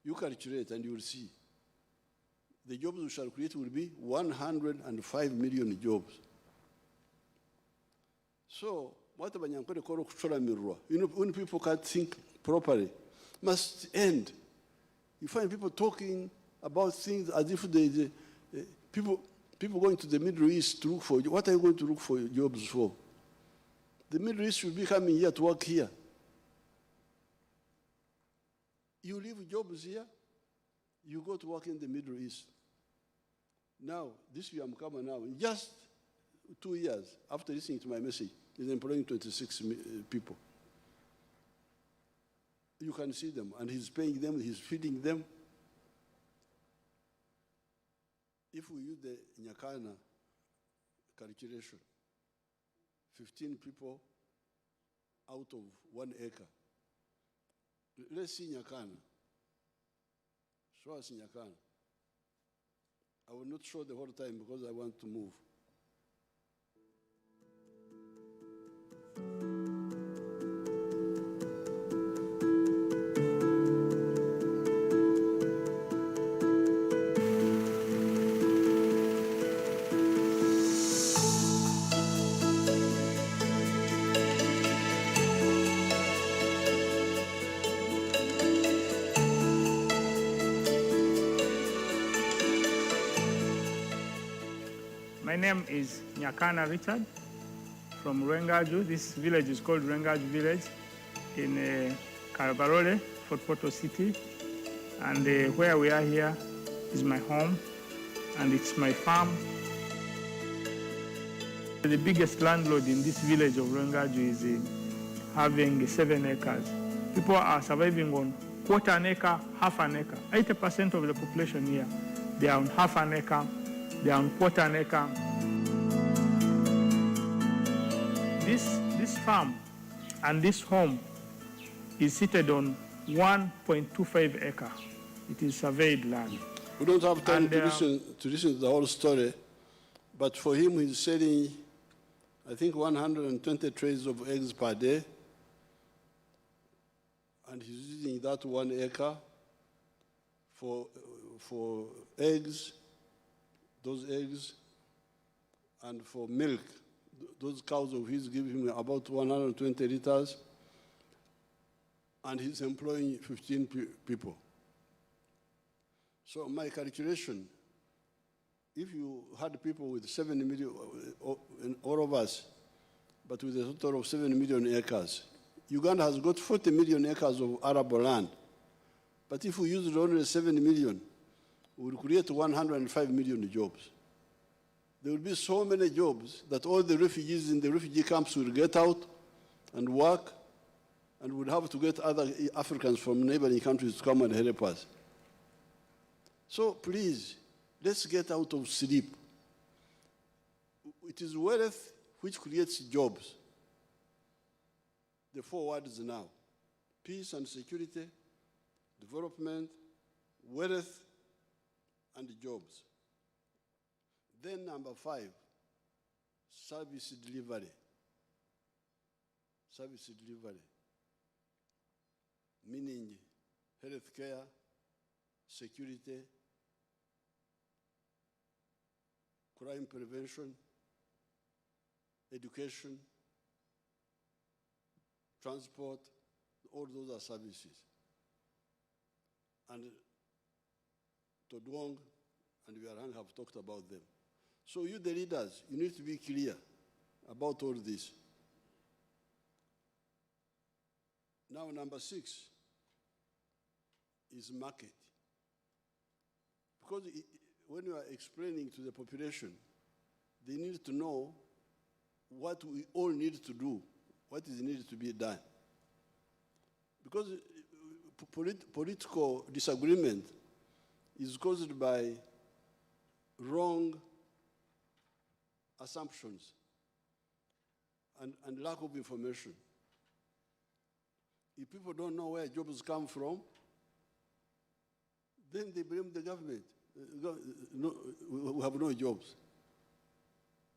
You calculate and you will see. The jobs we shall create will be 105 million jobs. So, what about when people can't think properly, must end. You find people talking about things as if people going to the Middle East to look for, what are you going to look for jobs for? The Middle East will be coming here to work here. You leave jobs here, you go to work in the Middle East. Now, this Biamkama now, in just 2 years after listening to my message, is employing 26 people. You can see them, and he's paying them, he's feeding them. If we use the Nyakana calculation, 15 people out of 1 acre. Let's see Nyakana. Show us Nyakana. I will not show the whole time because I want to move. name is Nyakana Richard from Rwengaju. This village is called Rwengaju Village in Karabarole, Fort Portal City. And where we are here is my home, and it's my farm. The biggest landlord in this village of Rwengaju is having 7 acres. People are surviving on quarter an acre, half an acre. 80% of the population here, they are on half an acre, they are on quarter an acre. This farm and this home is seated on 1.25 acre. It is surveyed land. We don't have time to listen to the whole story, but for him, he's selling, I think, 120 trays of eggs per day, and he's using that 1 acre for eggs, those eggs, and for milk. Those cows of his give him about 120 liters, and he's employing 15 people. So my calculation, if you had people with 7 million, all of us, but with a total of 7 million acres, Uganda has got 40 million acres of arable land. But if we use only 7 million, we will create 105 million jobs. There will be so many jobs that all the refugees in the refugee camps will get out and work, and we'll have to get other Africans from neighboring countries to come and help us. So please, let's get out of sleep. It is wealth which creates jobs. The 4 words now: peace and security, development, wealth, and jobs. Then number 5, service delivery. Service delivery, meaning health care, security, crime prevention, education, transport, all those are services. And Todwong and Wiarang have talked about them. So you, the leaders, you need to be clear about all this. Now, number 6 is market. Because when you are explaining to the population, they need to know what we all need to do, what is needed to be done. Because political disagreement is caused by wrong assumptions and lack of information. If people don't know where jobs come from, then they blame the government. No, we have no jobs.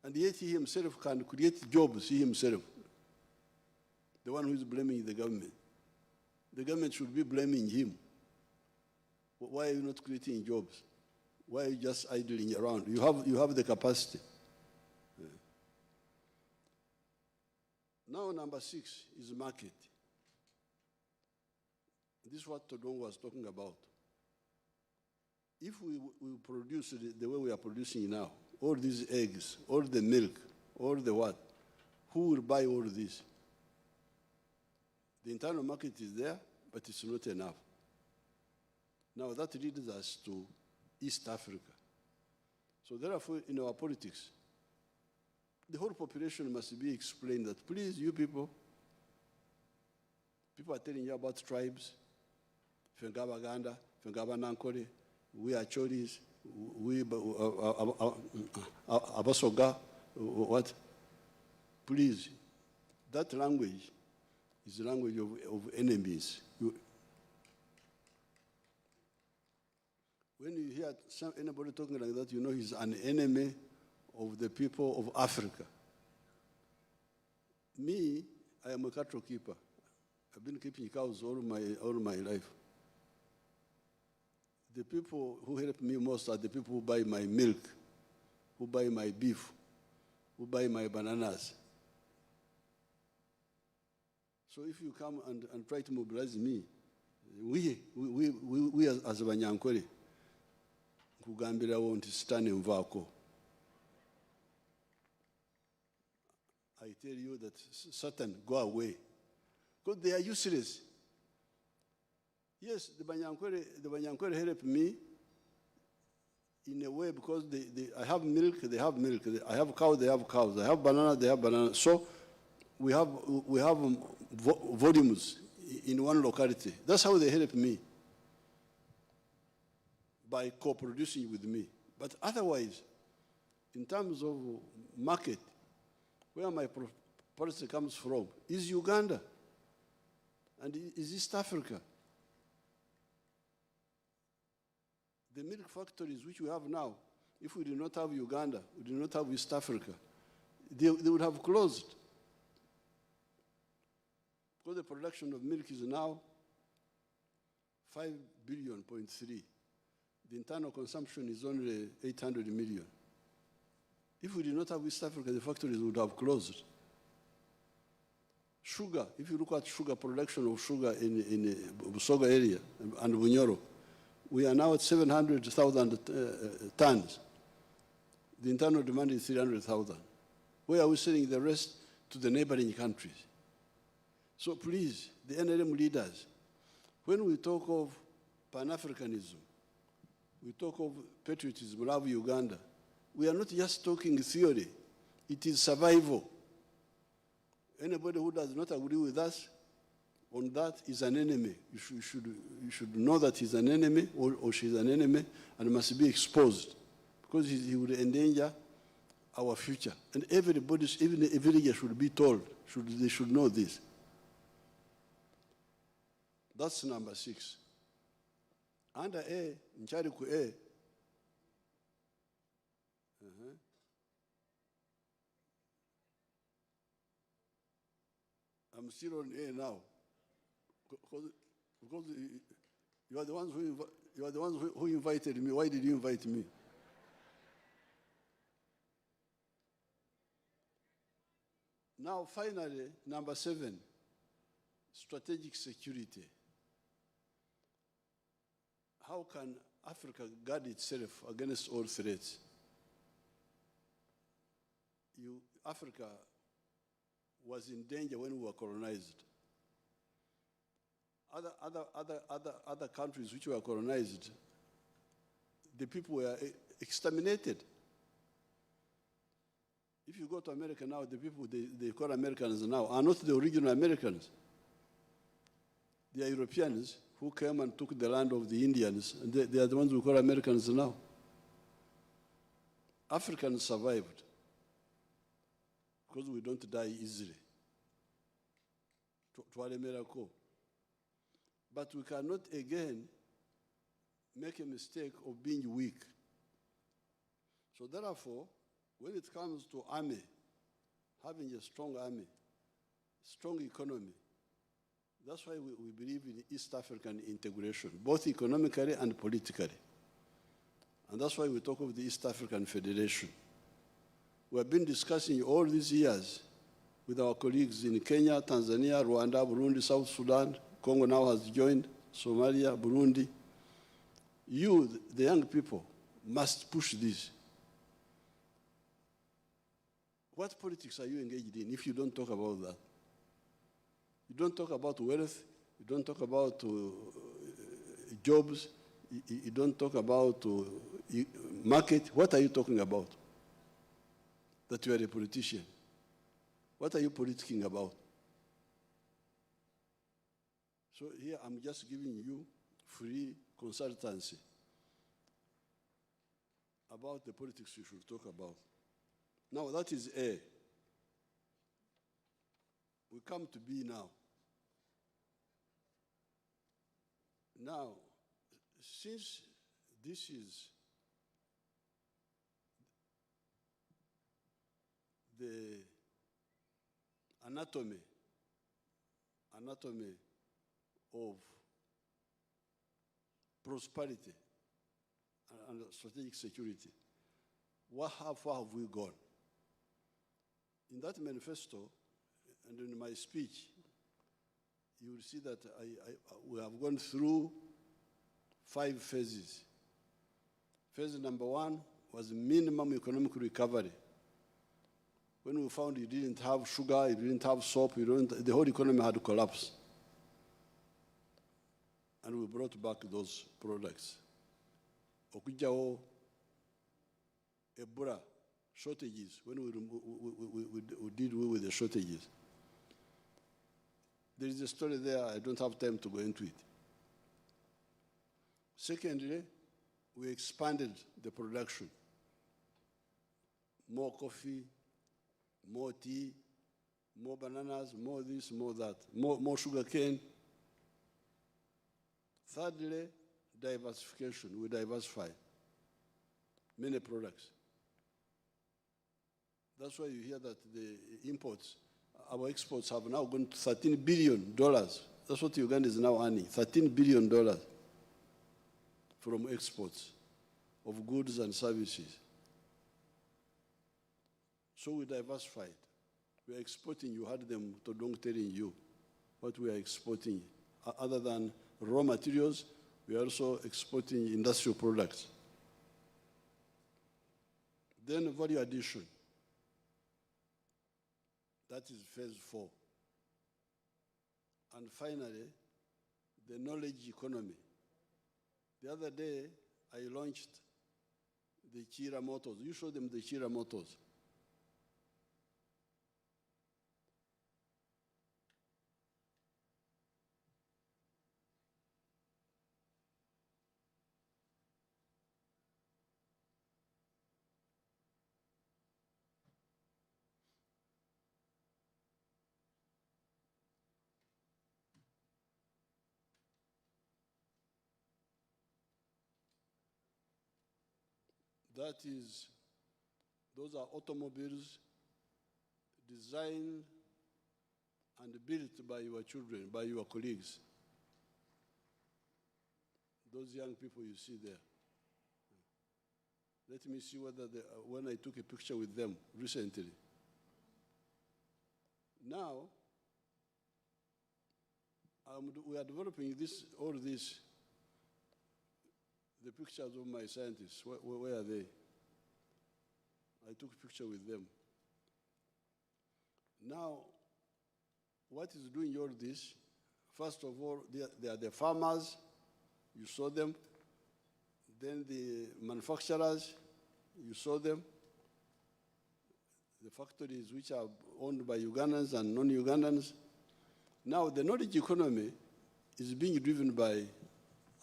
And yet he himself can create jobs, he himself, the one who is blaming the government. The government should be blaming him. Why are you not creating jobs? Why are you just idling around? You have the capacity. Now, number 6 is market. This is what Todong was talking about. If we produce the way we are producing now, all these eggs, all the milk, all the what, who will buy all this? The internal market is there, but it's not enough. Now that leads us to East Africa. So therefore, in our politics, the whole population must be explained that, please, you people are telling you about tribes, Fengabaganda, Fengabanankole, we are Choris, we Abasoga, what? Please, that language is the language of enemies. When you hear anybody talking like that, you know he's an enemy of the people of Africa. Me, I am a cattle keeper. I've been keeping cows all my life. The people who help me most are the people who buy my milk, who buy my beef, who buy my bananas. So if you come and try to mobilize me, we as Abanyankole, kugambira won't stand in Vako. I tell you that Satan, go away. Because they are useless. Yes, the Banyankwere help me in a way because I have milk, they have milk. I have cows, they have cows. I have banana, they have banana. So we have volumes in one locality. That's how they help me, by co-producing with me. But otherwise, in terms of market, where my policy comes from is Uganda and is East Africa. The milk factories which we have now, if we did not have Uganda, we did not have East Africa, they would have closed. Because the production of milk is now 5.3 billion. The internal consumption is only 800 million. If we did not have East Africa, the factories would have closed. Sugar, if you look at sugar, production of sugar in Busoga area and Munyonyo, we are now at 700,000 tons. The internal demand is 300,000. Where are we selling the rest? To the neighboring countries. So please, the NRM leaders, when we talk of Pan-Africanism, we talk of patriotism, love Uganda, we are not just talking theory. It is survival. Anybody who does not agree with us on that is an enemy. You should know that he's an enemy or she's an enemy and must be exposed because he will endanger our future. And everybody, even a villager, should be told, they should know this. That's number 6. Under A, Nchariku A, I'm still on A now. Because you are the ones who invited me. Why did you invite me? Now, finally, number 7, strategic security. How can Africa guard itself against all threats? Africa was in danger when we were colonized. Other countries which were colonized, the people were exterminated. If you go to America now, the people they call Americans now are not the original Americans. They are Europeans who came and took the land of the Indians, and they are the ones we call Americans now. Africans survived because we don't die easily. But we cannot again make a mistake of being weak. So therefore, when it comes to army, having a strong army, strong economy, that's why we believe in East African integration, both economically and politically. And that's why we talk of the East African Federation. We have been discussing all these years with our colleagues in Kenya, Tanzania, Rwanda, Burundi, South Sudan. Congo now has joined, Somalia, Burundi. You, the young people, must push this. What politics are you engaged in if you don't talk about that? You don't talk about wealth, you don't talk about jobs, you don't talk about market. What are you talking about? That you are a politician. What are you politicking about? So here I'm just giving you free consultancy about the politics you should talk about. Now that is A. We come to B now. Now, since this is the anatomy of prosperity and strategic security, how far have we gone? In that manifesto and in my speech, you will see that we have gone through 5 phases. Phase number 1 was minimum economic recovery. When we found you didn't have sugar, you didn't have soap, the whole economy had collapsed. And we brought back those products. Okujao, Ebola, shortages, when we did with the shortages. There is a story there, I don't have time to go into it. Secondly, we expanded the production. More coffee, more tea, more bananas, more this, more that, more sugar cane. Thirdly, diversification. We diversify many products. That's why you hear that the imports, our exports have now gone to $13 billion. That's what Uganda is now earning, $13 billion from exports of goods and services. So we diversified. We are exporting, you had them to don't telling you what we are exporting. Other than raw materials, we are also exporting industrial products. Then value addition. That is phase 4. And finally, the knowledge economy. The other day, I launched the Chira motors. You show them the Chira motors. Those are automobiles designed and built by your children, by your colleagues. Those young people you see there. Let me see whether when I took a picture with them recently. Now, we are developing all this. The pictures of my scientists, where are they? I took a picture with them. Now, what is doing all this? First of all, they are the farmers, you saw them. Then the manufacturers, you saw them. The factories which are owned by Ugandans and non-Ugandans. Now, the knowledge economy is being driven by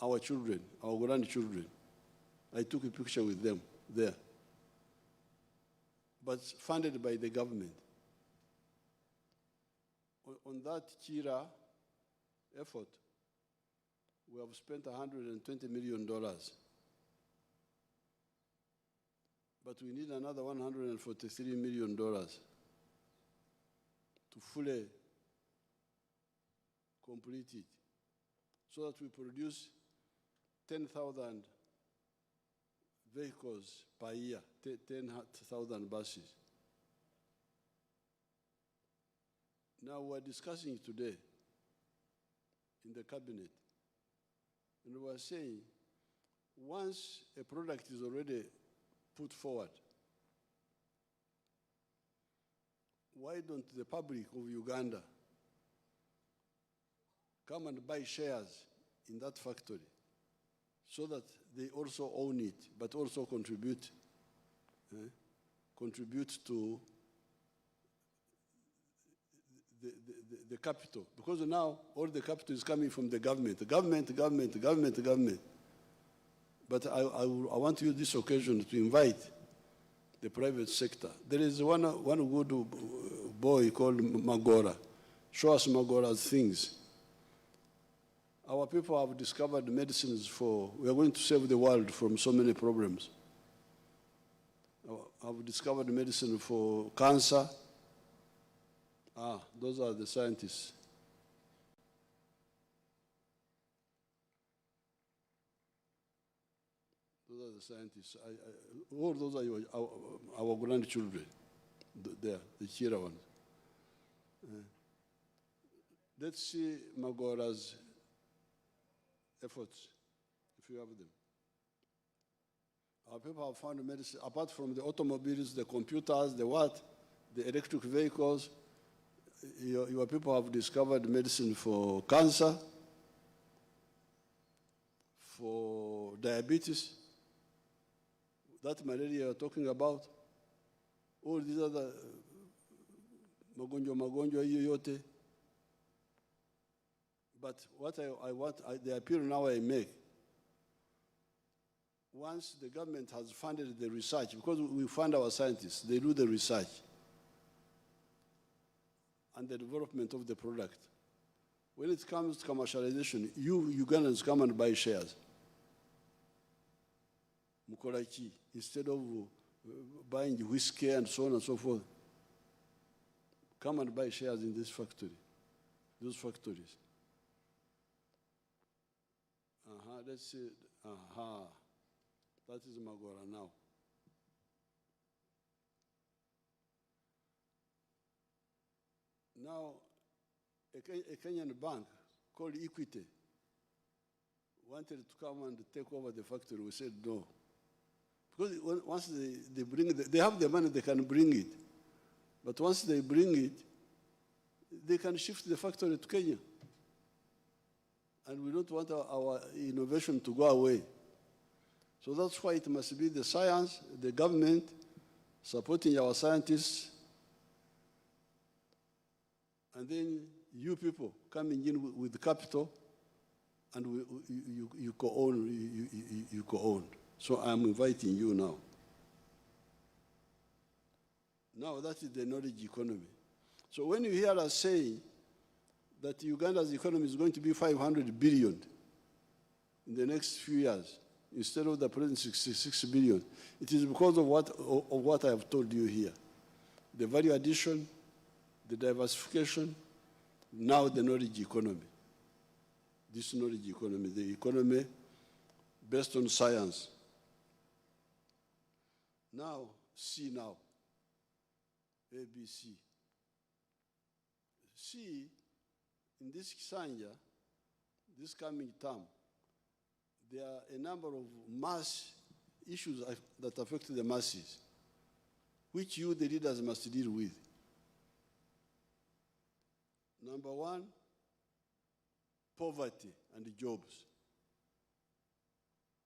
our children, our grandchildren. I took a picture with them there, but funded by the government. On that Chira effort, we have spent $120 million. But we need another $143 million to fully complete it, so that we produce 10,000 vehicles per year, 10,000 buses. Now we're discussing today in the cabinet, and we're saying once a product is already put forward, why don't the public of Uganda come and buy shares in that factory, so that they also own it, but also contribute to the capital. Because now all the capital is coming from the government. But I want to use this occasion to invite the private sector. There is one good boy called Magora. Show us Magora's things. Our people have discovered medicines we are going to save the world from so many problems. I've discovered medicine for cancer. Those are the scientists. Those are the scientists. All those are our grandchildren, there, the Chira ones. Let's see Magora's efforts, if you have them. Our people have found medicine, apart from the automobiles, the computers, the what, the electric vehicles. Your people have discovered medicine for cancer, for diabetes, that malaria you're talking about, all these other magonjwa yote. But what I want, the appeal now I make, once the government has funded the research, because we fund our scientists, they do the research and the development of the product. When it comes to commercialization, you Ugandans come and buy shares. Mukorachi, instead of buying whiskey and so on and so forth, come and buy shares in this factory, those factories. Let's see. That is Magora now. Now, a Kenyan bank called Equity wanted to come and take over the factory. We said no. Because once they bring it, they have the money, they can bring it. But once they bring it, they can shift the factory to Kenya. And we don't want our innovation to go away. So that's why it must be the science, the government, supporting our scientists, and then you people coming in with capital, and you co-own. So I'm inviting you now. Now that is the knowledge economy. So when you hear us saying that Uganda's economy is going to be 500 billion in the next few years, instead of the present 66 billion, it is because of what I have told you here. The value addition, the diversification, now the knowledge economy. This knowledge economy, the economy based on science. Now, C now, ABC. C, in this Kisanja, this coming term, there are a number of mass issues that affect the masses, which you, the leaders, must deal with. Number one, poverty and jobs.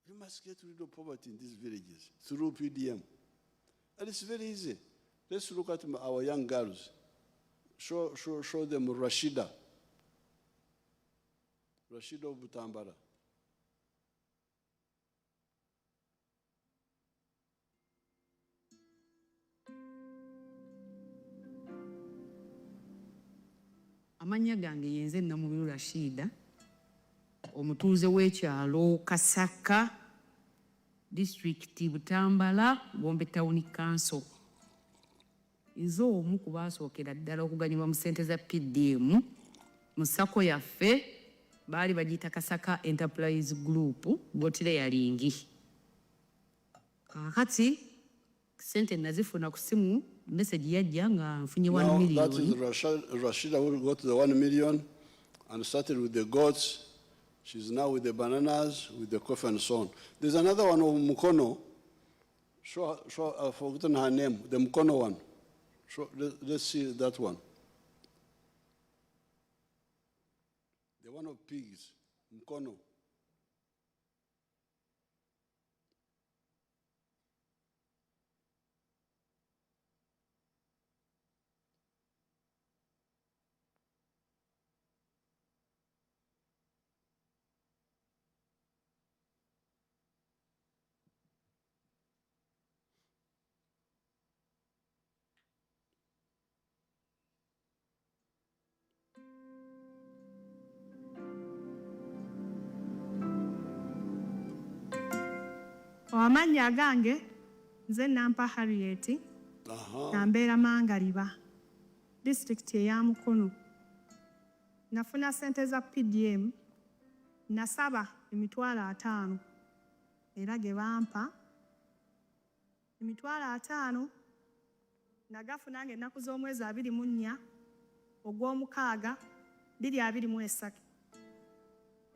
You must get rid of poverty in these villages through PDM. And it's very easy. Let's look at our young girls. Show them Rashida of Butambara. Amanya gange yenze Namubiru Rashida, omutuuze w'ekyalo Kasaka, District Butambala, Gombe Town Council. Nze omu ku baasookera ddala okuganyulwa mu ssente za PDM mu sako yaffe baali bagiyita Kasaka Enterprise Group bwotire yalingi. Kaakati ssente nazifuna ku simu message yajja nga nfunye 1 million. That is Rashida who got the 1 million and started with the goats. She's now with the bananas, with the coffee and so on. There's another one of Mukono. I've forgotten her name, the Mukono one. Let's see that one. The one of pigs, Mukono. Amanya gange nze nampa Harriet nambeera Mangaliba district eya Mukono. Nafuna ssente za PDM nasaba $5,000 era ge bampa $5,000 nagafuna ng'ennaku z'omwezi 24 ogw'omukaaga 2023.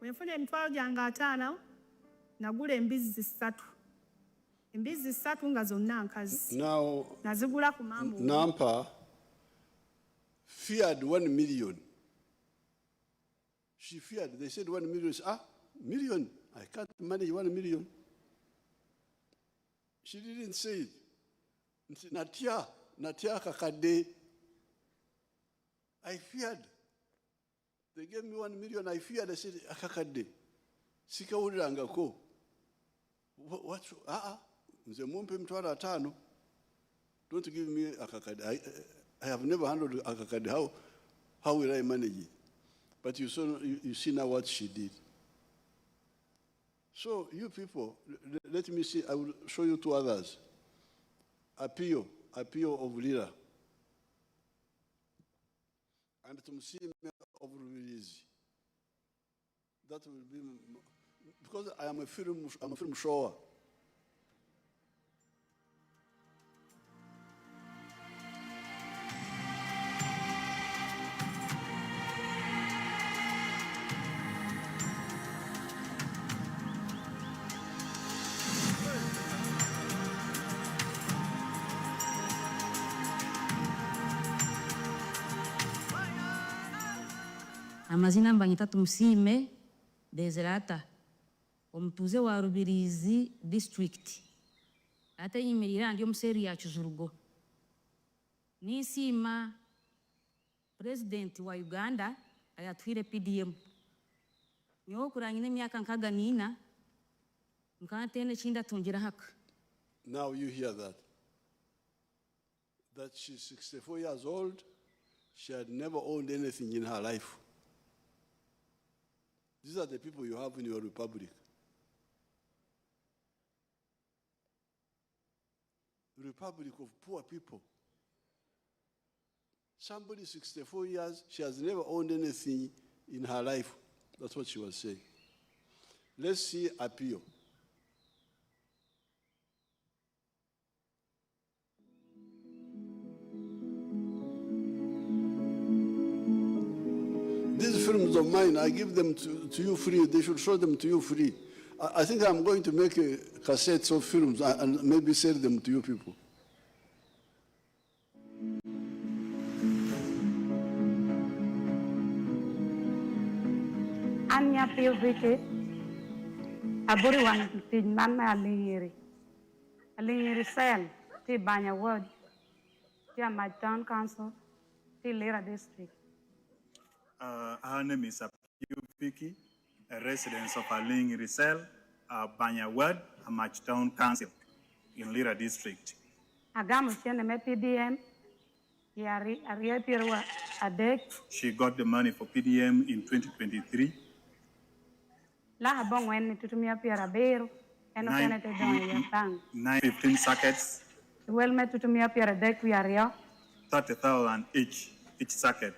Bwe nfuna $5,000 gyange nagula embizi 3. Embizi 3 nga zonna nkazi. Now, nazigula ku mambo. Nampa feared 1 million. She feared. They said 1 million. Million. I can't manage 1 million. She didn't say it. Natia kakade. I feared. They gave me 1 million. I feared. I said, akakade. Sika uranga ko. What? Nze mumpe mtwara atano. Don't give me akakade. I have never handled akakade. How will I manage it? But you see now what she did. So you people, let me see, I will show you two others. Appeal of Lira. And Tumsime of Rubirizi. That will be, because I'm a film shower. Amazina mbanyita Tumsime Deserata omutuze wa Rubirizi district ate yimirira ndi omuseri ya Kizurugo nisima president wa Uganda ayatwire PDM nyo kurangine myaka nkaga nina mkantene chinda tungira haka. Now you hear that she's 64 years old. She had never owned anything in her life. These are the people you have in your republic. Republic of poor people. Somebody 64 years, she has never owned anything in her life. That's what she was saying. Let's see appeal. These films of mine, I give them to you free. They should show them to you free. I think I'm going to make cassettes of films and maybe sell them to you people. Anya Pilvike, Aburi one to Mama Alingiri Sel, T Banya Ward, Tia my town council, T Lira district. Her name is Piki, a resident of Aling Risel, Banya Ward, Amach Town Council in Lira District. Agamusian PDM, Yari Ariapirwa Adek. She got the money for PDM in 2023. La Bong when to me appear a bear and a 15 sockets. Well met to me appear a deck we are 30,000 each socket.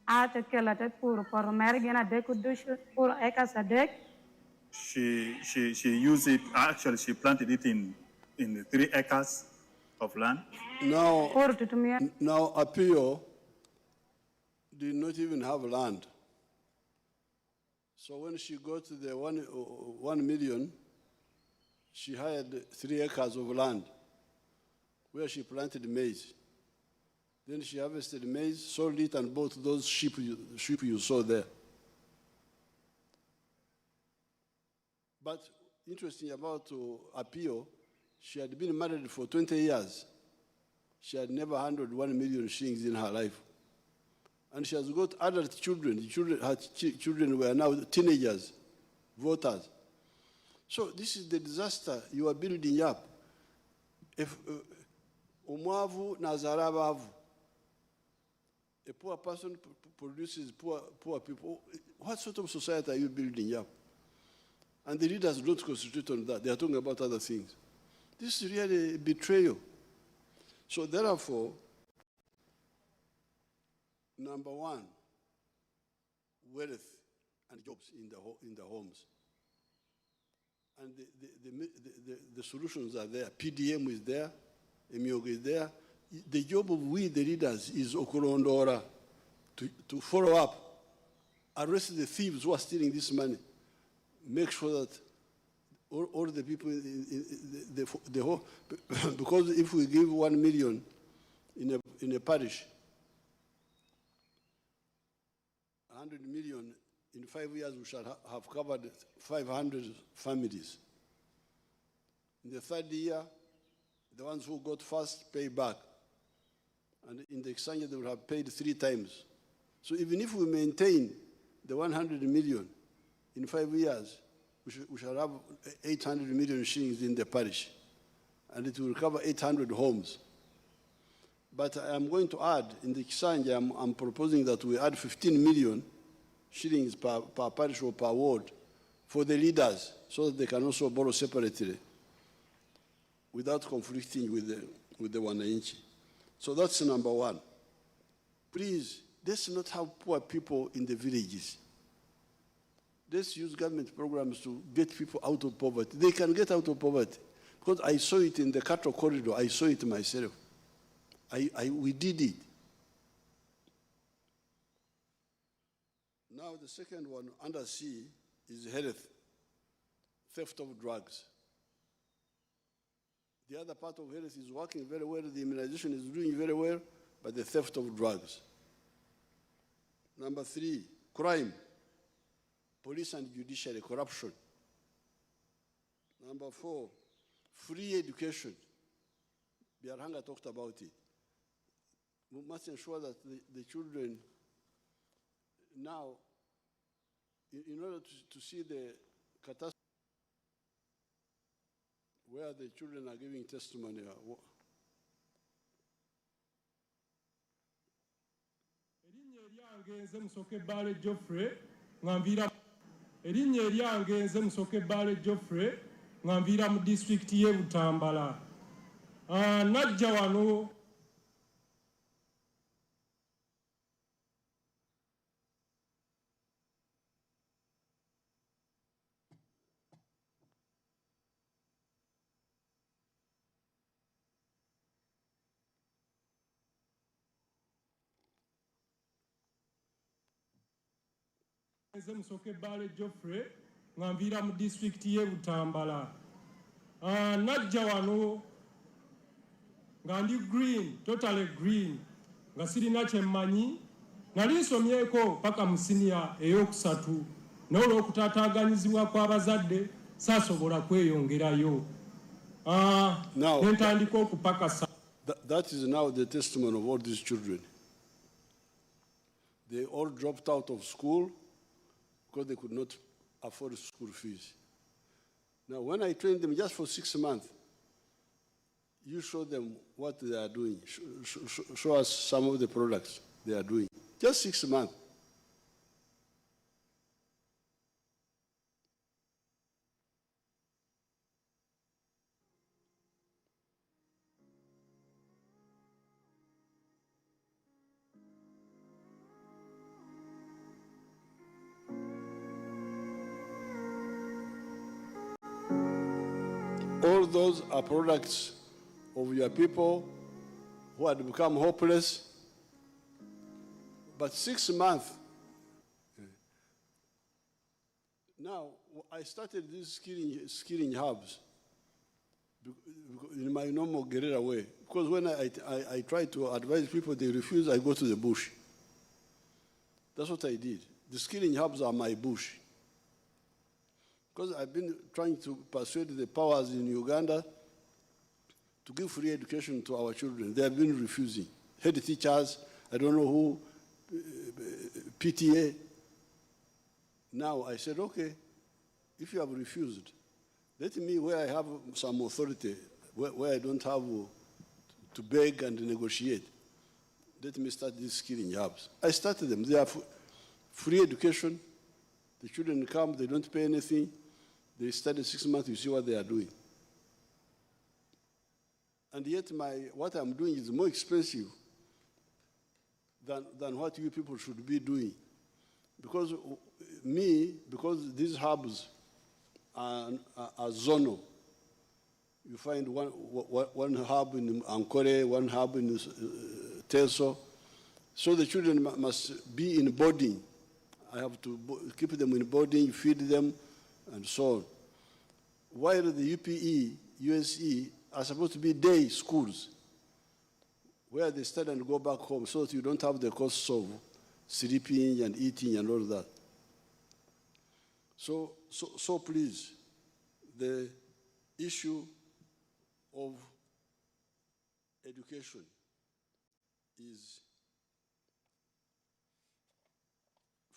Ate kelate puro for American a deck would do for acres a deck. She used it, actually she planted it in 3 acres of land. Now Apio did not even have land. So when she got the 1 million, she hired 3 acres of land where she planted maize. Then she harvested maize, sold it, and bought those sheep you saw there. But interesting about Apio, she had been married for 20 years. She had never handled 1 million shillings in her life. And she has got adult children. Her children were now teenagers, voters. So this is the disaster you are building up. If Umwavu Nazarabavu, a poor person produces poor people, what sort of society are you building up? And the leaders don't concentrate on that. They are talking about other things. This is really a betrayal. So therefore, number one, wealth and jobs in the homes. And the solutions are there. PDM is there, Emiogo is there. The job of we, the leaders, is Okorondora, to follow up, arrest the thieves who are stealing this money, make sure that all the people in the whole, because if we give 1 million in a parish, 100 million, in 5 years we shall have covered 500 families. In the third year, the ones who got first pay back. And in the exchange, they will have paid 3 times. So even if we maintain the 100 million in 5 years, we shall have 800 million shillings in the parish. And it will cover 800 homes. But I am going to add, in the exchange, I'm proposing that we add 15 million shillings per parish or per ward for the leaders, so that they can also borrow separately without conflicting with the wananchi. So that's number one. Please, let's not have poor people in the villages. Let's use government programs to get people out of poverty. They can get out of poverty. Because I saw it in the cattle corridor. I saw it myself. We did it. Now the second one, under C, is health, theft of drugs. The other part of health is working very well, the immunization is doing very well, but the theft of drugs. Number 3, crime, police and judiciary, corruption. Number 4, free education. Biarhanga talked about it. We must ensure that the children now, in order to see the catastrophe, where the children are giving testimony. Erinnya eryange nze Musoke Bale Geoffrey nganviira mu disitulikiti y'e Butambala. Najja wano nze Musoke Bale Geoffrey nganviira mu disitulikiti y'e Butambala. Najja wano nga ndi green, totally green, nga sirina kye mmanyi. Nali nsomyeko paka mu siniya ey'okusatu, n'olw'okutaataaganyizibwa kw'abazadde saasobola kweyongerayo. Nentandika okupakasa. That is now the testimony of all these children. They all dropped out of school because they could not afford school fees. Now, when I trained them just for 6 months, you show them what they are doing. Show us some of the products they are doing. Just 6 months. All those are products of your people who had become hopeless. But 6 months. Now, I started these skilling hubs in my normal guerrilla way. Because when I try to advise people, they refuse, I go to the bush. That's what I did. The skilling hubs are my bush. Because I've been trying to persuade the powers in Uganda to give free education to our children. They have been refusing. Head teachers, I don't know who, PTA. Now I said, okay, if you have refused, let me, where I have some authority, where I don't have to beg and negotiate, let me start these skilling hubs. I started them. They are free education. The children come, they don't pay anything. They study 6 months, you see what they are doing. And yet what I'm doing is more expensive than what you people should be doing. Because these hubs are zonal. You find one hub in Ankole, one hub in Teso. So the children must be in boarding. I have to keep them in boarding, feed them, and so on. While the UPE, USE are supposed to be day schools, where they study and go back home so that you don't have the costs of sleeping and eating and all that. So please, the issue of education is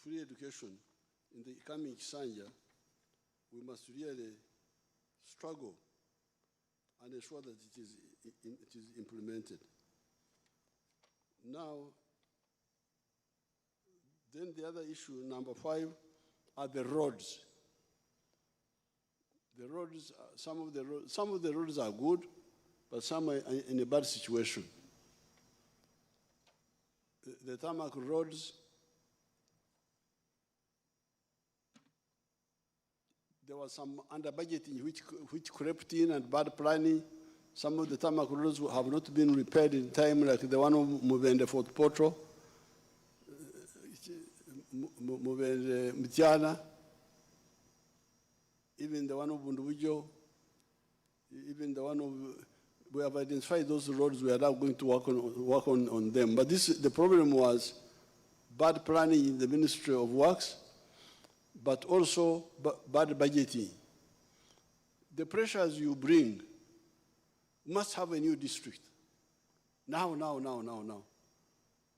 free education. In the coming Kisanja, we must really struggle and ensure that it is implemented. Now, then the other issue, number 5, are the roads. The roads, some of the roads are good, but some are in a bad situation. The tarmac roads, there was some under-budgeting which crept in and bad planning. Some of the tarmac roads have not been repaired in time, like the one of Museveni Fort Portal, Museveni Mtiana, even the one of Bundubujo, even the one of, we have identified those roads, we are now going to work on them. But the problem was bad planning in the Ministry of Works, but also bad budgeting. The pressures you bring must have a new district. Now.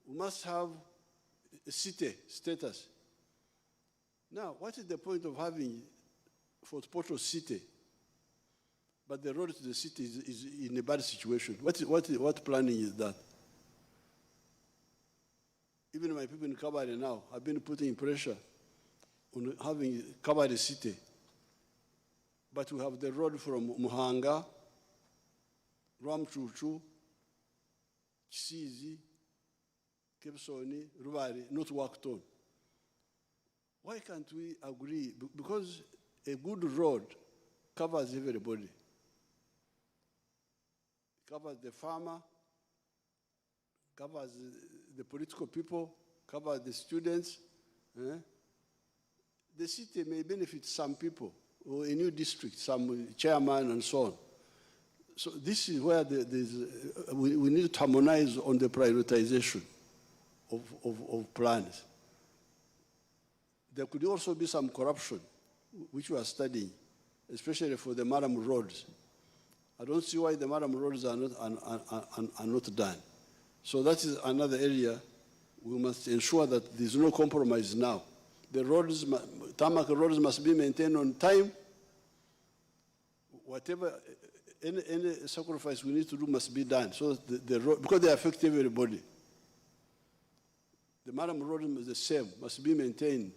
We must have a city status. Now, what is the point of having Fort Portal city, but the road to the city is in a bad situation? What planning is that? Even my people in Kabale now have been putting pressure on having Kabale city. But we have the road from Muhanga, Rwamchuchu, Kisizi, Kepsoni, Rubari, not worked on. Why can't we agree? Because a good road covers everybody. It covers the farmer, covers the political people, covers the students. The city may benefit some people, or a new district, some chairman and so on. So this is where we need to harmonize on the prioritization of plans. There could also be some corruption, which we are studying, especially for the Maram roads. I don't see why the Maram roads are not done. So that is another area we must ensure that there's no compromise now. The roads, tarmac roads must be maintained on time. Whatever, any sacrifice we need to do must be done. So the road, because they affect everybody. The Maram road is the same, must be maintained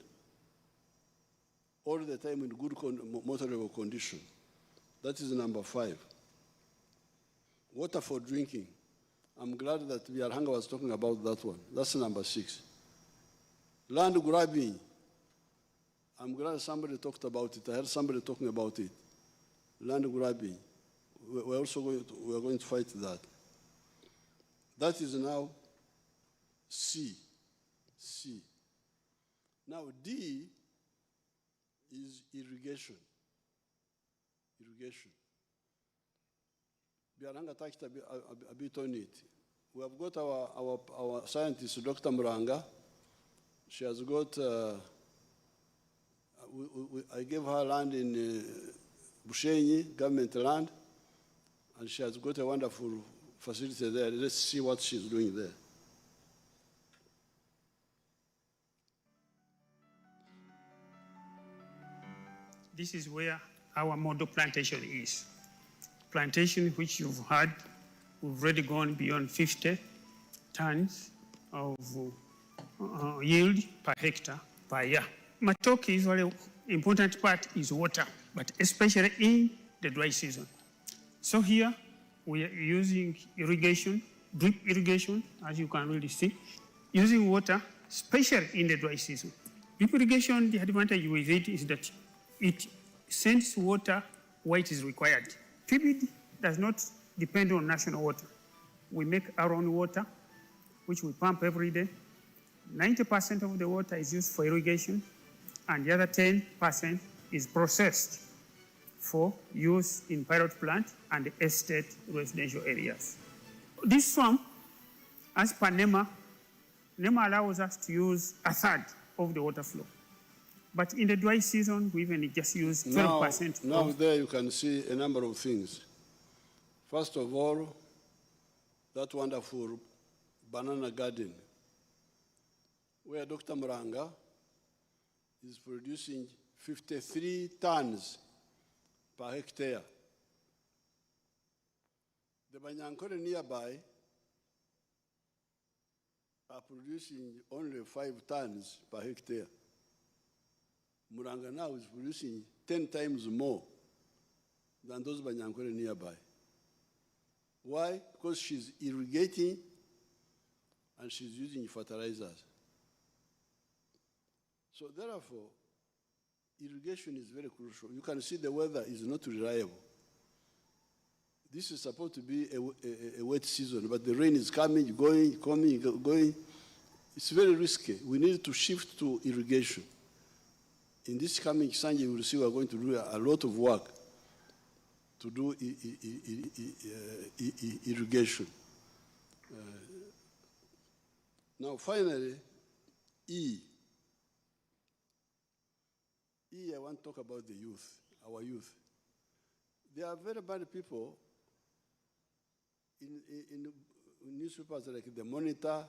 all the time in good motorable condition. That is number 5. Water for drinking. I'm glad that Biarhanga was talking about that one. That's number 6. Land grabbing. I'm glad somebody talked about it. I heard somebody talking about it. Land grabbing. We're also going to fight that. That is now C. Now D is irrigation. Biarhanga touched a bit on it. We have got our scientist, Dr. Muranga. She has got, I gave her land in Bushenyi, government land, and she has got a wonderful facility there. Let's see what she's doing there. This is where our model plantation is. Plantation, which you've heard, we've already gone beyond 50 tons of yield per hectare per year. Matoke is very important part is water, but especially in the dry season. So here we are using irrigation, drip irrigation, as you can really see, using water, especially in the dry season. Drip irrigation, the advantage with it is that it sends water where it is required. PBD does not depend on national water. We make our own water, which we pump every day. 90% of the water is used for irrigation, and the other 10% is processed for use in pilot plant and estate residential areas. This farm, as per NEMA, NEMA allows us to use a third of the water flow. But in the dry season, we even just use 12%. Now there you can see a number of things. First of all, that wonderful banana garden, where Dr. Muranga is producing 53 tons per hectare. The Banyankore nearby are producing only 5 tons per hectare. Muranga now is producing 10 times more than those Banyankore nearby. Why? Because she's irrigating and she's using fertilizers. So therefore, irrigation is very crucial. You can see the weather is not reliable. This is supposed to be a wet season, but the rain is coming, going. It's very risky. We need to shift to irrigation. In this coming Sunday, you will see we are going to do a lot of work to do irrigation. Now, finally, E, I want to talk about the youth, our youth. There are very bad people in newspapers like The Monitor,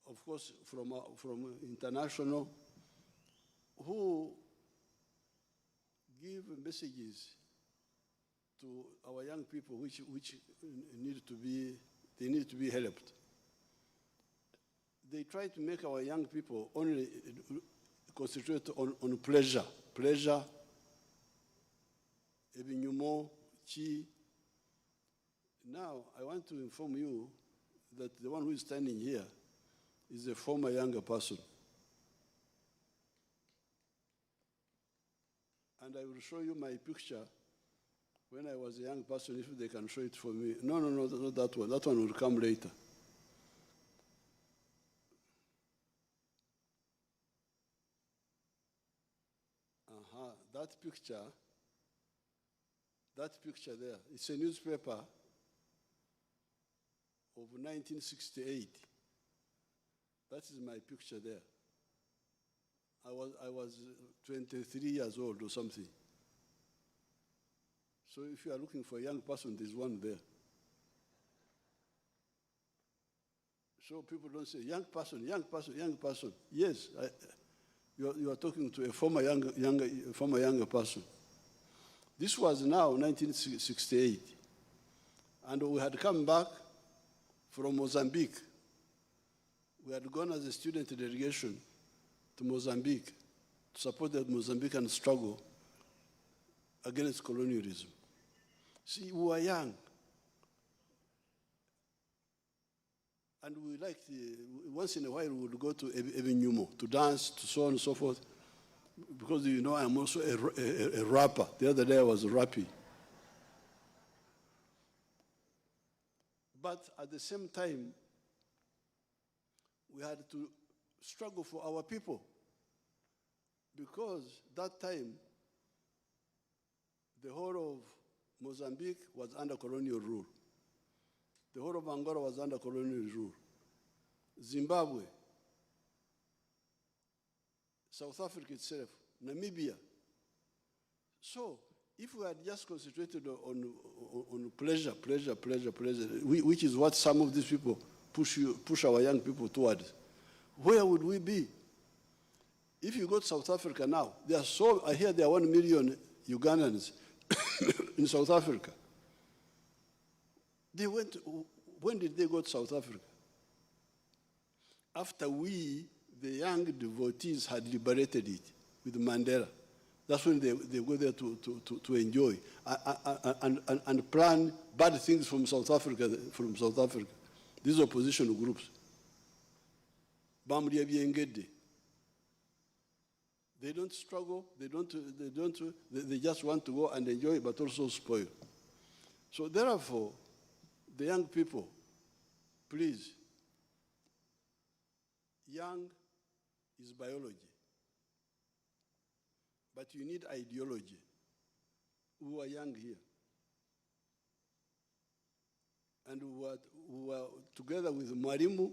of course, from international, who give messages to our young people which need to be helped. They try to make our young people only concentrate on pleasure, ebinyumo, chi. Now, I want to inform you that the one who is standing here is a former younger person. And I will show you my picture when I was a young person, if they can show it for me. No, not that one. That one will come later. That picture there, it's a newspaper of 1968. That is my picture there. I was 23 years old or something. So if you are looking for a young person, there's one there. So people don't say, young person. Yes, you are talking to a former younger person. This was now 1968. And we had come back from Mozambique. We had gone as a student delegation to Mozambique to support the Mozambican struggle against colonialism. See, we were young. And we liked, once in a while, we would go to Ebinyumo to dance, to so on and so forth. Because, you know, I'm also a rapper. The other day I was rapping. But at the same time, we had to struggle for our people. Because that time, the whole of Mozambique was under colonial rule. The whole of Angola was under colonial rule. Zimbabwe, South Africa itself, Namibia. So, if we had just concentrated on pleasure, which is what some of these people push our young people towards, where would we be? If you go to South Africa now, I hear there are 1 million Ugandans in South Africa. When did they go to South Africa? After we, the young devotees, had liberated it with Mandela. That's when they go there to enjoy and plan bad things from South Africa. These opposition groups. They don't struggle, they just want to go and enjoy, but also spoil. So therefore, the young people, please, young is biology, but you need ideology. We are young here. And we were together with Mwalimu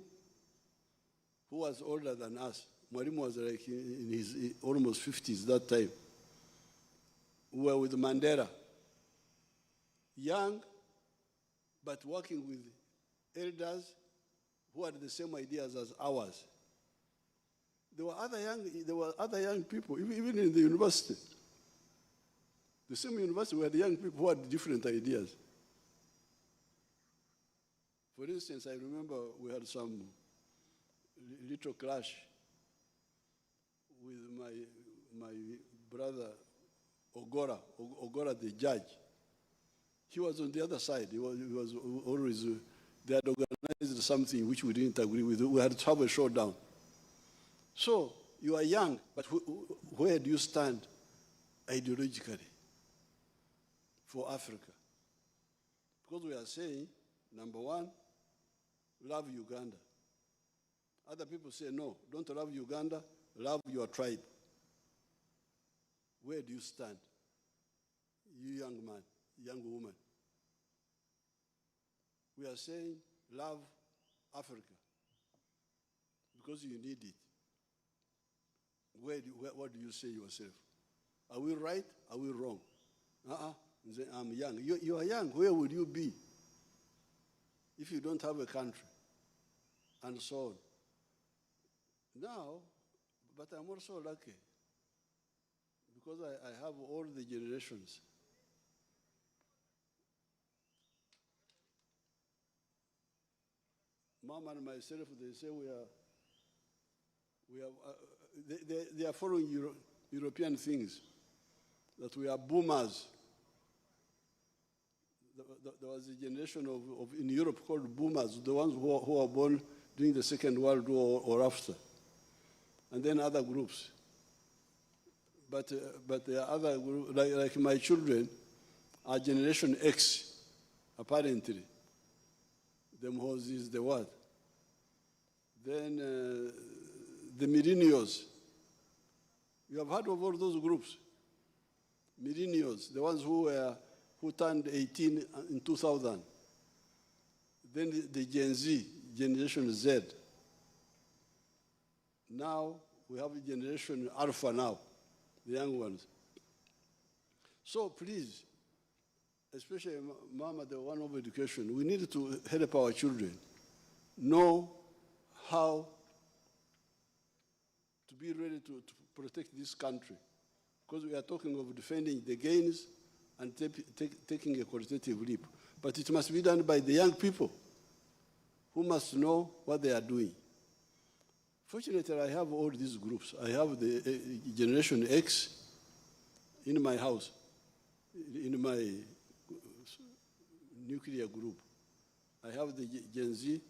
who was older than us. Mwalimu was like in his almost 50s that time. We were with Mandela. Young, but working with elders who had the same ideas as ours. There were other young people, even in the university. The same university, we had young people who had different ideas. For instance, I remember we had some little clash with my brother Ogora the judge. He was on the other side. He was always, they had organized something which we didn't agree with. We had to have a showdown. So, you are young, but where do you stand ideologically for Africa? Because we are saying, number one, love Uganda. Other people say, no, don't love Uganda, love your tribe. Where do you stand? You young man, young woman. We are saying, love Africa, because you need it. What do you say yourself? Are we right? Are we wrong? I'm young. You are young. Where would you be if you don't have a country? And so on. Now, but I'm also lucky because I have all the generations. Mom and myself, they say they are following European things, that we are boomers. There was a generation in Europe called boomers, the ones who were born during the Second World War or after, and then other groups. But there are other groups, like my children are Generation X, apparently. Them whose is the what? Then the millennials. You have heard of all those groups. Millennials, the ones who turned 18 in 2000. Then the Gen Z, Generation Z. Now we have Generation Alpha now, the young ones. So please, especially Mama, the one of education, we need to help our children know how to be ready to protect this country. Because we are talking of defending the gains and taking a qualitative leap. But it must be done by the young people who must know what they are doing. Fortunately, I have all these groups. I have the Generation X in my house, in my nuclear group. I have the Gen Z.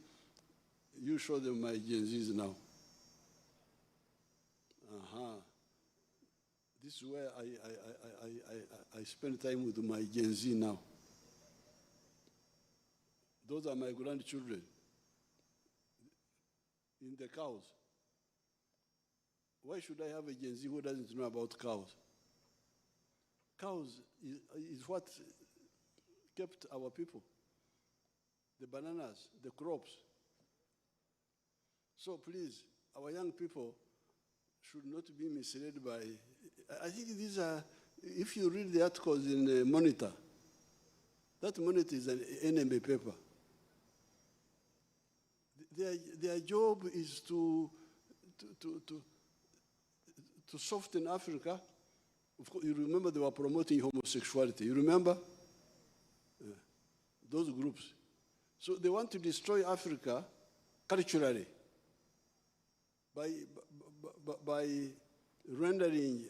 You show them my Gen Zs now. This is where I spend time with my Gen Z now. Those are my grandchildren. In the cows. Why should I have a Gen Z who doesn't know about cows? Cows is what kept our people. The bananas, the crops. So please, our young people should not be misled by, I think these are, if you read the articles in the Monitor, that Monitor is an NMA paper. Their job is to soften Africa. Of course, you remember they were promoting homosexuality. You remember? Those groups. So they want to destroy Africa culturally by rendering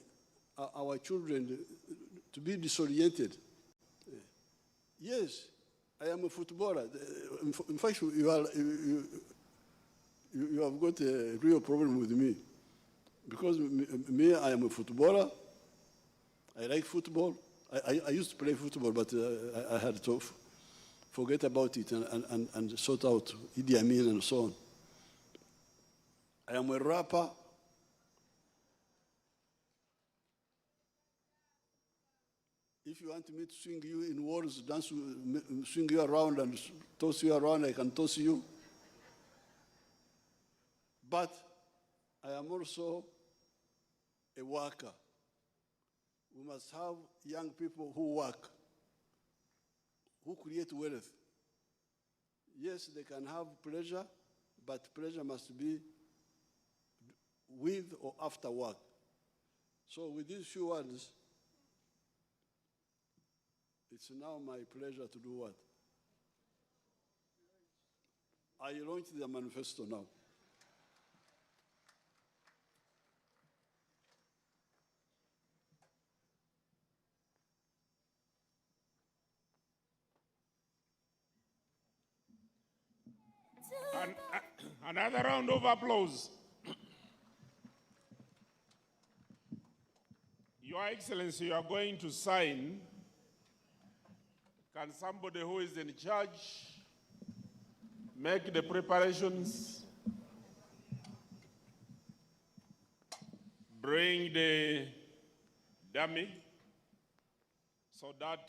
our children to be disoriented. Yes, I am a footballer. In fact, you have got a real problem with me. Because me, I am a footballer. I like football. I used to play football, but I had to forget about it and sort out Idi Amin and so on. I am a rapper. If you want me to swing you in walls, dance, swing you around and toss you around, I can toss you. But I am also a worker. We must have young people who work, who create wealth. Yes, they can have pleasure, but pleasure must be with or after work. So with these few words, it's now my pleasure to do what? I launched the manifesto now. Another round of applause. Your Excellency, you are going to sign. Can somebody who is in charge make the preparations? Bring the dummy so that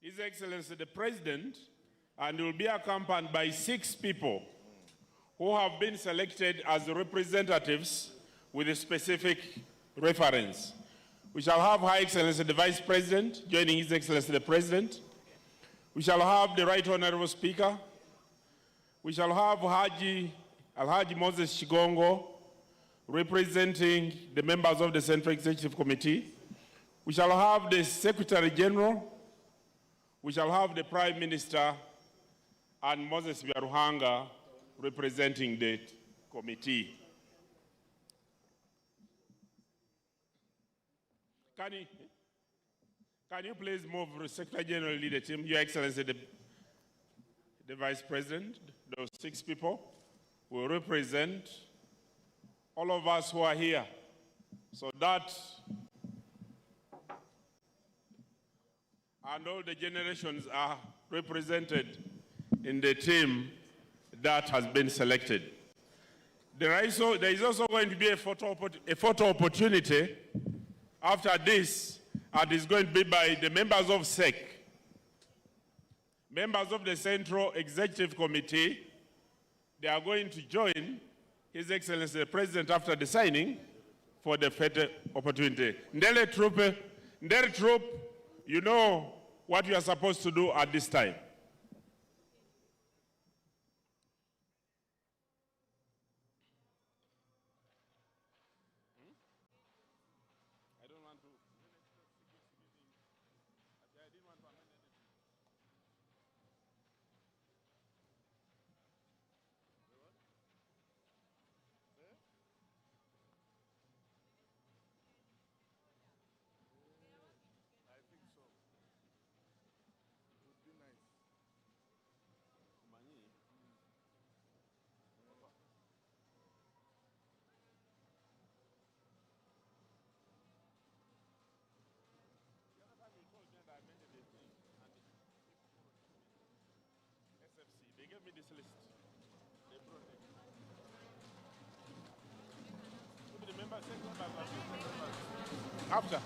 His Excellency the President, and will be accompanied by 6 people who have been selected as representatives with a specific reference. We shall have High Excellency the Vice President joining His Excellency the President. We shall have the Right Honorable Speaker. We shall have Alhaji Moses Chigongo representing the members of the Central Executive Committee. We shall have the Secretary General. We shall have the Prime Minister and Moses Biaruhanga representing the committee. Can you please move Secretary General lead the team? Your Excellency, the Vice President, those 6 people will represent all of us who are here, so that and all the generations are represented in the team that has been selected. There is also going to be a photo opportunity after this, and it's going to be by the members of SEC, members of the Central Executive Committee. They are going to join His Excellency the President after the signing for the photo opportunity. Ndele Troop, you know what you are supposed to do at this time. They gave me this list. They brought it. Maybe the members said after.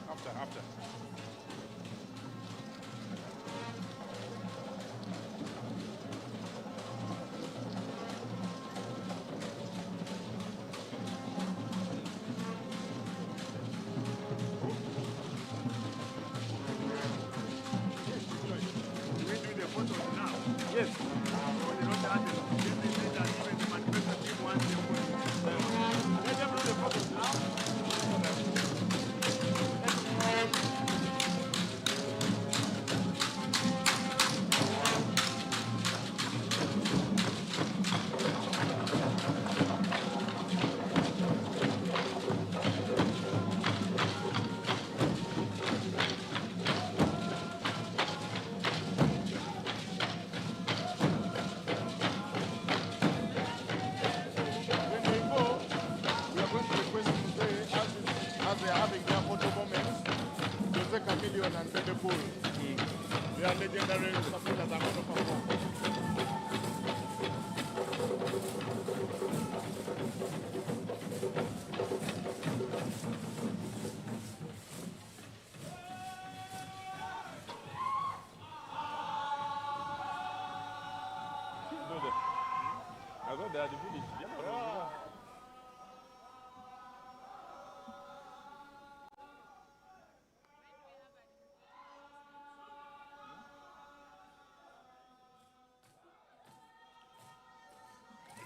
And Pepe Pool. They are legendary supporters are going to perform.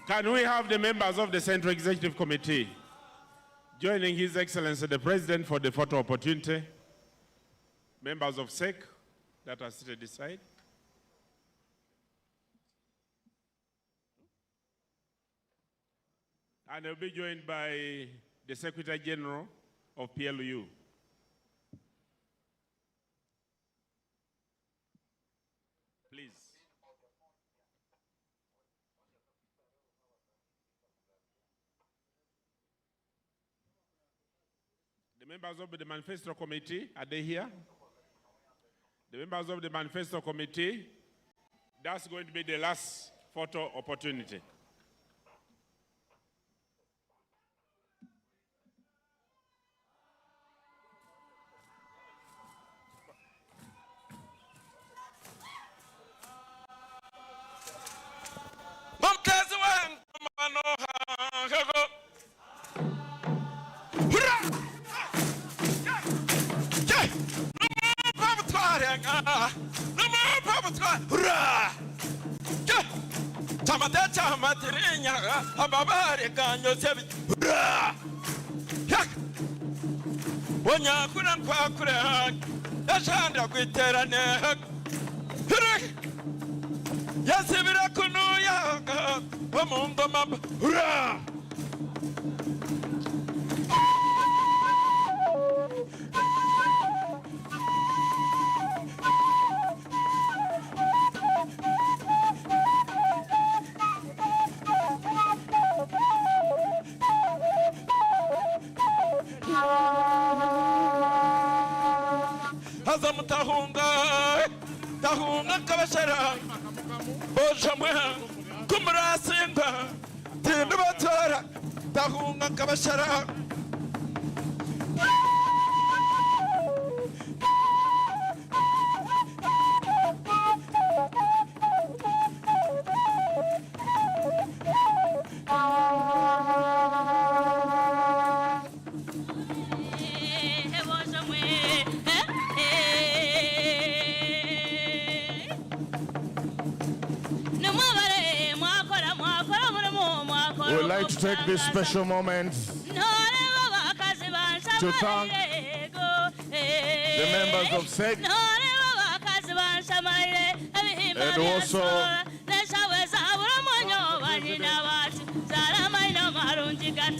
Can we have the members of the Central Executive Committee joining His Excellency the President for the photo opportunity? Members of SEC that are seated aside. And they'll be joined by the Secretary General of PLU. Please. The members of the Manifesto Committee, are they here? The members of the Manifesto Committee, that's going to be the last photo opportunity. Tahunga kabashara Bojamwe Kumrasinga Tindubatora Tahunga kabashara We would like to take this special moment to thank the members of SEC and also